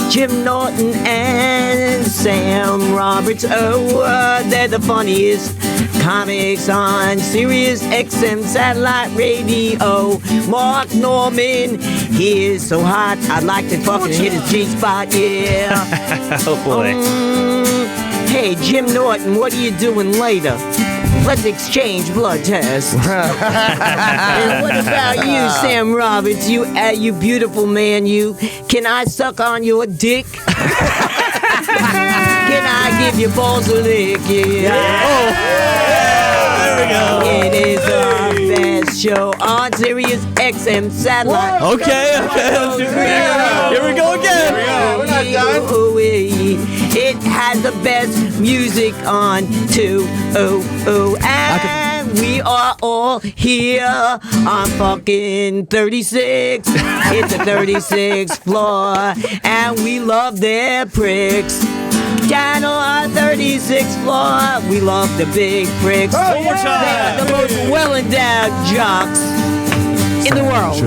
Jim Norton and Sam Roberts, they're the funniest comics on Sirius XM satellite radio. Mark Norman, he is so hot, I'd like to fucking hit his G-spot, yeah. Oh boy. Hey, Jim Norton, what are you doing later? Let's exchange blood tests. And what about you, Sam Roberts? You beautiful man, you. Can I suck on your dick? Can I give you balls a lick? Yeah. Oh. There we go. It is our best show on Sirius XM satellite. Okay. Here we go again. We're not done. It has the best music on too. And we are all here on fucking 36. It's the 36th floor, and we love their pricks. Down on 36th floor, we love the big pricks. One more time. They are the most well-endowed jocks in the world.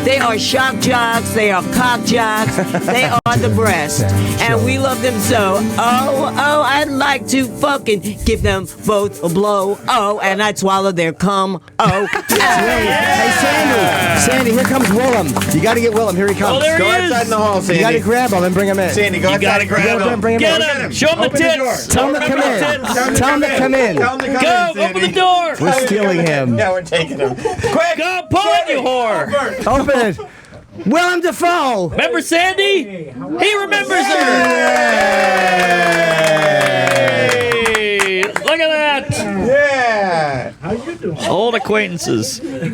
They are shock jocks, they are cock jocks, they are the breast, and we love them so. Oh, I'd like to fucking give them both a blow. Oh, and I'd swallow their cum. Oh, Hey, Sandy, here comes Willem. You got to get Willem. Here he comes. Oh, there Go he outside is. in the hall, Sandy. You got to grab him and bring him in. Sandy, go outside and grab him. Bring him Get in. him. Show him the Open the door. tits. Tell him to come in. Tell him to come in. Tell him to come Go. in, Open Sandy. the door. We're stealing him. Yeah, we're taking him. Quick! Go. Pull it, you whore. Open it. Willem Dafoe. Remember Sandy? He remembers her. Hey, look at that. Yeah! How you doing? Old acquaintances. Look Get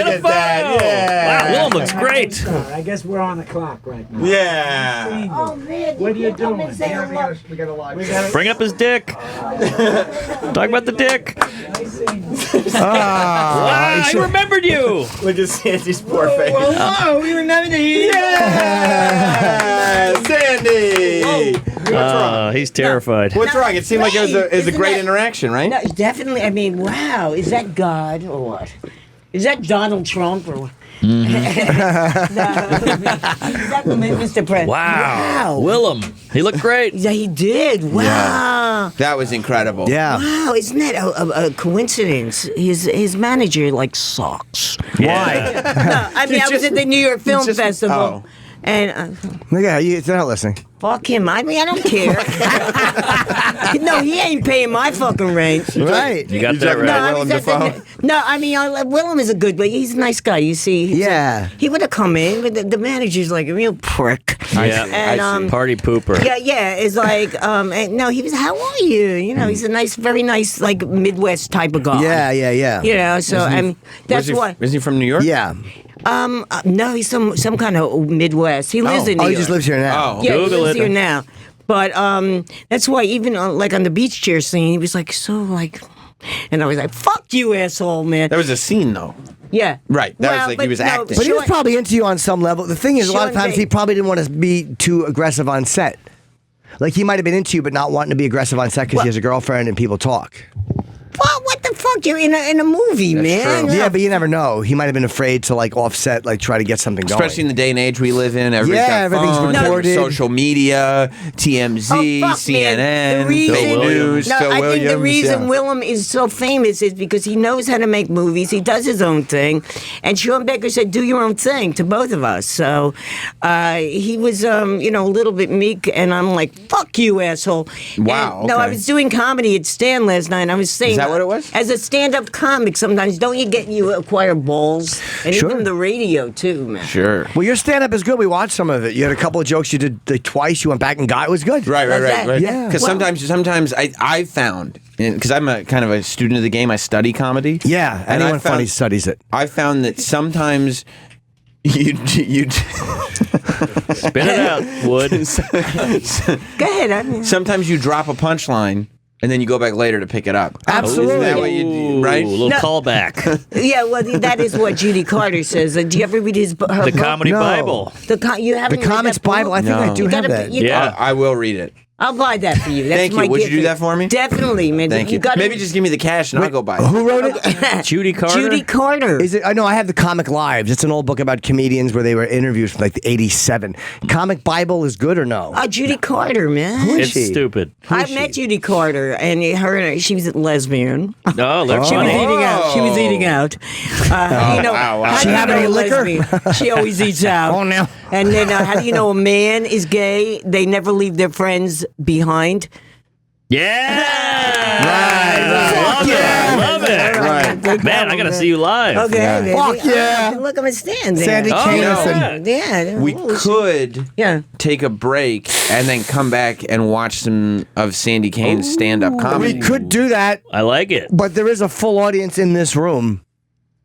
a at that, photo. yeah! Wow, Willem looks great. I guess we're on the clock right now. Yeah! What are you doing? Bring up his dick. Talk about the dick. Wow, he remembered you. Look at Sandy's poor face. oh, we remember the Yeah! Sandy! What's wrong? He's terrified. What's wrong? It seemed like it was a great interaction, right? No, definitely. I mean, wow. Is that God or what? Is that Donald Trump or what? Mr. President. Wow. Willem. He looked great. Yeah, he did. Wow. Yeah. That was incredible. Yeah. Wow, isn't that a coincidence? His manager like sucks. Yeah. No, I mean, I was at the New York Film Festival, and Look at you. They're not listening. Fuck him. I mean, I don't care. No, he ain't paying my fucking rent. Right. You got that right. Willem Dafoe? No, I mean, Willem is a good, but he's a nice guy. You see, he would have come in, but the manager's like a real prick. Yeah, and party pooper. yeah, it's like, and no, he was. How are you? You know, he's a nice, very nice, like Midwest type of guy. Yeah. You know, so that's why. Is he from New York? Yeah. No, he's some kind of Midwest. He lives in New York. He just lives here now. Yeah, Google he lives it. here now. But that's why even like on the beach chair scene, he was like so like, and I was like, "Fuck you, asshole, man." That was a scene, though. Yeah. Right. That was like he was acting. But he was probably into you on some level. The thing is, a lot of Sean times Bay- he probably didn't want to be too aggressive on set. Like he might have been into you, but not wanting to be aggressive on set because he has a girlfriend and people talk. Well, what the fuck? You're in a movie, man. Yeah, but you never know. He might have been afraid to like offset, like try to get something going. Especially in the day and age we live in. Everybody's got everything's phones, recorded. social media, TMZ, Fuck, CNN, man. The reason, Phil News, no, Phil I Williams. think the reason yeah. Willem is so famous is because he knows how to make movies. He does his own thing, and Sean Baker said, "Do your own thing" to both of us. So he was, a little bit meek, and I'm like, "Fuck you, asshole." Wow. And, no, I okay. was doing comedy at Stan last night, and I was saying, Is that what it was? As a stand-up comic, sometimes don't you acquire balls, and even the radio too, man. Sure. Well, your stand-up is good. We watched some of it. You had a couple of jokes you did like, twice. You went back and got it. Was good. Right. Yeah. Because sometimes I found, because I'm a kind of a student of the game, I study comedy. Yeah. And Anyone I found- funny studies it. I found that sometimes you Spit it out, Wood. Go ahead. Sometimes you drop a punchline and then you go back later to pick it up. Absolutely. Isn't that what you do, right? Ooh, a little callback. Yeah, well, that is what Judy Carter says. Do you ever read her The book? Comedy No. Bible. You haven't The read Comics that book? Bible. I think No. I do You have gotta- that. you- Yeah. I will read it. I'll buy that for you. That's Thank my you. Would gift you do that for me? Definitely, man. Thank you. gotta- Maybe just give me the cash and I'll go buy it. Who wrote it? Judy Carter. Judy Carter. Is it? I know. I have the Comic Lives. It's an old book about comedians where they were interviews from like the '87. Comic Bible is good or no? Judy Carter, man. Who is It's she? stupid. I met Judy Carter, and she was a lesbian. No, they're She was funny. eating out. She was eating out. wow. How She do you have know any a liquor? lesbian? She always eats out. Oh, no. And then how do you know a man is gay? They never leave their friends behind. Yeah. Right. Love Yeah. it. Love it. Right. Man, I got to see you live. Okay, Yeah. baby. Fuck yeah. Look, I'm a stand there. Sandy Oh, Kane. yeah. Yeah. We could Yeah. take a break and then come back and watch some of Sandy Kane's stand-up comedy. We could do that, I like it. but there is a full audience in this room.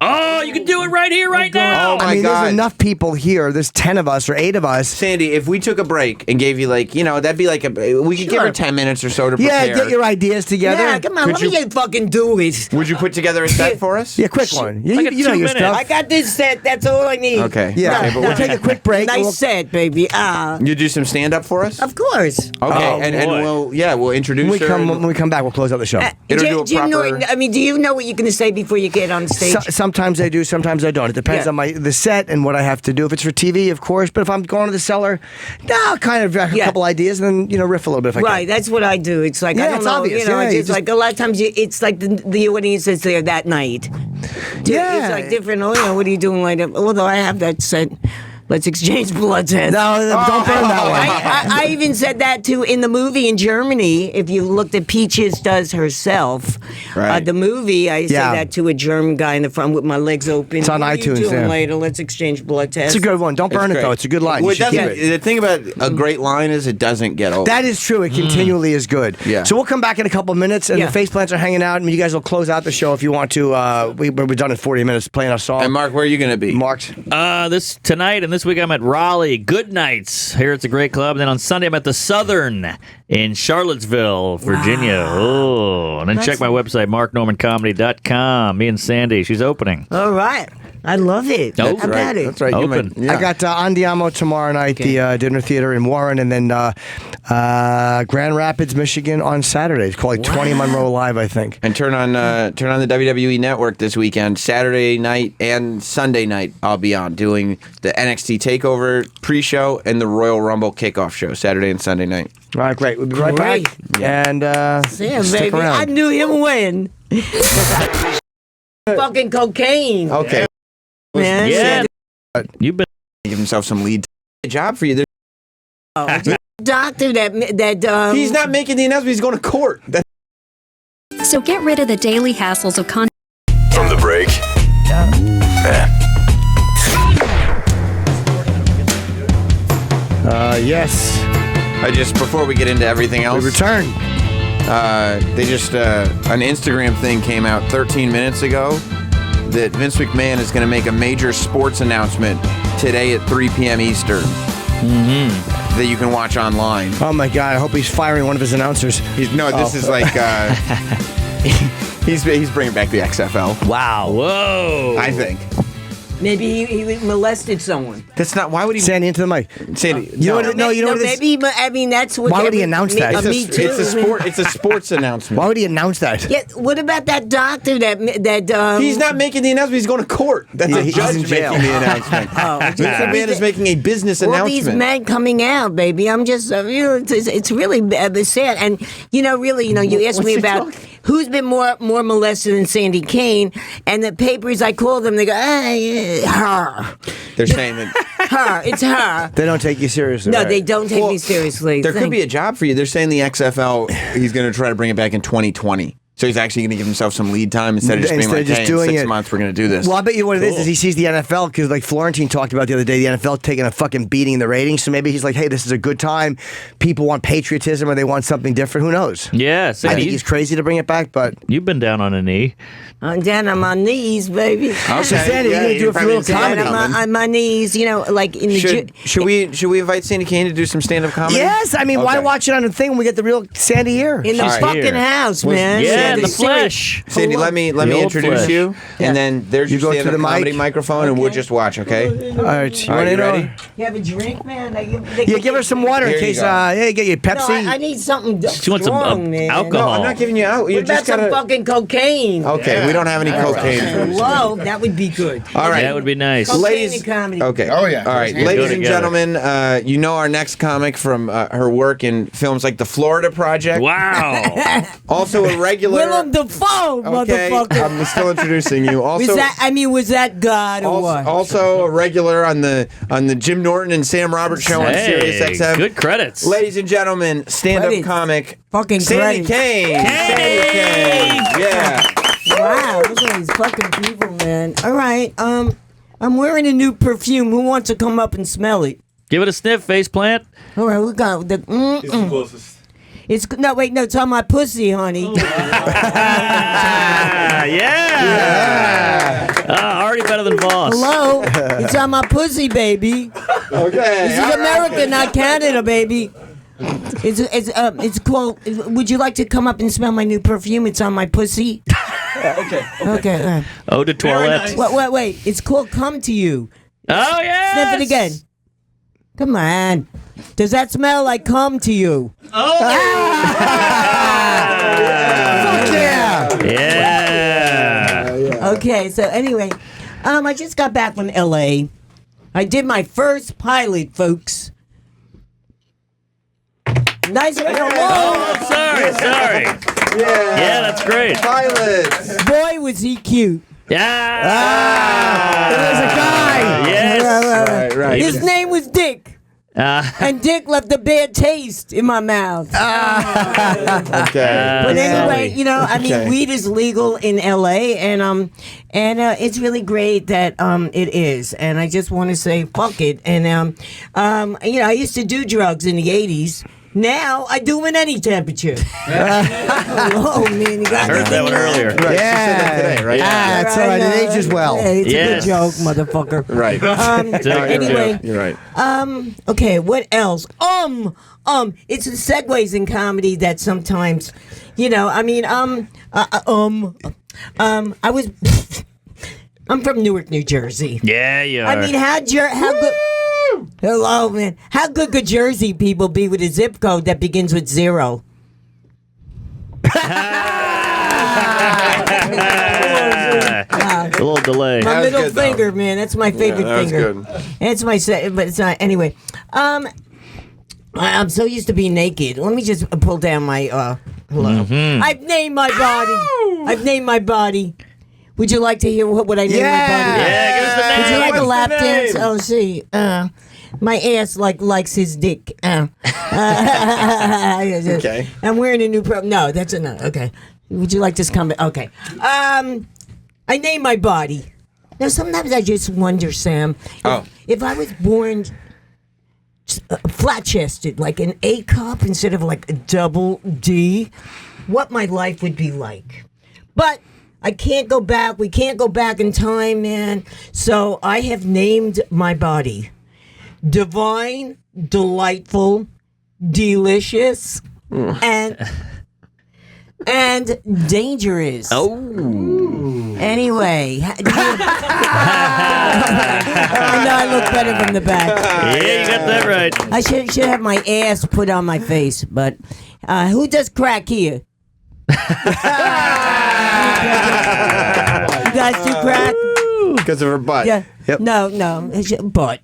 Oh, you can do it right here, right now. Oh, my I mean, God. there's enough people here. There's 10 of us or 8 of us. Sandy, if we took a break and gave you that'd be like we could give her 10 minutes or so to Yeah, prepare. get your ideas together. Yeah, come on, let me fucking do it. Would you put together a set for us? Yeah, quick one. You, Like a you know 2 your minutes. stuff. I got this set. That's all I need. Okay. Yeah, Okay, but we'll take a quick break. Nice and we'll- set, baby. You do some stand-up for us? Of course. Okay, Oh, and boy. we'll introduce when her. we come back, we'll close out the show. It'll do a Jim proper- Norton, I mean, do you know what you're going to say before you get on stage? Sometimes I do, sometimes I don't. It depends Yeah. on the set and what I have to do. If it's for TV, of course. But if I'm going to the cellar, I'll kind of have a couple ideas and then riff a little bit if I Right, that's what I do. It's like, Yeah, I don't it's know, obvious. you know, Yeah, it's you just just- like a lot of times it's like the audience is there that night. Yeah. It's like different, what are you doing later? Although I have that set. Let's exchange blood tests. No, don't burn that one. I even said that too in the movie in Germany. If you looked at Peaches Does Herself, Right. the movie, I Yeah. said that to a German guy in the front with my legs open. It's on What are iTunes, you doing yeah. later? Let's exchange blood tests. It's a good one. Don't burn it, though. It's a good line. Well, You should keep it. the thing about a great line is it doesn't get old. That is true. It continually is good. Yeah. So we'll come back in a couple of minutes, and Yeah. the Faceplants are hanging out, and you guys will close out the show if you want to. We're done in 40 minutes playing our song. And Mark, where are you going to be? Mark's. This tonight and this week I'm at Raleigh. Good Nights here at the Great Club. Then on Sunday I'm at the Southern in Charlottesville, Virginia. Oh, and then check my website, marknormancomedy.com. Me and Sandy, she's opening. All right. I love it. That's How about it? That's right. Open. I got Andiamo tomorrow night, the dinner theater in Warren, and then Grand Rapids, Michigan on Saturday. It's called 20 Monroe Live, I think. And turn on the WWE Network this weekend, Saturday night and Sunday night. I'll be on doing the NXT Takeover pre-show and the Royal Rumble kickoff show, Saturday and Sunday night. All right, great. We'll be right back. And Yeah, stick baby. around. I knew him when. Fucking cocaine. Okay, Man. Yeah. You've been give himself some lead. Job for you. Oh, doctor that He's not making the announcement. He's going to court. So get rid of the daily hassles of content. From the break. Yes. Before we get into everything else, We return. They just an Instagram thing came out 13 minutes ago that Vince McMahon is going to make a major sports announcement today at 3 p.m. Eastern that you can watch online. Oh my God! I hope he's firing one of his announcers. This is like he's bringing back the XFL. Wow! Whoa! I think. maybe he molested someone. That's not. Why would he? Sandy, into the mic. Sandy, you know what? No, you know what? Maybe. I mean, that's what. Why would he announce that? It's a sport. It's a sports announcement. Why would he announce that? Yeah. What about that doctor that? He's not making the announcement. He's going to court. That's a judge in jail. making the announcement. Vince McMahon is making a business announcement. All these men coming out, baby. I'm just, it's really sad. And really, you asked me about who's been more molested than Sandy Kane, and the papers I call them, they go, her. They're saying that her. It's her. They don't take you seriously. No, right? they don't take me seriously. There could be a job for you. They're saying the XFL, he's going to try to bring it back in 2020. So he's actually going to give himself some lead time instead of just being like, hey, in 6 months we're going to do this. Well, I bet you what it is he sees the NFL, because like Florentine talked about the other day, the NFL taking a fucking beating in the ratings. So maybe he's like, hey, this is a good time. People want patriotism or they want something different. Who knows? Yeah. I think he's crazy to bring it back, but... You've been down on a knee. I'm down on my knees, baby. Okay. Sandy, you're going to do it for a little comedy. On my knees, like in the should we invite Sandy Kane to do some stand-up comedy? Yes. I mean, why watch it on the thing when we get the real Sandy here? In the fucking house, man. Yeah, in the flesh. Sandy, let me introduce you, and then there's your stand-up comedy microphone, and we'll just watch, okay? All right. You ready? You have a drink, man? Yeah, give her some water in case, get you Pepsi. No, I need something She wants strong, man. alcohol. No, I'm not giving you out. You What about just gotta... some fucking cocaine? Okay, we don't have any cocaine. Whoa, that would be good. All right. That would be nice. Cocaine Ladies, and comedy. okay. Oh, yeah. All right, Let's ladies go and together. gentlemen, you know our next comic from her work in films like The Florida Project. Wow. Also a regular. Willem Dafoe, Okay, motherfucker. I'm still introducing you. Also, was that God or what? also a regular on the Jim Norton and Sam Roberts show on Sirius XM. Good credits. Ladies and gentlemen, stand-up Credits. comic Fucking Sandy credits. Kane. Sandy Kane. Yeah. Wow, look at these fucking people, man. All right, I'm wearing a new perfume. Who wants to come up and smell it? Give it a sniff, Faceplant. All right, we got the. He's the closest. It's it's on my pussy, honey. Already better than Voss. Hello, it's on my pussy, baby. Okay. This is America, not Canada, baby. It's cool. Would you like to come up and smell my new perfume? It's on my pussy. Okay. Eau de toilette. Wait. It's called Come to You. Oh, yeah. Sniff it again. Come on. Does that smell like come to you? Oh. Fuck yeah. Yeah. Okay, so anyway, I just got back from L.A. I did my first pilot, folks. Nice. Oh, sorry. Yeah, that's great. Pilots. Boy, was he cute. Yeah. There's a guy. Yes. Right. His name was Dick. And Dick left a bad taste in my mouth. Okay. But anyway, Okay. weed is legal in LA, and it's really great that it is. And I just want to say fuck it. And I used to do drugs in the 80s. Now I do them in any temperature. Oh man, you got I heard that one earlier. Right. She said that today, right? That's all right. It ages well. Hey, it's Yes. a good joke, motherfucker. Right. Anyway, You're right. Okay, what else? It's the segues in comedy that sometimes, I was, I'm from Newark, New Jersey. Yeah, you are. I mean, how good? Hello, man. How good could Jersey people be with a zip code that begins with 0? A little delay. My middle good, finger, man. That's my favorite that was finger. good. It's my but it's not. Anyway, I'm so used to being naked. Let me just pull down my hello. Mm-hmm. I've named my body. I've named my body. Would you like to hear what I named my body? Yeah, give us the name. Would you like a What's lap the dance? name? Oh, see. My ass likes his dick. Okay. I'm wearing a new No, that's a no. Okay. Would you like this comment? Okay. I name my body. Now, sometimes I just wonder, Sam, if I was born flat-chested, like an A cup instead of like a double D, what my life would be like. But I can't go back. We can't go back in time, man. So I have named my body Divine, Delightful, Delicious, and Dangerous. Oh. Anyway. I know I look better from the back. Yeah, you got that right. I should have my ass put on my face, but who does crack here? You guys do crack? Because of her butt. Yeah. Yep. No. But.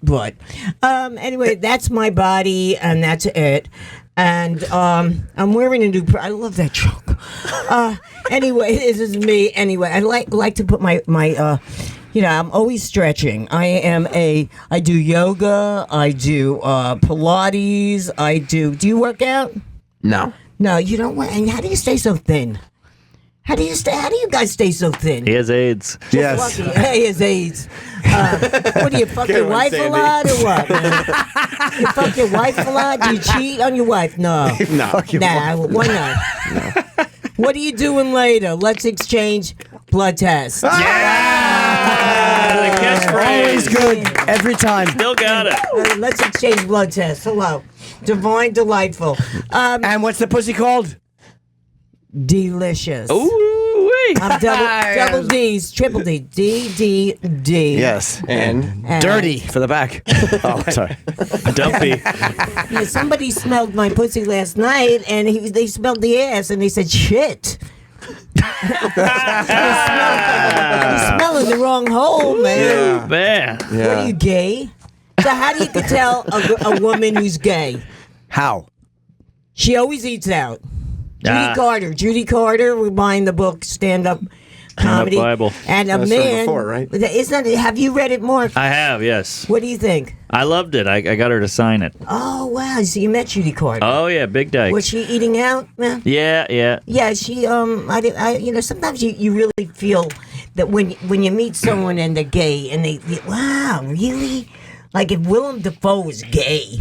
Anyway, that's my body, and that's it. And I'm wearing a new. I love that truck. Anyway, this is me. Anyway, I like to put my. I'm always stretching. I do yoga. I do Pilates. Do you work out? No. No, you don't. And how do you stay so thin? How do you guys stay so thin? He has AIDS. Yes. He has AIDS. What do you fuck your wife a lot or what? Man? You fuck your wife a lot? Do you cheat on your wife? No. No. Nah. Why not? No. What are you doing later? Let's exchange blood tests. The catchphrase. Always good. Every time. Still got it. Let's exchange blood tests. Hello. Divine, delightful. And what's the pussy called? Delicious. Ooh, I'm double D's, triple D, D. Yes. And dirty for the back. Oh, sorry. Dumpy. Yeah, somebody smelled my pussy last night, and they smelled the ass, and they said, shit. You're smelling the wrong hole, man. Man. What are you, gay? So how do you tell a woman who's gay? How? She always eats out. Judy Carter, we're buying the book, Stand-Up Comedy. Bible. And a That's man. from before, right? Have you read it, Mark? I have, yes. What do you think? I loved it. I got her to sign it. Oh, wow. So you met Judy Carter. Oh, yeah, big day. Was she eating out, man? Yeah. Yeah, she, sometimes you really feel that when you meet someone and they're gay and they wow, really? Like if Willem Dafoe was gay,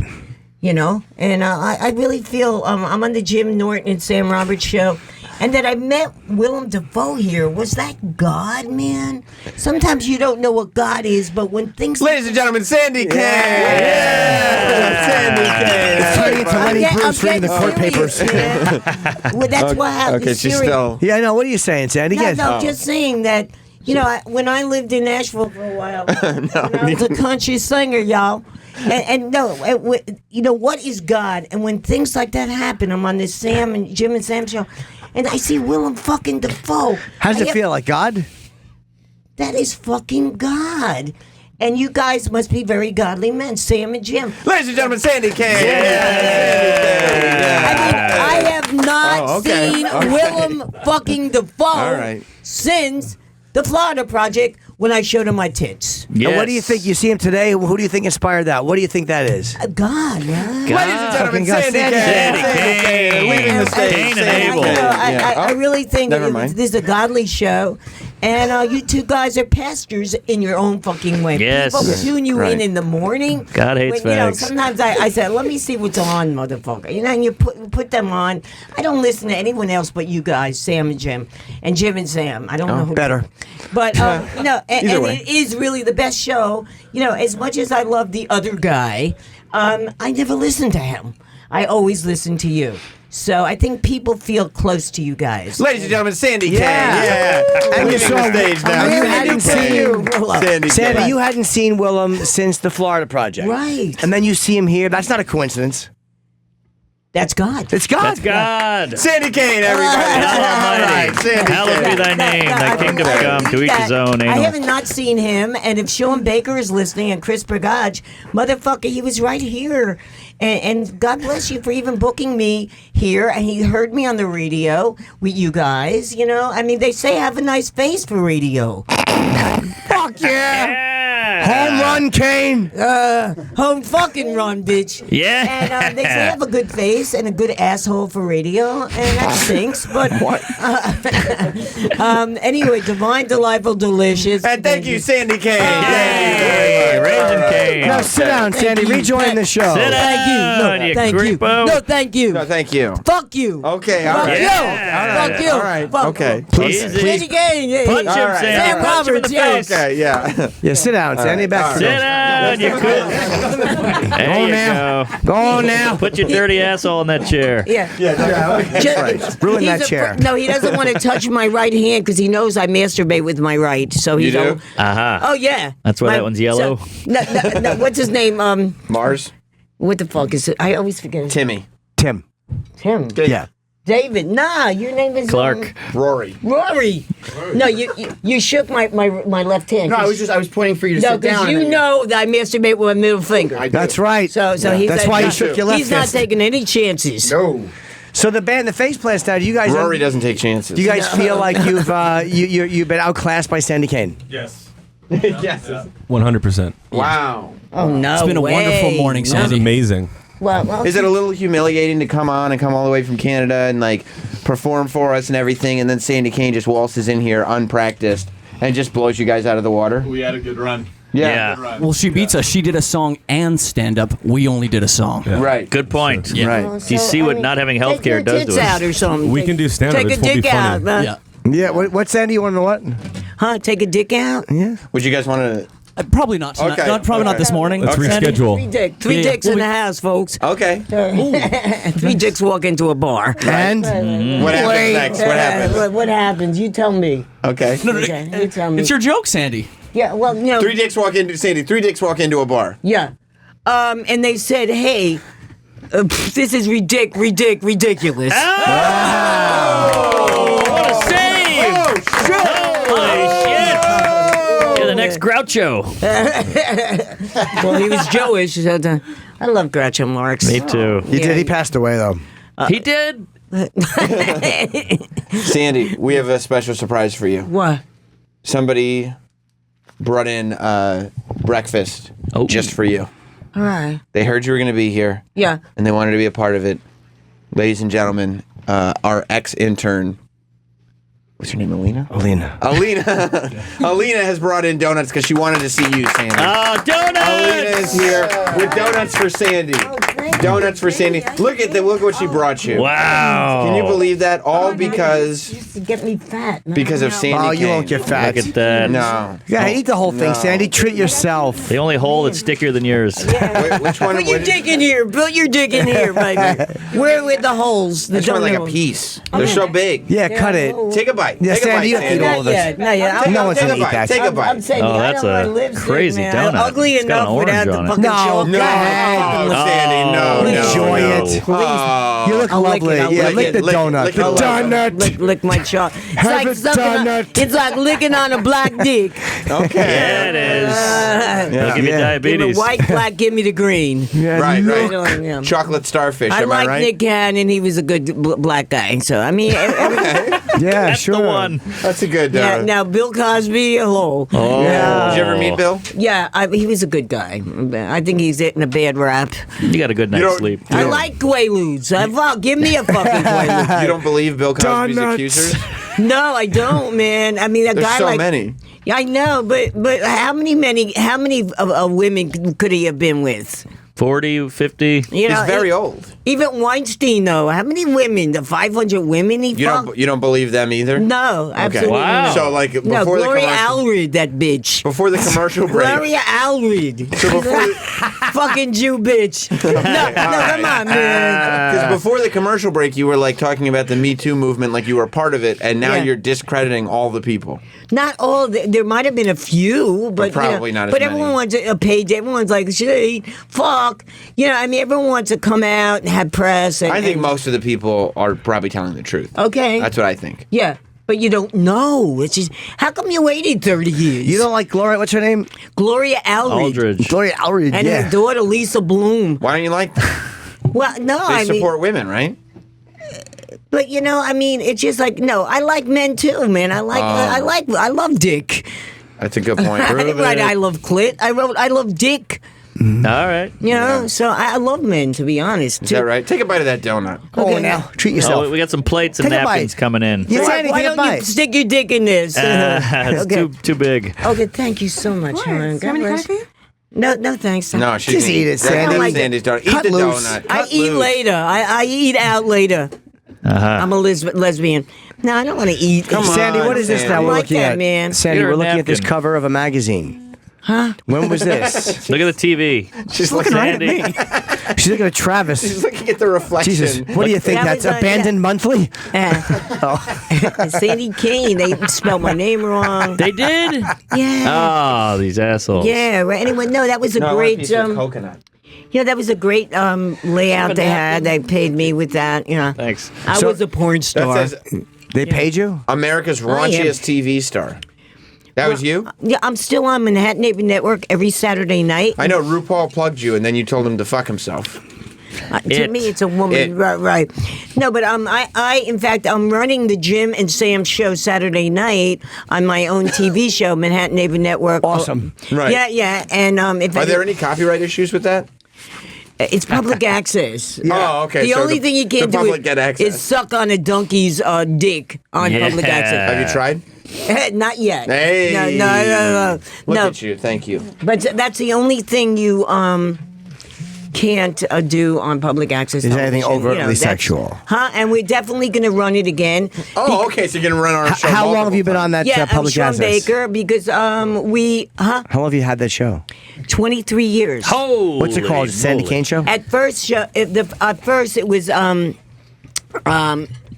and I really feel I'm on the Jim Norton and Sam Roberts show, and that I met Willem Dafoe here. Was that God, man? Sometimes you don't know what God is, but when things... Ladies and gentlemen, Sandy Kane! Yeah. Sandy Kane! It's turning into Lenny Bruce reading the court papers. Well, that's what happened. Okay, she's still... Yeah, I know. What are you saying, Sandy? No, just saying that, when I lived in Nashville for a while, I was a country singer, y'all. What is God? And when things like that happen, I'm on this Jim and Sam show, and I see Willem fucking Dafoe. How does it feel? Like God? That is fucking God. And you guys must be very godly men, Sam and Jim. Ladies and gentlemen, Sandy Kane! I have not seen Willem fucking Dafoe since the Florida Project when I showed him my tits. Yes. And what do you think? You see him today? Who do you think inspired that? What do you think that is? God, man. Ladies and gentlemen, Sandy Kane! Leaving the stage. Kane and Abel. I really think this is a godly show. And you two guys are pastors in your own fucking way. Yes. People tune you in the morning. God hates fags. Sometimes I said, let me see what's on, motherfucker. And you put them on. I don't listen to anyone else but you guys, Sam and Jim. And Jim and Sam. I don't know who. Better. But, and it is really the best show. As much as I love the other guy, I never listen to him. I always listen to you. So I think people feel close to you guys. Ladies and gentlemen, Sandy Kane. Yeah. And leaving the stage now. Sandy, you hadn't seen Willem since the Florida Project. Right. And then you see him here. That's not a coincidence. That's God. It's God. That's God. Sandy Kane, everybody. Hallowed be thy name. Thy kingdom come. To each his own. I have not seen him. And if Sean Baker is listening and Chris Bergage, motherfucker, he was right here. And God bless you for even booking me here. And he heard me on the radio with you guys. They say I have a nice face for radio. Fuck yeah. Home run, Kane. Home fucking run, bitch. Yeah. And they say I have a good face and a good asshole for radio, and that stinks. But anyway, divine, delightful, delicious. And thank you, Sandy Kane. Hey, Raisin Kane. Now sit down, Sandy. Rejoin the show. Sit Thank you. down, No, you thank you. creepo. No, thank you. No, thank you. Fuck you. Okay, all Fuck right. you. Yeah. Fuck you. All right. Fuck Okay. Please. Sandy Kane. Yeah, Punch yeah. him, All right. Sandy. Sam Punch him in the Roberts, yes. face. Okay, yeah. Yeah, sit down, Sandy. Back to Sit the down, you cool. There you now. go. Go on now. Put your dirty asshole in that chair. Yeah. Ruin He's that chair. No, he doesn't want to touch my right hand because he knows I masturbate with my right. So he You do? don't. Uh-huh. Oh yeah. That's why that one's yellow? No, what's his name? Mars? What the fuck is it? I always forget. His Timmy. Tim. Tim. Yeah. David. Nah, your name is Clark. Rory. Rory. No, you shook my left hand. No, I was pointing for you to No, sit down. because you know that I masturbate with my middle finger. That's right. So he's That's why you shook your left He's not fist. taking any chances. No. So the band, the Faceplants, now, do you guys? Rory doesn't take chances. Do you guys feel like you've been outclassed by Sandy Kane? Yes. Yes. 100%. Wow. Oh no! It's been a way. wonderful morning, That was Sandy. amazing. Well, Is it a little humiliating to come on and come all the way from Canada and like perform for us and everything, and then Sandy Kane just waltzes in here unpracticed and just blows you guys out of the water? We had a good run. Yeah. Well, she beats us. She did a song and stand up. We only did a song. Right. Good point. Yeah. Right. Do you see what not having health care does to tits out us? or something. We can do stand-up. Take It's a will be dick out. funny. Yeah. Yeah. What Sandy? You want to know what? Huh? Take a dick out? Yeah. Would you guys want to? Probably not tonight. Okay. Probably not Okay. this morning. Let's Sandy? reschedule. Three Yeah, dicks well, in we- the house, folks. Okay. Three dicks walk into a bar. And What happens next? What happens? What happens? You tell me. Okay. Okay, you tell me. It's your joke, Sandy. Yeah, well, you know. Three dicks walk into Sandy. 3 dicks walk into a bar. Yeah. And they said, hey, this is ridiculous. Oh, what a save! Holy shit! You're the next Groucho. Well, he was Jewish. So I love Groucho Marx. Me too. he did. He passed away though. He did. Sandy, we have a special surprise for you. What? Somebody brought in breakfast just for you. All right. They heard you were going to be here. Yeah. And they wanted to be a part of it. Ladies and gentlemen, our ex-intern, what's her name, Alina? Alina. Alina has brought in donuts because she wanted to see you, Sandy. Oh, donuts! Alina is here with donuts for Sandy. Donuts for Sandy. Look what she brought you. Wow. Can you believe that? All because Just to get me fat. because of Sandy Oh, Kane. you won't get fat. Look at that. No. Yeah, eat the whole thing, No. Sandy. Treat yourself. The only hole that's stickier than yours. Which one? Put your dick in here. Put your dick in here, baby. Where with the holes? The Which one? Like a donut piece. They're so big. Yeah, cut it. Take a bite. Yeah, Take Sandy, a bite, you eat all of this. No, yeah. Take No a- one's take gonna a eat that. bite. Take a bite. I'm saying, Oh, I that's don't a want lipstick, crazy man. donut. Ugly It's got enough an orange without the on it. fucking No, chocolate. go ahead. Oh, Sandy, no, Enjoy no, it. no. You look I'll lick lovely. it, I'll Yeah, lick lick it, the lick it, donut. lick The it. donut. Lick my chocolate. It's Have like a sucking on, donut. it's like licking on a black dick. Okay. Yeah, it is. Don't give me Give me diabetes. white, black, give me the green. Right, right. Yeah. Chocolate starfish, I am like I right? Nick Cannon. He was a good black guy. So, I mean, Yeah, That's sure. the one. That's a good. yeah, now Bill Cosby, hello. Oh. Did you ever meet Bill? Yeah, he was a good guy. I think he's getting a bad rap. You got a good night's sleep. I like Quaaludes. Give me a fucking Quaalude. You don't believe Bill Cosby's Donuts. accusers? No, I don't, man. I mean, a There's guy so like many. Yeah, I know, but how many women could he have been with? 40, 50. You know, He's very old. Even Weinstein, though. How many women? The 500 women he You fucked? don't believe them either? No, absolutely Wow. not. So like before No, the Gloria commercial, Allred, that bitch. before the commercial break. Gloria Allred. So before Fucking Jew bitch. No, come on, man. because before the commercial break, you were like talking about the Me Too movement, like you were a part of it, and now Yeah. you're discrediting all the people. Not all. There might have been a few, but probably not as But many. everyone wants a page. Everyone's like, shit, fuck. You know, I mean, everyone wants to come out and have press. And, I think and- most of the people are probably telling the truth. Okay. That's what I think. Yeah. But you don't know. It's just, how come you waited 30 years? You don't like Gloria? What's her name? Gloria Allred. Aldridge. Gloria Allred. And yeah. her daughter, Lisa Bloom. Why don't you like them? Well, no, They I mean, support women, right? but you know, I mean, it's just like, no, I like men too, man. I love dick. That's a good point. I didn't write I love clit. I wrote I love dick. All right. You know, so I love men, to be honest. Is that right? Take a bite of that donut. Oh, now treat yourself. Oh, we got some plates and Take a napkins bite. coming in. Yeah, Why don't you stick your dick in this? It's too big. Okay, thank you so much, hon. God bless. No, thanks. No, she Just eat it, Sandy. like Sandy's donut. Eat Cut the loose. donut. I Cut eat loose. later. I eat out later. I'm a lesbian. No, I don't want to eat. Come on, Sandy, what is this Sandy. now I we're like looking that, at? man. Sandy, Get her we're a looking at this napkin. cover of a magazine. Huh? When was this? Look at the TV. She's looking right at Sandy. me. She's looking at Travis. She's looking at the reflection. Jesus, what do you think? That That's was, Abandoned Monthly? Sandy Kane. They spelled my name wrong. They did? Yeah. Oh, these assholes. Yeah. Right. Anyway, no, that was a No, I want a great. piece of coconut. Yeah, that was a great layout they had. They paid me with that. You know. Thanks. I was a porn star. That says They paid you? America's I am. raunchiest TV star. That was you? Yeah, I'm still on Manhattan Neighbor Network every Saturday night. I know RuPaul plugged you, and then you told him to fuck himself. To me, it's a woman, right? No, but in fact, I'm running the Jim and Sam show Saturday night on my own TV show, Manhattan Neighbor Network. Awesome. Right. Yeah. And if Are there any copyright issues with that? It's public access. Oh, okay. The so only thing you can't the do public get access. is suck on a donkey's dick on public access. Have you tried? Not yet. Hey. No. Look No. at you. Thank you. But that's the only thing you can't do on public access. Is anything television. overtly That's- sexual? Huh? And we're definitely going to run it again. Oh, okay. So you're going to run our show. How long have multiple you been times. on that Yeah, public Sean access? Baker, because How long have you had that show? 23 years. What's it called? Sandy Kane Show? At first, it was.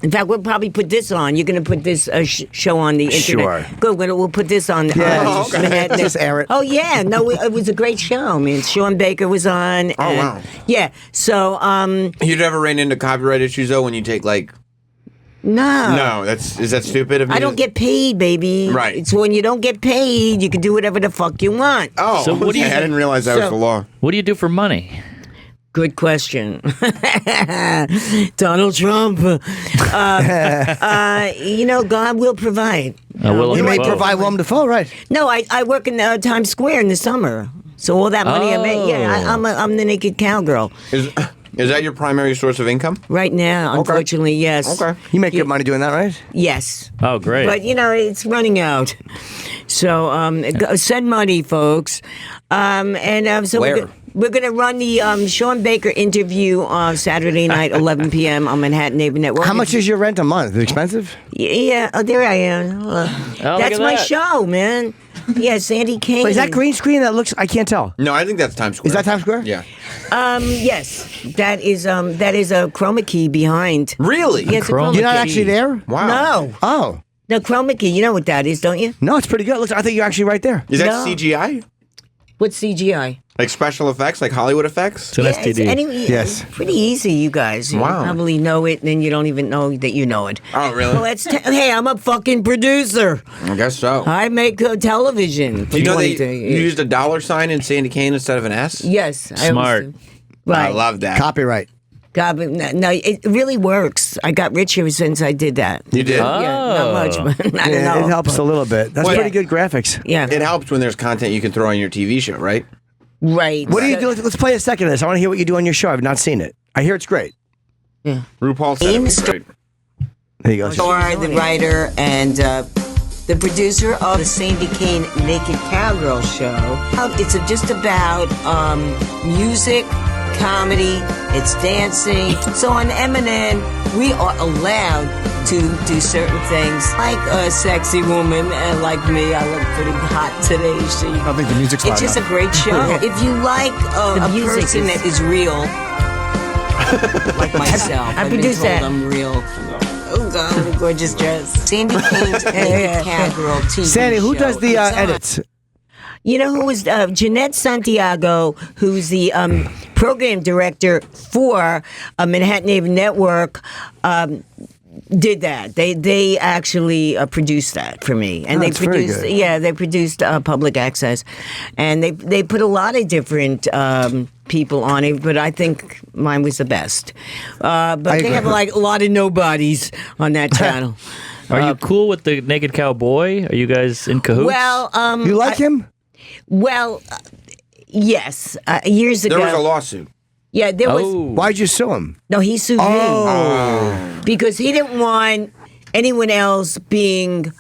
In fact, we'll probably put this on. You're going to put this show on the internet. Sure. Good. We'll put this on. Yeah, Manhattan. just air it. Oh yeah, no, it was a great show. I mean, Sean Baker was on. Oh, wow. Yeah. So You'd ever ran into copyright issues though when you take like? no. No, is that stupid of me? I don't get paid, baby. Right. It's when you don't get paid, you can do whatever the fuck you want. Oh, So what do you- I didn't realize that was the law. What do you do for money? Good question. Donald Trump. God will provide. You may provide Willem Dafoe, right? No, I work in Times Square in the summer. So all that money I make, I'm the naked cowgirl. Is that your primary source of income? Right now, unfortunately, yes. Okay. You make good money doing that, right? Yes. Oh, great. But, it's running out. So send money, folks. So Where? we're going to run the Sean Baker interview on Saturday night, 11 p.m. on Manhattan Neighbor Network. How much is your rent a month? Is it expensive? Yeah, there I am. That's at my that. show, man. Yeah, Sandy Kane. Wait, is that green screen? That looks. I can't tell. No, I think that's Times Square. Is that Times Square? Yeah. Yes, that is a chroma key behind. Really? Yes, a Chroma chroma You're not key. actually there. Wow. No, Oh. no chroma key. You know what that is, don't you? No, it's pretty good. Looks. I think you're actually right there. Is that No. CGI? What's CGI? Like special effects, like Hollywood effects? It's an STD. Yes. Pretty easy, you guys. You Wow. probably know it, and then you don't even know that you know it. Oh, really? Well, hey, I'm a fucking producer. I guess so. I make television. Do you know they 22 years. used a dollar sign in Sandy Kane instead of an S? Yes. I Smart. always do. Right. I love that. Copyright. God, but no, it really works. I got richer since I did that. You did? Yeah, not much, but I don't know. It helps a little bit. That's Well, pretty good graphics. Yeah. It helps when there's content you can throw on your TV show, right? Right. What do you do? Let's play a second of this. I want to hear what you do on your show. I've not seen it. I hear it's great. RuPaul said it was great. There you go. Star, the writer, and the producer of the Sandy Kane Naked Cowgirl Show. It's just about music, comedy, it's dancing. So on M&N, we are allowed to do certain things. Like a sexy woman like me, I look pretty hot today. I think the music's loud It's just a enough. great show. If you like a person that is real, like myself, I've been told I'm real. Oh God, what a gorgeous dress. Sandy Kane's Naked Cowgirl TV Sandy, who show. does the It's on. edits? You know who was Jeanette Santiago, who's the program director for Manhattan Neighbor Network. Did that? They actually produced that for me, and That's they very produced. good. Yeah, they produced Public Access, and they put a lot of different people on it, but I think mine was the best. But they agree. have like a lot of nobodies on that channel. Are you cool with the naked cowboy? Are you guys in cahoots? Well, You like him? Well, yes. Years ago, There was a lawsuit. Yeah, there was. Why'd you sue him? No, he sued Oh. me because he didn't want anyone else being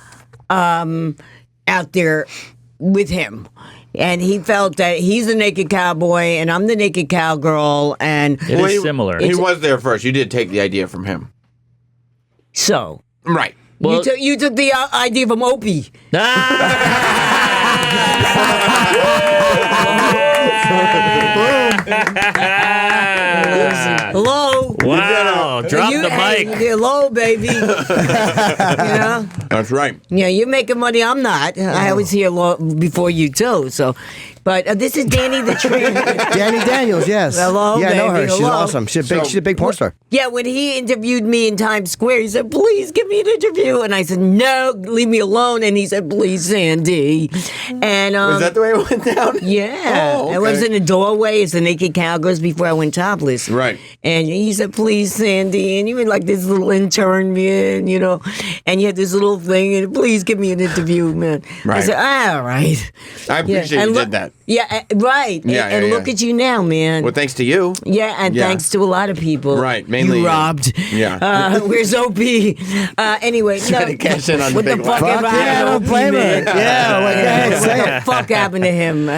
out there with him. And he felt that he's the naked cowboy and I'm the naked cowgirl. And It is similar. He was there first. You did take the idea from him. So, Right. Well- you took the idea from Opie. Hello. Wow, drop the mic. Hello, baby. You know? That's right. Yeah, you're making money. I'm not. I was here before you too. So, but this is Danny the Train. Danny Daniels, yes. Hello, yeah, I know her. baby. She's Hello. awesome. She's a big porn star. Yeah, when he interviewed me in Times Square, he said, "Please give me an interview," and I said, "No, leave me alone." And he said, "Please, Sandy." And Was that the way it went down? Yeah, Oh, okay. I was in the doorway as the naked cowgirls before I went topless. Right. And he said, "Please, Sandy," and you were like this little intern, man, you know, and you had this little thing, and please give me an interview, man. I Right. said, "All right." I appreciate and you look- did that. Yeah, right. Yeah, and yeah, look yeah. at you now, man. Well, thanks to you. Yeah, and Yeah. thanks to a lot of people. Right, mainly you you. robbed. Yeah. Where's Opie? Anyway, Trying to cash in on what the the big fuck one. happened Fuck yeah, to don't Opie, blame man? her. Yeah, well, go ahead, say What it. the fuck happened to him?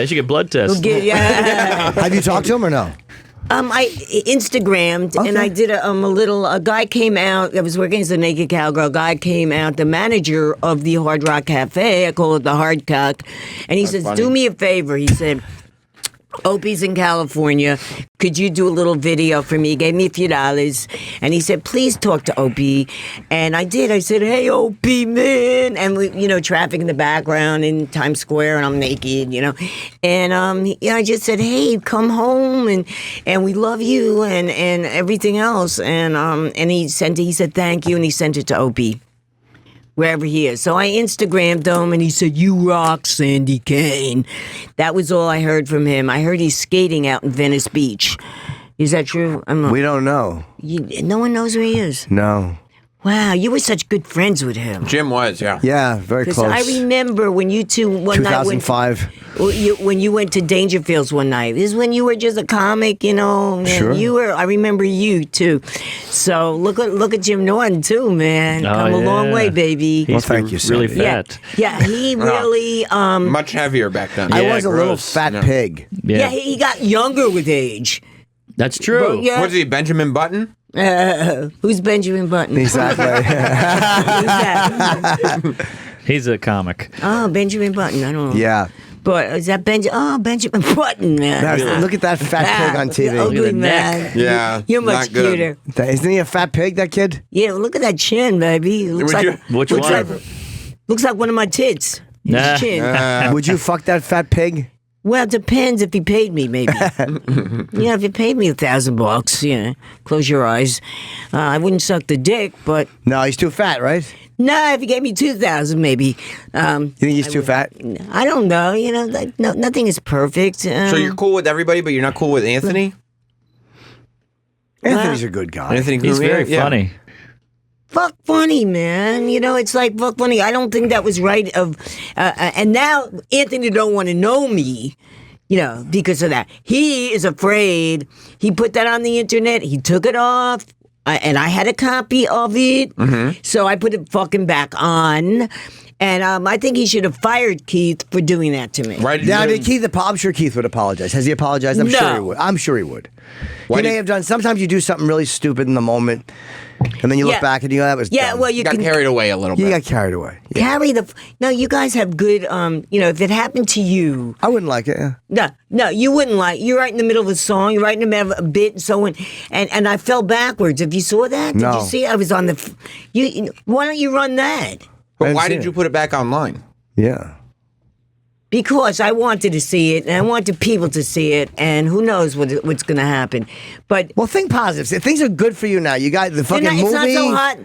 You should get blood tests. Yeah. Have you talked to him or no? I Instagrammed and I did a guy came out. I was working as a naked cowgirl. Guy came out, the manager of the Hard Rock Cafe. I call it the Hard Cock, and he says, funny. "Do me a favor." He said, "Opie's in California. Could you do a little video for me?" He gave me a few dollars, and he said, "Please talk to Opie." And I did. I said, "Hey, Opie, man," and we, traffic in the background in Times Square, and I'm naked, and I just said, "Hey, come home, and we love you, and everything else," and he said thank you, and he sent it to Opie. Wherever he is. So I Instagrammed him and he said, "You rock, Sandy Kane." That was all I heard from him. I heard he's skating out in Venice Beach. Is that true? We don't know. No one knows where he is. No. Wow, you were such good friends with him. Jim was, yeah. Yeah, very Because close. I remember when you two one night 2005. when you went to Dangerfields one night. This is when you were just a comic, man. Sure. You were. I remember you too. So look at Jim Norton too, man. Oh, Come a long yeah. way, baby. He's thank you, really Sandy. fat. Yeah, he really. Much heavier back then. I Yeah, was a little gross. fat pig. Yeah, he got younger with age. That's true. Well, yeah. Was he Benjamin Button? Who's Benjamin Button? Exactly. Who's that? He's a comic. Oh, Benjamin Button. I don't know. Yeah. But is that Benjamin Button, man? Now, look at that fat pig on TV. You're ugly, Look at the man. neck. Yeah, You're much not good. cuter. Isn't he a fat pig, that kid? Yeah, look at that chin, baby. It looks Would like Which looks one? like, looks like one of my tits. His Nah. chin. Would you fuck that fat pig? Well, it depends if he paid me, maybe. If he paid me $1,000, close your eyes. I wouldn't suck the dick, but No, he's too fat, right? no, if he gave me $2,000, maybe. You think he's too fat? I don't know. Nothing is perfect. So you're cool with everybody, but you're not cool with Anthony? Anthony's a good guy. Anthony He's Cumia? very Yeah. funny. Fuck funny, man. It's like fuck funny. I don't think that was right. And now Anthony don't want to know me, because of that. He is afraid. He put that on the internet. He took it off, and I had a copy of it. Mm-hmm. So I put it fucking back on. And I think he should have fired Keith for doing that to me. Why did Now, you did Keith? I'm sure Keith would apologize. Has he apologized? I'm sure he would. I'm sure he would. Why He may did- have done. Sometimes you do something really stupid in the moment, and then you look Yeah. back and you go, "That was Yeah, dumb." well, you got can carried away a little You bit? got carried away. carry the. No, you guys have good. If it happened to you. I wouldn't like it. Yeah. No, you wouldn't like. You're right in the middle of a song. You're right in the middle of a bit, and so on. And I fell backwards. If you saw that, did No. you see? I was on the. Why don't you run that? But why see did it. you put it back online? Yeah. Because I wanted to see it, and I wanted people to see it, and who knows what's going to happen. But Well, think positive. Things are good for you now. You got the fucking movie. it's not so hot.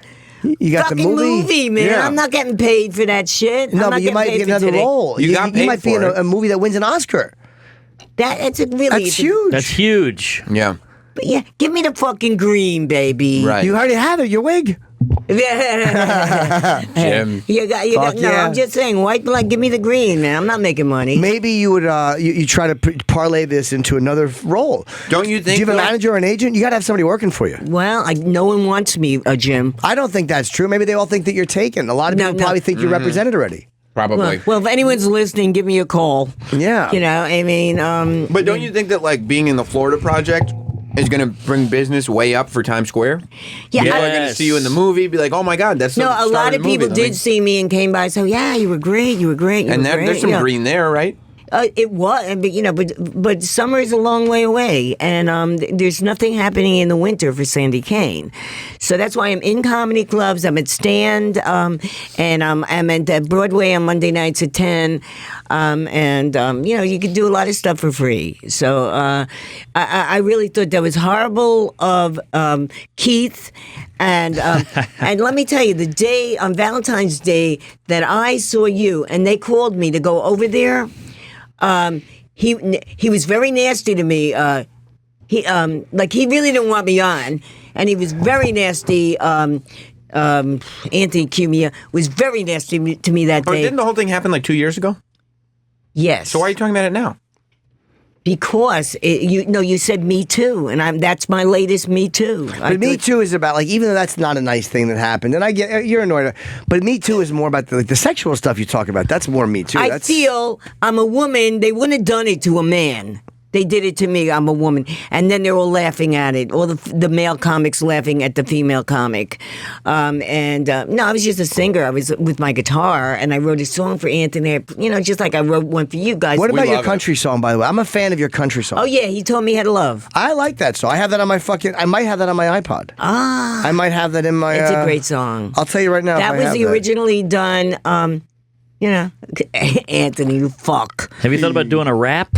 You got Fucking the movie. man. Yeah. I'm not getting paid for that shit. I'm No, not but you getting might paid get for another today. role. You got paid might be for in it. a movie that wins an Oscar. That's a really. That's huge. That's huge. Yeah. But yeah, give me the fucking green, baby. Right. You already have it. Your wig. Jim. No, I'm just saying, white blood, give me the green, man. I'm not making money. Maybe you would you try to parlay this into another role. Don't you think? Do you have a manager or an agent? You got to have somebody working for you. Well, no one wants me, Jim. I don't think that's true. Maybe they all think that you're taken. A lot of people probably think you're represented already. Probably. Well, if anyone's listening, give me a call. Yeah. You know, I mean. But don't you think that like being in the Florida Project is going to bring business way up for Times Square? Yeah. People are going to see you in the movie, be like, "Oh my God, that's the No, a star lot of of the people movie." did see me and came by. So yeah, you were great. You were great. And there's some green there, right? It was, but summer is a long way away, and there's nothing happening in the winter for Sandy Kane. So that's why I'm in comedy clubs. I'm at Stand, and I'm at Broadway on Monday nights at 10, and you can do a lot of stuff for free. So I really thought that was horrible of Keith. And and let me tell you, the day on Valentine's Day that I saw you, and they called me to go over there. He was very nasty to me. He really didn't want me on, and he was very nasty. Anthony Cumia was very nasty to me that day. Didn't the whole thing happen like 2 years ago? Yes. So why are you talking about it now? Because you said Me Too, and that's my latest Me Too. But Me Too is about even though that's not a nice thing that happened, and I get you're annoyed, but Me Too is more about the sexual stuff you talk about. That's more Me Too. I feel I'm a woman. They wouldn't have done it to a man. They did it to me. I'm a woman, and then they're all laughing at it. All the male comics laughing at the female comic. No, I was just a singer. I was with my guitar, and I wrote a song for Anthony. Just like I wrote one for you guys. What about your country song, by the way? I'm a fan of your country song. Oh yeah, he taught me how to love. I like that song. I have that on my I might have that on my iPod. I might have that in my. It's a great song. I'll tell you right now. That was originally done. Anthony, you fuck. Have you thought about doing a rap?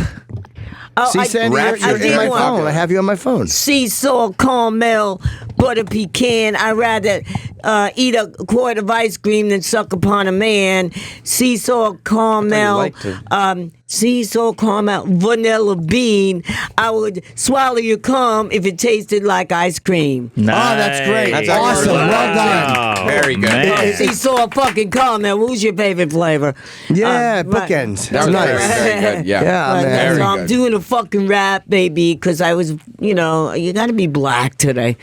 Oh, See, Sandy, you're in my phone. I have you on my phone. Seesaw, caramel, butter pecan. I'd rather eat a quart of ice cream than suck upon a man. Seesaw, caramel, seesaw, caramel, vanilla bean. I would swallow your cum if it tasted like ice cream. Nice. Oh, that's great. That's awesome. Well done. Very good. Seesaw, fucking caramel. Who's your favorite flavor? Yeah, bookends. That was very good. Yeah. Yeah, Very so I'm good. doing a fucking rap, baby, because I was, you got to be black today.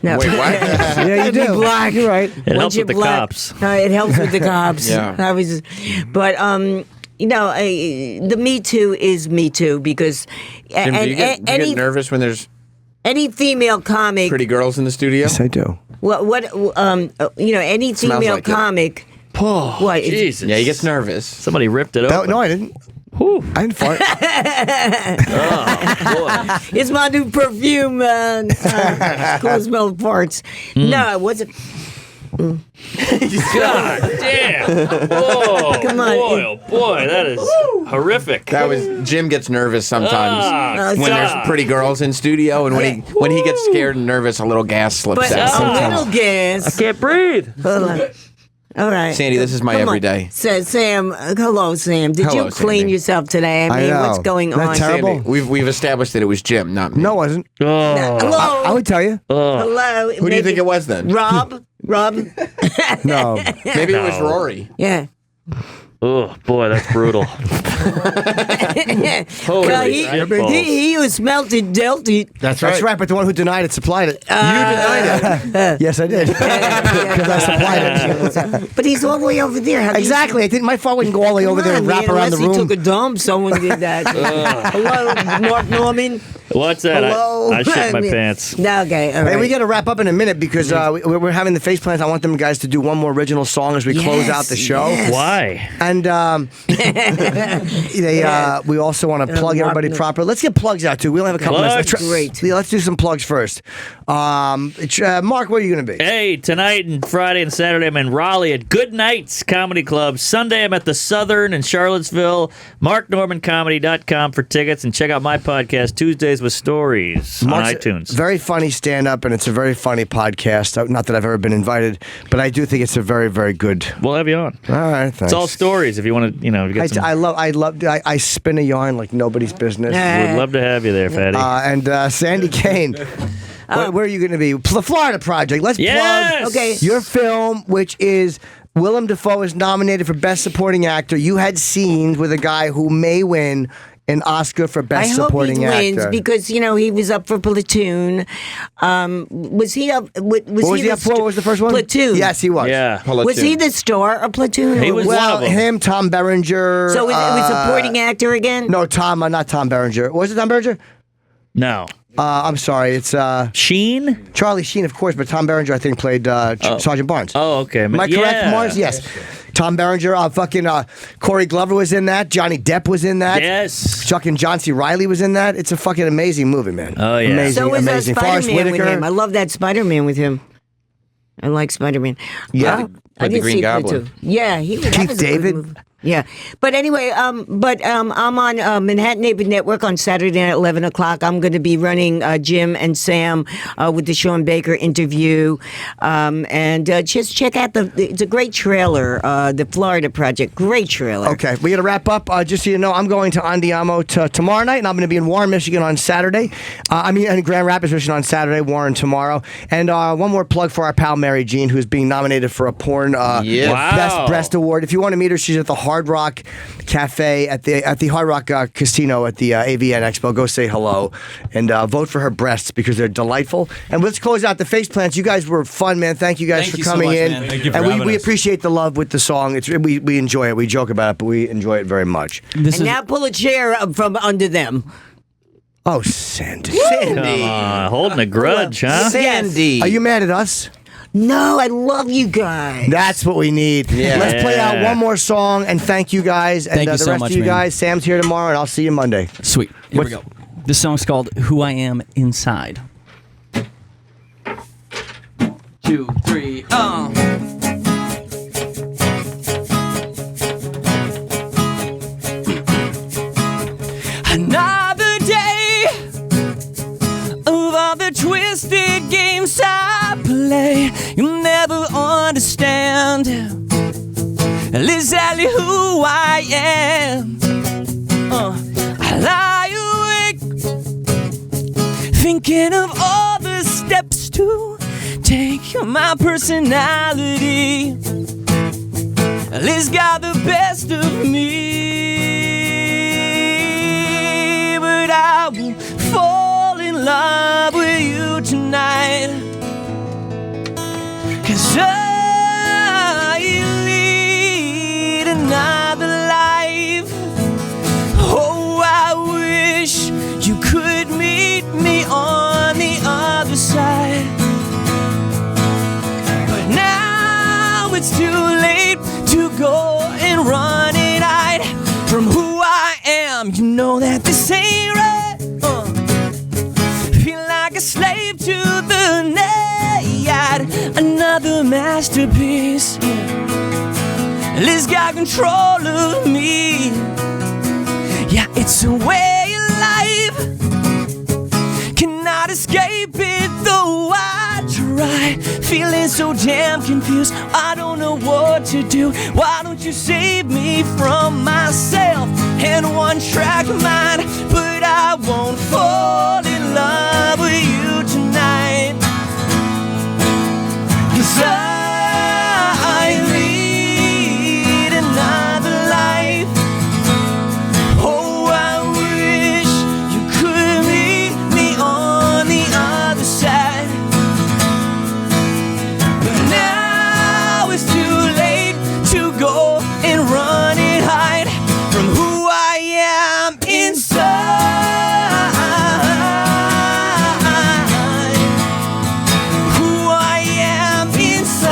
No. Wait, what? Yeah, you Be do. black. You're right. It helps with the cops. It helps with the cops. Yeah. But the Me Too is Me Too because Jim, do you get nervous when there's any female comic, pretty girls in the studio? Yes, I do. any female like it. comic. Oh, What? Jesus. Yeah, he gets nervous. Somebody ripped it open. No, I didn't. Whew. I didn't fart. Oh, boy. It's my new perfume, man. Cool smell of farts. No, it wasn't. God damn. Oh, Come on. boy, oh boy, that is horrific. That was Jim gets nervous sometimes when there's pretty girls in studio, and when he gets scared and nervous, a little gas slips But out. a little gas. I can't breathe. Hold on. All right. Sandy, this is my Come on. everyday. Sam, hello, Sam. Did Hello, you clean Sandy. yourself today? I mean, know. what's going Isn't that on? terrible? Sandy, we've established that it was Jim, not me. No, it wasn't. Hello. I would tell you. Hello. Who do you think it was then? Rob? No. Maybe it was Rory. Yeah. Oh, boy, that's brutal. Holy he was smelted Delty. That's right. But the one who denied it supplied it. You denied it. Yes, I did. Because I supplied it. But he's all the way over there. Exactly. My fault wouldn't go all the way over there and wrap around the room. Unless he took a dump, someone did that. Hello, Mark Norman. What's that? Hello. I shit my pants. Okay, all right. Hey, we got to wrap up in a minute because we're having the Faceplants. I want them guys to do one more original song as we close out the show. Yes. Why? And we also want to plug everybody properly. Let's get plugs out too. We only have a couple minutes. Great. Let's do some plugs first. Mark, where are you going to be? Hey, tonight and Friday and Saturday I'm in Raleigh at Good Nights Comedy Club. Sunday I'm at the Southern in Charlottesville. MarkNormanComedy.com for tickets, and check out my podcast Tuesdays with Stories on iTunes. Very funny stand-up, and it's a very funny podcast. Not that I've ever been invited, but I do think it's a very, very good. We'll have you on. All right, thanks. It's all stories if you want to, get some. I spin a yarn like nobody's business. We'd love to have you there, Fatty. And Sandy Kane. Where are you going to be? The Florida Project. Let's plug Okay. your film, which is Willem Dafoe is nominated for Best Supporting Actor. You had scenes with a guy who may win an Oscar for Best Supporting Actor. I hope he wins because he was up for Platoon. Was he up? Was what was he up for? What was the first one? Platoon. Yes, he was. Yeah. Platoon. Was he the star of Platoon? He was Well, one of them. him, Tom Berenger. So it was supporting actor again? No, Tom, not Tom Berenger. Was it Tom Berenger? No. I'm sorry, it's Sheen? Charlie Sheen, of course, but Tom Berenger, I think, played Sergeant Barnes. Oh, okay. Am I correct, Mars? Yes. Tom Berenger, Corey Glover was in that. Johnny Depp was in that. Yes. Fucking John C. Reilly was in that. It's a fucking amazing movie, man. Oh, yeah. Amazing, So was amazing. Forrest Spider-Man with Whitaker. him. I love that Spider-Man with him. I like Spider-Man. Yeah. I Played the didn't Green see Goblin. Platoon. Yeah, he was. that Keith was a good David. movie. Yeah, but anyway, I'm on Manhattan Neighbor Network on Saturday night at 11 o'clock. I'm going to be running Jim and Sam with the Sean Baker interview, and just check out it's a great trailer, the Florida Project, great trailer. Okay, we got to wrap up. Just so you know, I'm going to Andiamo tomorrow night, and I'm going to be in Warren, Michigan on Saturday. In Grand Rapids, Michigan on Saturday, Warren tomorrow. And one more plug for our pal Mary Jean, who's being nominated for a porn Best Breast Award. If you want to meet her, she's at the Hard Rock Cafe at the Hard Rock Casino at the AVN Expo. Go say hello and vote for her breasts because they're delightful. And let's close out the Faceplants. You guys were fun, man. Thank you guys for coming in. Man. Thank you for and having we us. appreciate the love with the song. We enjoy it. We joke about it, but we enjoy it very much. Now pull a chair up from under them. Oh, Sandy. Come on, holding a grudge, huh? Sandy. Are you mad at us? No, I love you guys. That's what we need. Yeah. Let's play out one more song and thank you guys. And Thank you the so rest much, of you man. guys. Sam's here tomorrow, and I'll see you Monday. Sweet. Here we go. This song's called Who I Am Inside. 2, 3, Another day of all the twisted games I play. You'll never understand exactly who I am. I lie awake thinking of all the steps to take. My personality it's got the best of me, but I will fall in love with you tonight, 'cause I lead another life. Oh, I wish you could meet me on the other side, but now it's too late to go and run and hide from who I am. You know that this ain't right. Feel like a slave to the night. Another masterpiece. Liz got control of me. Yeah, it's a way of life. Cannot escape it though I try. Feeling so damn confused, I don't know what to do. Why don't you save me from myself and one-track mind? But I won't fall in love with you tonight, 'cause I lead another life. Oh, I wish you could meet me on the other side, but now it's too late to go and run and hide from who I am inside. Who I am inside.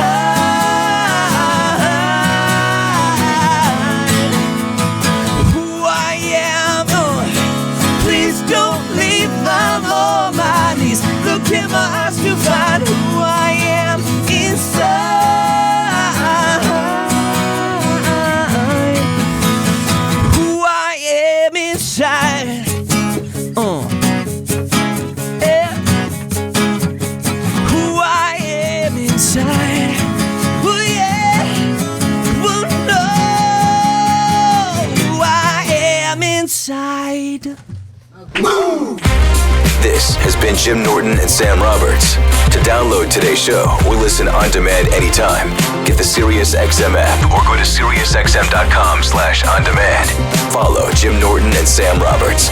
This has been Jim Norton and Sam Roberts. To download today's show or listen on demand anytime, get the SiriusXM app or go to SiriusXM.com/on-demand. Follow Jim Norton and Sam Roberts.